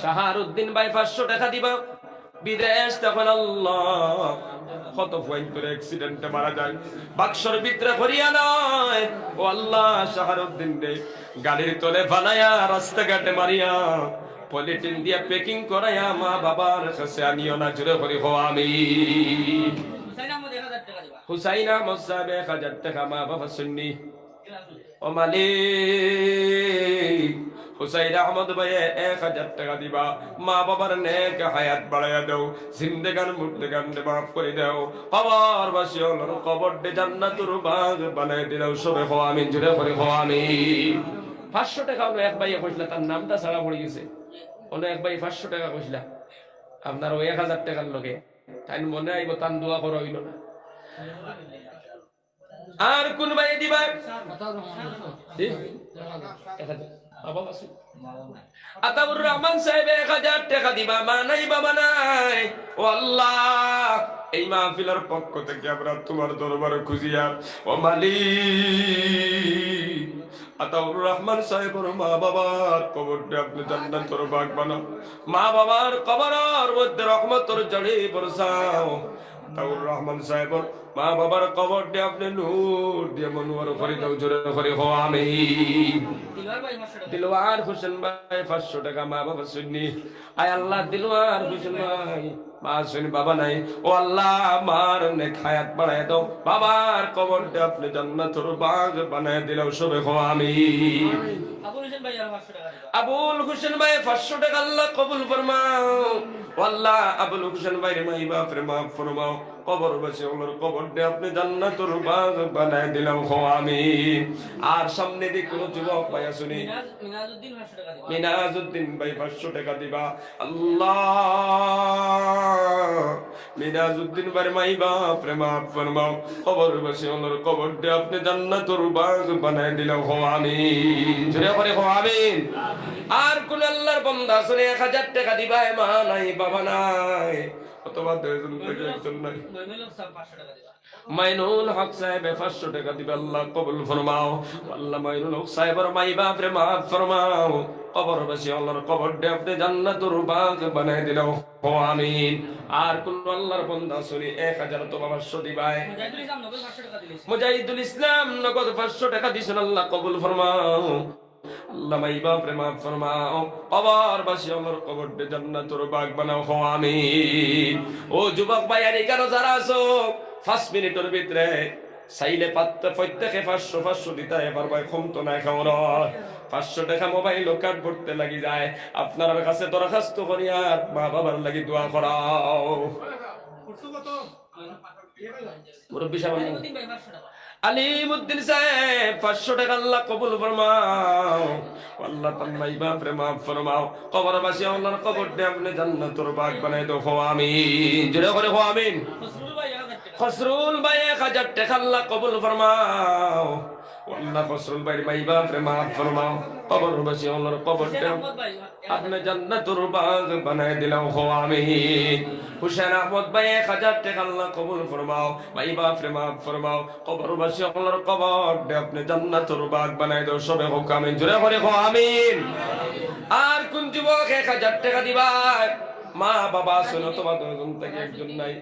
[SPEAKER 1] শাহারউদ্দিন ভাই 500 টাকা দিবা। বিদেশ তখন আল্লাহ কত পয়েন্ট করে অ্যাক্সিডেন্টে মারা যায়, বাক্সর ভিতরে করিয়া নয়। ও আল্লাহ শাহারউদ্দিন রে গাড়ির তলে বানায়া রাস্তাঘাটে মারিয়া পলিথিন দিয়া প্যাকিং করাইয়া মা বাবার কাছে আনিও না। জুড়ে করি হো আমিন। হুসাইন আহমদ সাহেব 1000 টাকা। মা বাবা সুন্নি। ও মালিক হুসাইন আহমদ ভাই 1000 টাকা দিবা। মা বাবার নেক হায়াত বাড়াইয়া দাও, জিন্দেগান মুর্দেগান মাফ করে দাও, কবরবাসী হলোর কবরটা জান্নাতুর বাগ বানায় দিলাও সবে হো আমিন। জুড়ে করে হো আমিন। 500 টাকা হলো এক ভাইয়া কইলা, তার নামটা ছাড়া পড়ে গেছে। হলো এক ভাই 500 টাকা কইলা। আপনার ওই 1000 টাকার লগে তাই মনে আইব তান দোয়া করা হইল না। আর কোন ভাই দিবা? আতাউর রহমান সাহেব 1000 টাকা দিবা। মা নাই বাবা নাই। ও আল্লাহ এই মাহফিলের পক্ষ থেকে আমরা তোমার দরবারে খুঁজিয়া ও মালিক আতাউর রহমান সাহেবের মা বাবার কবরটা আপনি জান্নাতুর বাগ বানাও, মা বাবার কবরের মধ্যে রহমতের জড়ি বর্ষাও। আতাউর রহমান সাহেবের মা বাবার কবরটা আপনি নূর দিয়ে মনোয়ার করে দাও। জোরে করে হো আমিন। দিলওয়ার হোসেন ভাই 500 টাকা। মা বাবা সুন্নি। আয় আল্লাহ দিলওয়ার হোসেন ভাই মা সুন্নি বাবা নাই। ও আল্লাহ মার নেক হায়াত বাড়ায় দাও, বাবার কবরটা আপনি জান্নাতুর বাগ বানায় দিলাও সবে হো আমিন। আবুল হোসেন ভাই 500 টাকা। আল্লাহ কবুল ফরমাও। ও আল্লাহ আবুল হোসেন ভাই রে মাই বাপ রে মাফ ফরমাও। কবরবাসী ওনার কবরটা আপনি জান্নাতুল বাগ বানায় দিলাম হো আমিন। আর সামনে দিয়ে কোনো যুবক ভাই আসুনি, মিনাজউদ্দিন ভাই 500 টাকা দিবা। আল্লাহ মিনাজউদ্দিন ভাই মাই বাপ রে মাফ ফরমাও, কবরবাসী ওনার কবরটা আপনি জান্নাতুল বাগ বানায় দিলাম হো আমিন। জোরে করে হো আমিন। আর কোন আল্লাহর বান্দা আসলে 1000 টাকা দিবা, মা নাই বাবা নাই অথবা দুইজন থেকে একজন নাই, মাইনুল হক সাহেব 500 টাকা দিবা, আল্লাহ কবুল ফরমাও। আল্লাহ মাইনুল হক সাহেবের মাই বাপ রে মাফ ফরমাও, কবরবাসী আল্লাহর কবরটা আপনি জান্নাতুল বাগ বানায় দিলাও হো আমিন। আর কোন আল্লাহর বান্দা আসলে 1000 তো 500 দিবাই, মুজাহিদুল ইসলাম নগদ 500 টাকা দিছেন, আল্লাহ কবুল ফরমাও। আল্লাহ মাই বাপ রে মাফ ফরমাও, কবরবাসী আল্লাহর কবরটা জান্নাতুল বাগ বানাও হো আমিন। ও যুবক ভাই আর এখানে যারা আছো 5 মিনিটের ভিতরে চাইলে প্রত্যেকে 500 দিতে, এবার ভাই কমতো না এখন 500 টাকা মোবাইল কার্ড ভরতে লাগি যায়। আপনার কাছে দরখাস্ত করি আর মা বাবার লাগি দোয়া করাও। মুরব্বি সাহেব আলিমউদ্দিন সাহেব 500 টাকা আল্লাহ কবুল ফরমাও। আল্লাহ তাআলাই বাপ রে মাফ ফরমাও, কবরবাসী আল্লাহর কবরটা আপনি জান্নাতুল বাগ বানাই দাও হো আমিন। জোরে করে হো আমিন। খসরুল ভাই 1000 টাকা আল্লাহ কবুল ফরমাও। আল্লাহ খসরুল ভাই মাই বাপ রে মাফ ফরমাও, কবরবাসী আল্লাহর কবরটা আপনি জান্নাতুল বাগ বানাই দিলাও হো আমিন। হুসেন আহমদ ভাই 1000 টাকা আল্লাহ কবুল ফরমাও, মাই বাপ রে মাফ ফরমাও, কবরবাসী আল্লাহর কবরটা আপনি জান্নাতুল বাগ বানাই দাও সবে হোক আমিন। জোরে করে হো আমিন। আর কোন যুবক 1000 টাকা দিবা, মা বাবা শোনো তোমার দুজন থেকে একজন নাই,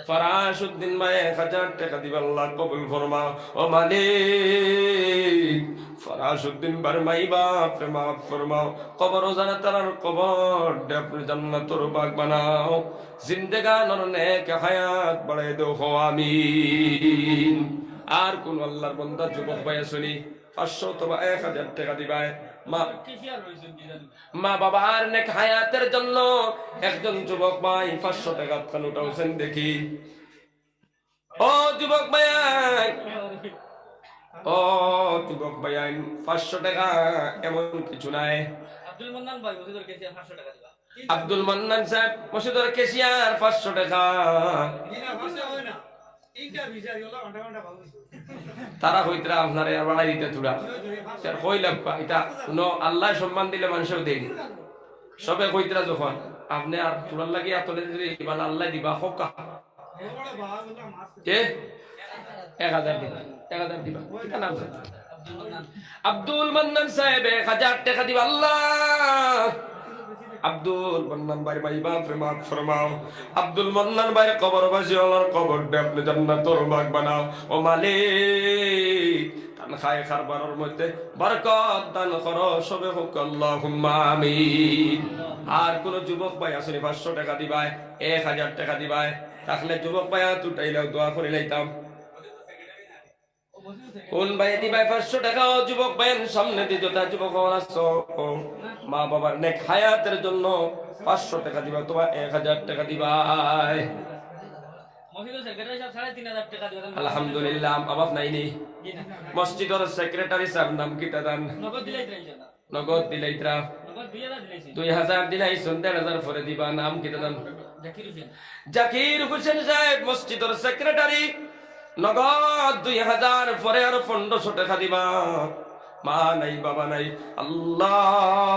[SPEAKER 1] ফরাসউদ্দিন ভাই 1000 টাকা দিবা, আল্লাহ কবুল ফরমাও। ও মালিক ফরাসউদ্দিন বার মাই বাপ রে মাফ ফরমাও, কবর জানা তার কবর আপনি জান্নাতুল বাগ বানাও, জিন্দেগানোর নেক হায়াত বাড়াই দাও হো আমিন। আর কোন আল্লাহর বান্দা যুবক ভাই শুনি 500 অথবা 1000 টাকা দিবা, মা বাবার নেক হায়াতের জন্য একজন যুবক ভাই 500 টাকা খান উঠাওছেন দেখি। ও যুবক ভাই, ও যুবক ভাই 500 টাকা এমন কিছু নাই। আব্দুল মান্নান ভাই মসজিদের কেশিয়ার 500 টাকা দিবা। আব্দুল মান্নান সাহেব মসজিদের কেশিয়ার 500 টাকা। তারা হইতরা আপনারে বাড়াই দিতে তুরা কই লাগবা, এটা কোনো আল্লাহ সম্মান দিলে মানুষও দেয় সবে কইতরা যখন আপনি আর তুলার লাগে এতলে দিবা আল্লাহ দিবা হকা কে 1000 দিবা 1000 দিবা এটা নাম আব্দুল মান্নান সাহেব 1000 টাকা দিবা। আল্লাহ আব্দুল মান্নান ভাই ভাই বাপ রে মাফ ফরমাও, আব্দুল মান্নান ভাই কবরবাসী আল্লাহর কবরটা আপনি জান্নাতুল বাগ বানাও। ও মালিক তান খায় খারবারের মধ্যে বরকত দান করো সবে হোক আল্লাহুম্মা আমিন। আর কোন যুবক ভাই আসলে 500 টাকা দিবাই, 1000 টাকা দিবাই, তাহলে যুবক ভাই তুটাইলেও দোয়া করে লাইতাম। কোন ভাই দিবাই 500 টাকা? যুবক ভাই সামনে দিয়ে যত যুবক আসছো মা বাবার নেক হায়াতের জন্য 500 টাকা দিবা, তোমার 1000 টাকা দিবাই। আলহামদুলিল্লাহ অভাব নাই নি। মসজিদের সেক্রেটারি সাহেব নাম কি তাদান? নগদ দিলাইত্রা 2000 দিলাইছুন, 1500 পরে দিবা। নাম কি তাদান? জাকির হোসেন সাহেব মসজিদের সেক্রেটারি, নগদ 2000 পরে আর 1500 টাকা দিবা। মা নাই বাবা নাই, আল্লাহ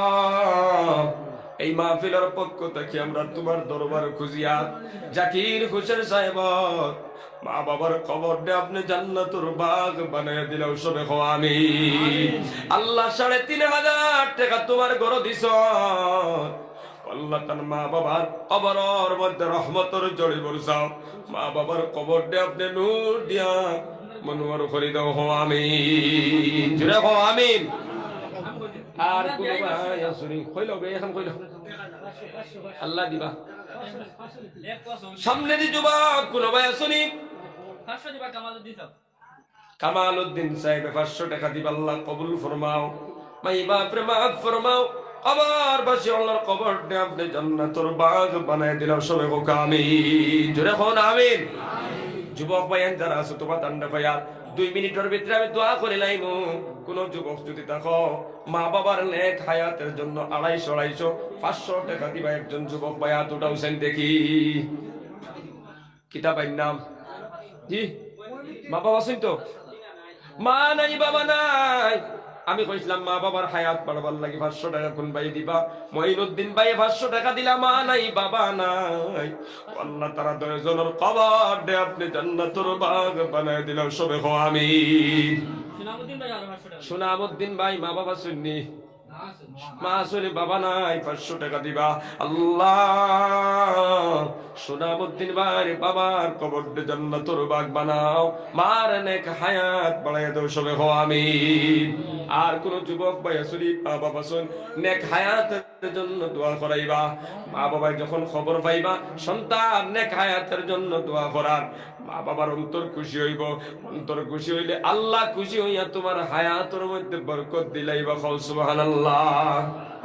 [SPEAKER 1] এই মাহফিলের পক্ষ থেকে আমরা তোমার দরবার খুঁজিয়া জাকির হোসেন সাহেব মা বাবার কবরটা আপনি জান্নাতুল বাগ বানায় দিলাও সবে হো আমিন। আল্লাহ 3500 টাকা তোমার ঘর দিছ, আল্লাহ তার মা বাবার কবরের মধ্যে রহমতের জড়ি বলছাও, মা বাবার কবরটা আপনি নূর দিয়া মনোয়ার করে দাও হো আমিন। জুড়ে হো আমিন। আর কোন ভাই আসুনি কইলো বে এখন কইলো আল্লাহ দিবা। সামনে দি যুবক কোন ভাই আসুনি 500 দিবা। কামালউদ্দিন সাহেব 500 টাকা দিবা, আল্লাহ কবুল ফরমাও। মাই বাপ রে মাফ ফরমাও, কবরবাসী আল্লাহর কবরটা আপনি জান্নাতের বাগ বানায় দিলাম সবাই হোক আমিন জোরে হন আমিন যুবক ভাইয়ান যারা আছো তোমার ঠান্ডা ভাইয়া 2 মিনিটের ভিতরে আমি দোয়া করে লাইমু কোন যুবক যদি থাকো মা বাবার নেক হায়াতের জন্য 250 500 টাকা দিবা একজন যুবক ভাইয়া তোটা হোসেন দেখি কিতাবের নাম জি মা বাবা আছেন তো মা নাই বাবা নাই আমি কইছিলাম মা বাবার হায়াত বাড়াবার লাগি 500 টাকা কোন ভাই দিবা মঈনুদ্দিন ভাই 500 টাকা দিলা মা নাই বাবা নাই আল্লাহ তাআলা 10 জনের কবর দে আপনি জান্নাতের বাগ বানায় দিলাম সবে হো আমিন সুনামউদ্দিন ভাই মা বাবা শুননি মা শুনে বাবা নাই 500 টাকা দিবা আল্লাহ সুনামউদ্দিন ভাই বাবার কবর দে জান্নাতের বাগ বানাও মার নেক হায়াত বাড়ায় দাও সবে হো আমিন আর কোন যুবক ভাই আসলে মা বাবা শুন নেক হায়াতের জন্য দোয়া করাইবা মা বাবা যখন খবর পাইবা সন্তান নেক হায়াতের জন্য দোয়া করার মা বাবার অন্তর খুশি হইব অন্তর খুশি হইলে আল্লাহ খুশি হইয়া তোমার হায়াতের মধ্যে বরকত দিলাইবা খাও সুবহানাল্লাহ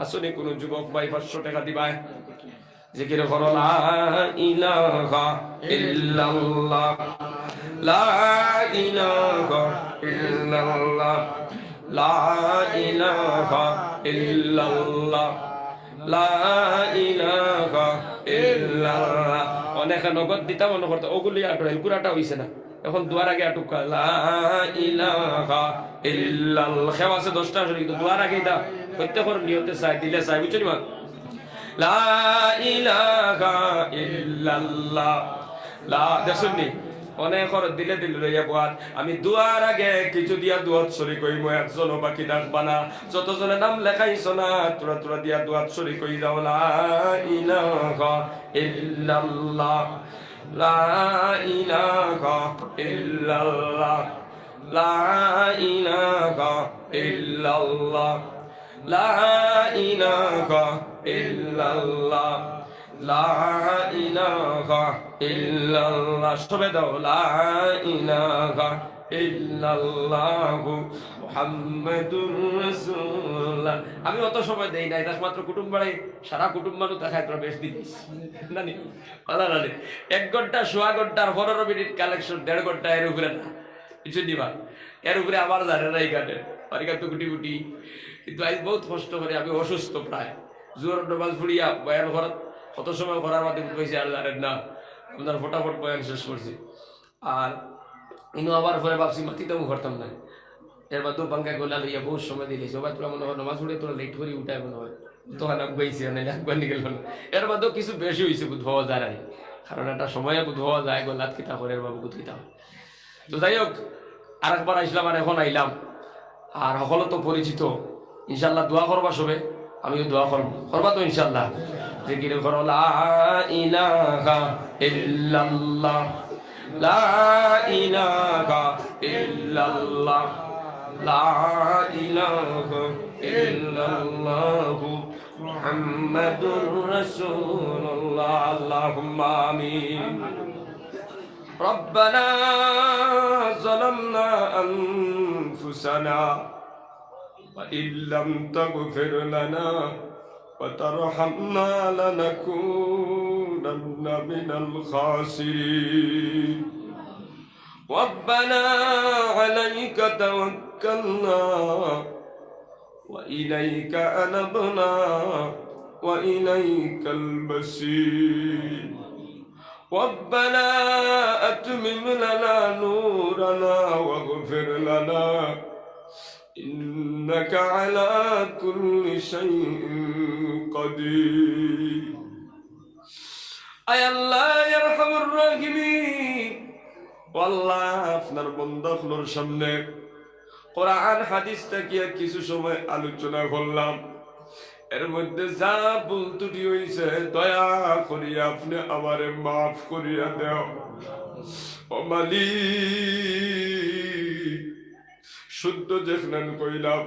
[SPEAKER 1] আসলে কোন যুবক ভাই 500 টাকা দিবা জিকির করো লা ইলাহা ইল্লাল্লাহ লা ইলাহা ইল্লাল্লাহ লা ইলাহা ইল্লাল্লাহ লা ইলাহা ইল্লাল্লাহ অনেক নগদ দিতা মনে করতে ওগুলি আটকাইল পুরাটা হইছে না এখন দুয়ার আগে আটকা লা ইলাহা ইল্লাল্লাহ খেওয়াছে 10টা শরীর কিন্তু দুয়ার আগে দা প্রত্যেকর নিয়তে চাই দিলে চাই বুঝছেন মা লা ইলাহা ইল্লাল্লাহ লা দেখুননি অনেক দিলে দিল লইয়া বাদ আমি দুয়ার আগে কিছু দিয়া দুয়াত শরীক হই মই একজন বাকি ডাকবা না যতজনে নাম লেখাইছো না তোরা তোরা দিয়া দুয়াত শরীক হই যাও লা ইলাহা ইল্লাল্লাহ লা ইলাহা ইল্লাল্লাহ লা ইলাহা ইল্লাল্লাহ লা ইলাহা ইল্লাল্লাহ লা ইলাহা ইল্লাল্লাহ সবে দাও লা ইলাহা ইল্লাল্লাহু মুহাম্মাদুর রাসূলুল্লাহ আমি অত সময় দেই না এটা মাত্র কুটুম বাড়ি সারা কুটুম মানুষ দেখায় তোরা বেশ দিস জানি আলা জানি 1 ঘন্টা সোয়া ঘন্টার 15 মিনিট কালেকশন 1.5 ঘন্টা এর উপরে না কিছু দিবা এর উপরে আবার জানে না এই গানে পারিকা তো গুটি গুটি কিন্তু আজ বহুত কষ্ট করে আমি অসুস্থ প্রায় জোর নামাজ পড়িয়া বয়ান ঘর কত সময় করার মাধ্যমে কইছে আর জানেন না আপনার ফটাফট বয়ান শেষ করছি আর ইনো আবার পরে ভাবছি মাটিতেও করতাম না এর বাদ পাঙ্কা গোলা লইয়া বহুত সময় দিয়েছি সবাই তোরা মনে হয় নামাজ পড়ে তোরা লেট করে উঠায় মনে হয় তখন আগুয়াইছি না একবার নিগেল এর বাদেও কিছু বেশি হয়েছে বুধ হওয়া যায় না কারণ একটা সময় বুধ হওয়া যায় গোলাত কিতা করে বাবু বুধ কিতা তো যাই হোক আর একবার আসলাম আর এখন আইলাম আর সকল তো পরিচিত ইনশাল্লাহ দোয়া করবা সবে আমিও দোয়া করবো করবা তো ইনশাল্লাহ জিকির করো লা ইলাহা ইল্লাল্লাহ লা ইলাহা ইল্লাল্লাহ লা ইলাহা ইল্লাল্লাহ মুহাম্মাদুর রাসূলুল্লাহ আল্লাহুম্মা আমিন ربنا ظلمنا أنفسنا وإن لم تغفر لنا وترحمنا لنكونن من الخاسرين ربنا عليك توكلنا وإليك أنبنا وإليك المصير ربنا أتمم لنا نورنا واغفر لنا إنك على كل شيء قدير أي الله يرحم الراحمين والله আপনার বন্দাগুলোর সামনে কোরআন হাদিস থেকে কিছু সময় আলোচনা করলাম এর মধ্যে যা ভুল ত্রুটি হইছে দয়া করিয়া আপনি আমারে মাফ করিয়া দাও ও মালিক শুদ্ধ যেখানে কইলাম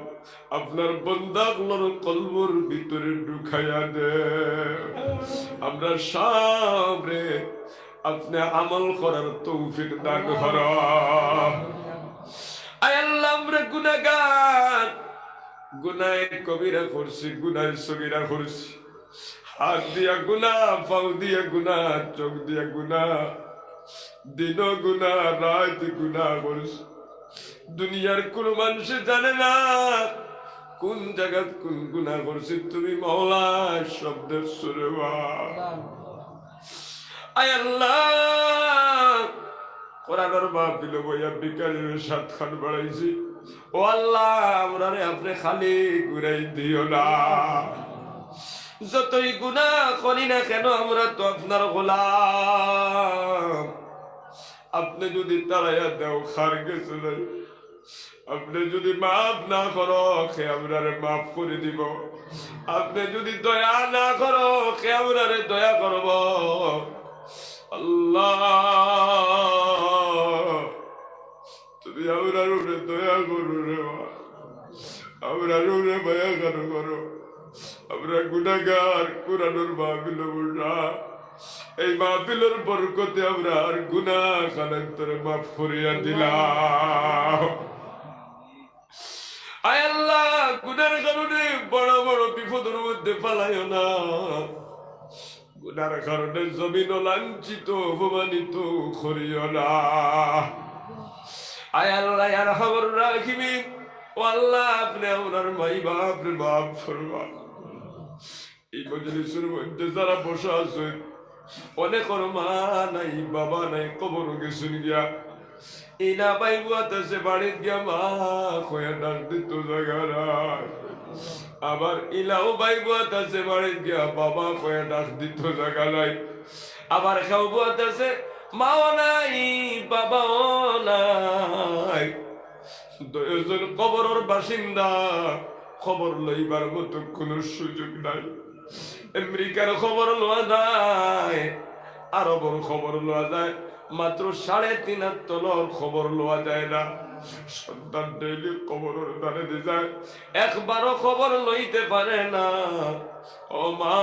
[SPEAKER 1] আপনার বন্দাগুলোর কলবর ভিতরে ঢুকাইয়া দে আমরা সামনে আপনি আমল করার তৌফিক দান করো আয় আল্লাহ আমরা গুনাহগার গুনায় কবিরা করছি, গুনায় সগীরা করছি, হাত দিয়া গুনা, পাও দিয়া গুনা, চোখ দিয়া গুনা, দিন গুনা, রাত গুনা করছি। দুনিয়ার কোন মানুষ জানে না কোন জায়গা কোন গুনা করছি। তুমি মওলা শব্দের সুরে আয় আল্লাহ, কোরআনের মাহফিল বইয়া বিকালের সাত খান বাড়াইছি। ও আল্লাহ, আমরা আপনি খালি ঘুরাই দিও না। যতই গুনাহ করি না কেন আমরা তো আপনার গোলাম। আপনি যদি তারাইয়া দেও খার গেছে, আপনি যদি মাফ না করো সে আমরা মাফ করে দিব। আপনি যদি দয়া না করো সে আমরা দয়া করব। আল্লাহ, তুমি আমরা দয়া করো রে, আমরা মায়া কেন করো? আমরা গুনাহগার। কুরআনের মাহফিল বসা, এই মাহফিলের বরকতে আমরা আর গুনাহ খানান্তরে মাফ করিয়া দিলাম। আয় আল্লাহ, গুনার কারণে বড় বড় বিপদের মধ্যে পালাইও না। গুনার কারণে জমিন লাঞ্ছিত অপমানিত করিও না। আয় আল্লাহ, আর খবর রাখিবি। ও আল্লাহ, আপনি আপনার মাই বাপরে মাফ করবা। এই মজলিসের মধ্যে যারা বসা আছে, অনেকের মা নাই, বাবা নাই, কবর গেছেন গিয়া। এই না পাইবাতে সে বাড়ির গিয়া মা কয়া ডাক দিত জায়গায়। আবার ইলাও বাইবাত আছে বাড়ির গিয়া বাবা কয়া ডাক দিত জায়গা নাই। আবার খাওয়াত আছে মাও নাই, বাবাও নাই। দুজন কবরের বাসিন্দা, খবর লইবার মতো কোনো সুযোগ নাই। আমেরিকার খবর লওয়া যায়, আরবের খবর লওয়া যায়, মাত্র 3.5 তলর খবর লওয়া যায় না। সন্তান ডেইলি খবরের দ্বারে দিয়ে যায়, একবারও খবর লইতে পারে না। ও মা,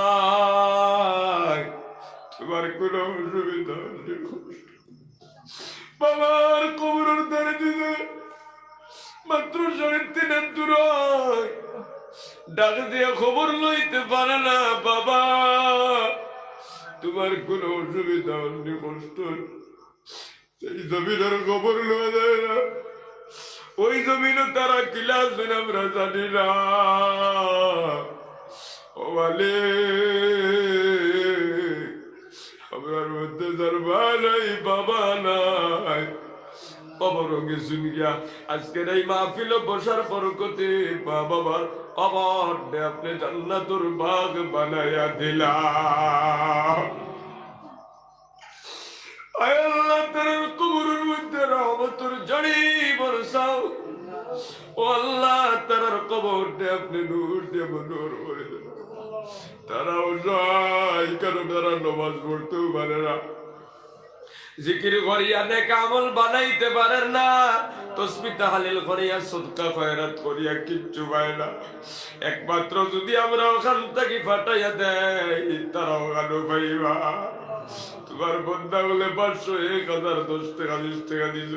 [SPEAKER 1] তোমার কোনো অসুবিধা নেই? বাবার খবরের দ্বারে দিয়ে মাত্র 3.5 দূর, ডাক দিয়ে খবর লইতে পারে না। বাবা, তোমার কোন অসুবিধা নেই, কষ্ট সেই জমিনের খবর লওয়া যায় না। ওই জমিনে তারা কিলাস আমরা জানি না। ও বলে আমার মধ্যে যার মা নাই, বাবা নাই, কবর গেছুন গিয়া। আজকের এই মাহফিল বসার বরকতে মা বাবার কবর আপনি জান্নাতুর বাগ বানাইয়া দিলা। আয় আল্লাহ, তার কবরের মধ্যে রহমতের ঝড়ি বরসাও। ও আল্লাহ, তার কবর আপনি নূর দিয়ে নূর করে দেন। তারাও যায় কারণ তারা নামাজ পড়তেও পারে না, জিকির করিয়া নেক আমল বানাইতে পারেন না, তাসবিহ তাহলিল করিয়া সদকা খয়রাত করিয়া কিচ্ছু পায় না। একমাত্র যদি আমরা ওখান থেকে ফাটাইয়া দেই, তারাও গানো পাইবা। তোমার বন্ধা বলে 500, 1000, 10 টাকা 20 টাকা দিল।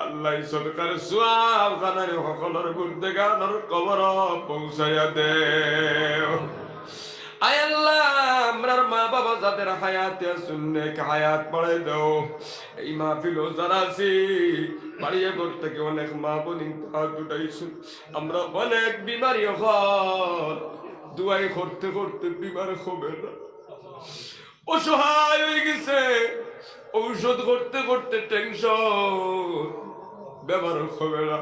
[SPEAKER 1] আল্লাহ সদকার সওয়াব গানের সকলের মধ্যে গানের কবর পৌঁছাইয়া দেও। আয় আল্লাহ, আমরার মা বাবা যাদের হায়াতে আছেন, নেক হায়াত বাড়াই দাও। এই মাহফিল যারা আছি বাড়িয়ে ঘর থেকে অনেক মা বোন হাত উঠাইছেন। আমরা অনেক বিমারি হল দুয়াই করতে করতে বিমার হবে না, অসহায় হয়ে গেছে। ঔষধ করতে করতে টেনশন, ব্যবহার হবে না।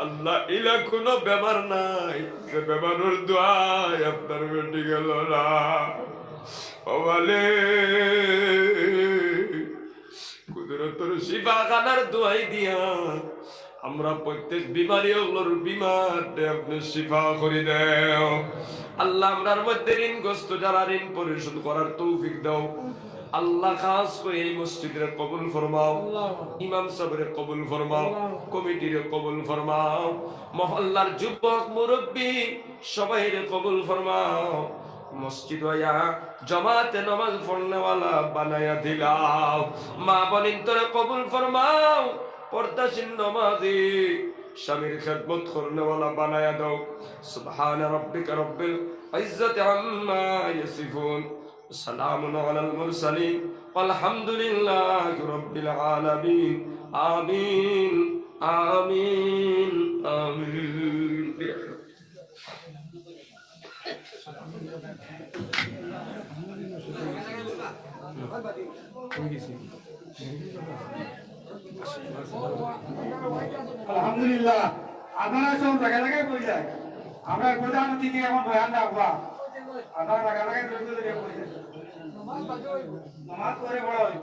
[SPEAKER 1] আল্লাহ, ইলা কোনো ব্যাপার নাই যে ব্যাপারের দোয়ায় আপনার বেটি গেল না। বলে কুদরতের শিফা খানার দোয়াই দিয়া আমরা প্রত্যেক বিমারি ওগুলোর বিমার আপনি শিফা করে দেও। আল্লাহ, আমরার মধ্যে ঋণগ্রস্ত যারা ঋণ পরিশোধ করার তৌফিক দাও। আল্লাহ, খাস করে এই মসজিদের কবুল ফরমাও, ইমাম সাহেবের কবুল ফরমাও, কমিটির কবুল ফরমাও, মহল্লার যুবক মুরব্বী সবাইর কবুল ফরমাও। মসজিদ হইয়া জামাতে নামাজ পড়নেওয়ালা বানায়া দিলাও। মা বোনিন তোরে কবুল ফরমাও, পর্দাশীল নামাজি স্বামীর খেদমত করনেওয়ালা বানায়া দাও। সুবহান রাব্বিকা রব্বিল ইজ্জাতি আম্মা ইয়াসিফুন, সালামুন আলাল মুরসালিন, আলহামদুলিল্লাহি রাব্বিল আলামিন। আমিন আমিন আমিন।
[SPEAKER 2] আলহামদুলিল্লাহ, আপনারা সব জায়গায় জায়গায় বই যায়। আমরা প্রধান অতিথি এখন বয়ান রাখবা, আপনারা জায়গা জায়গায় বই বই যায়। নামাজ পড়ে বড়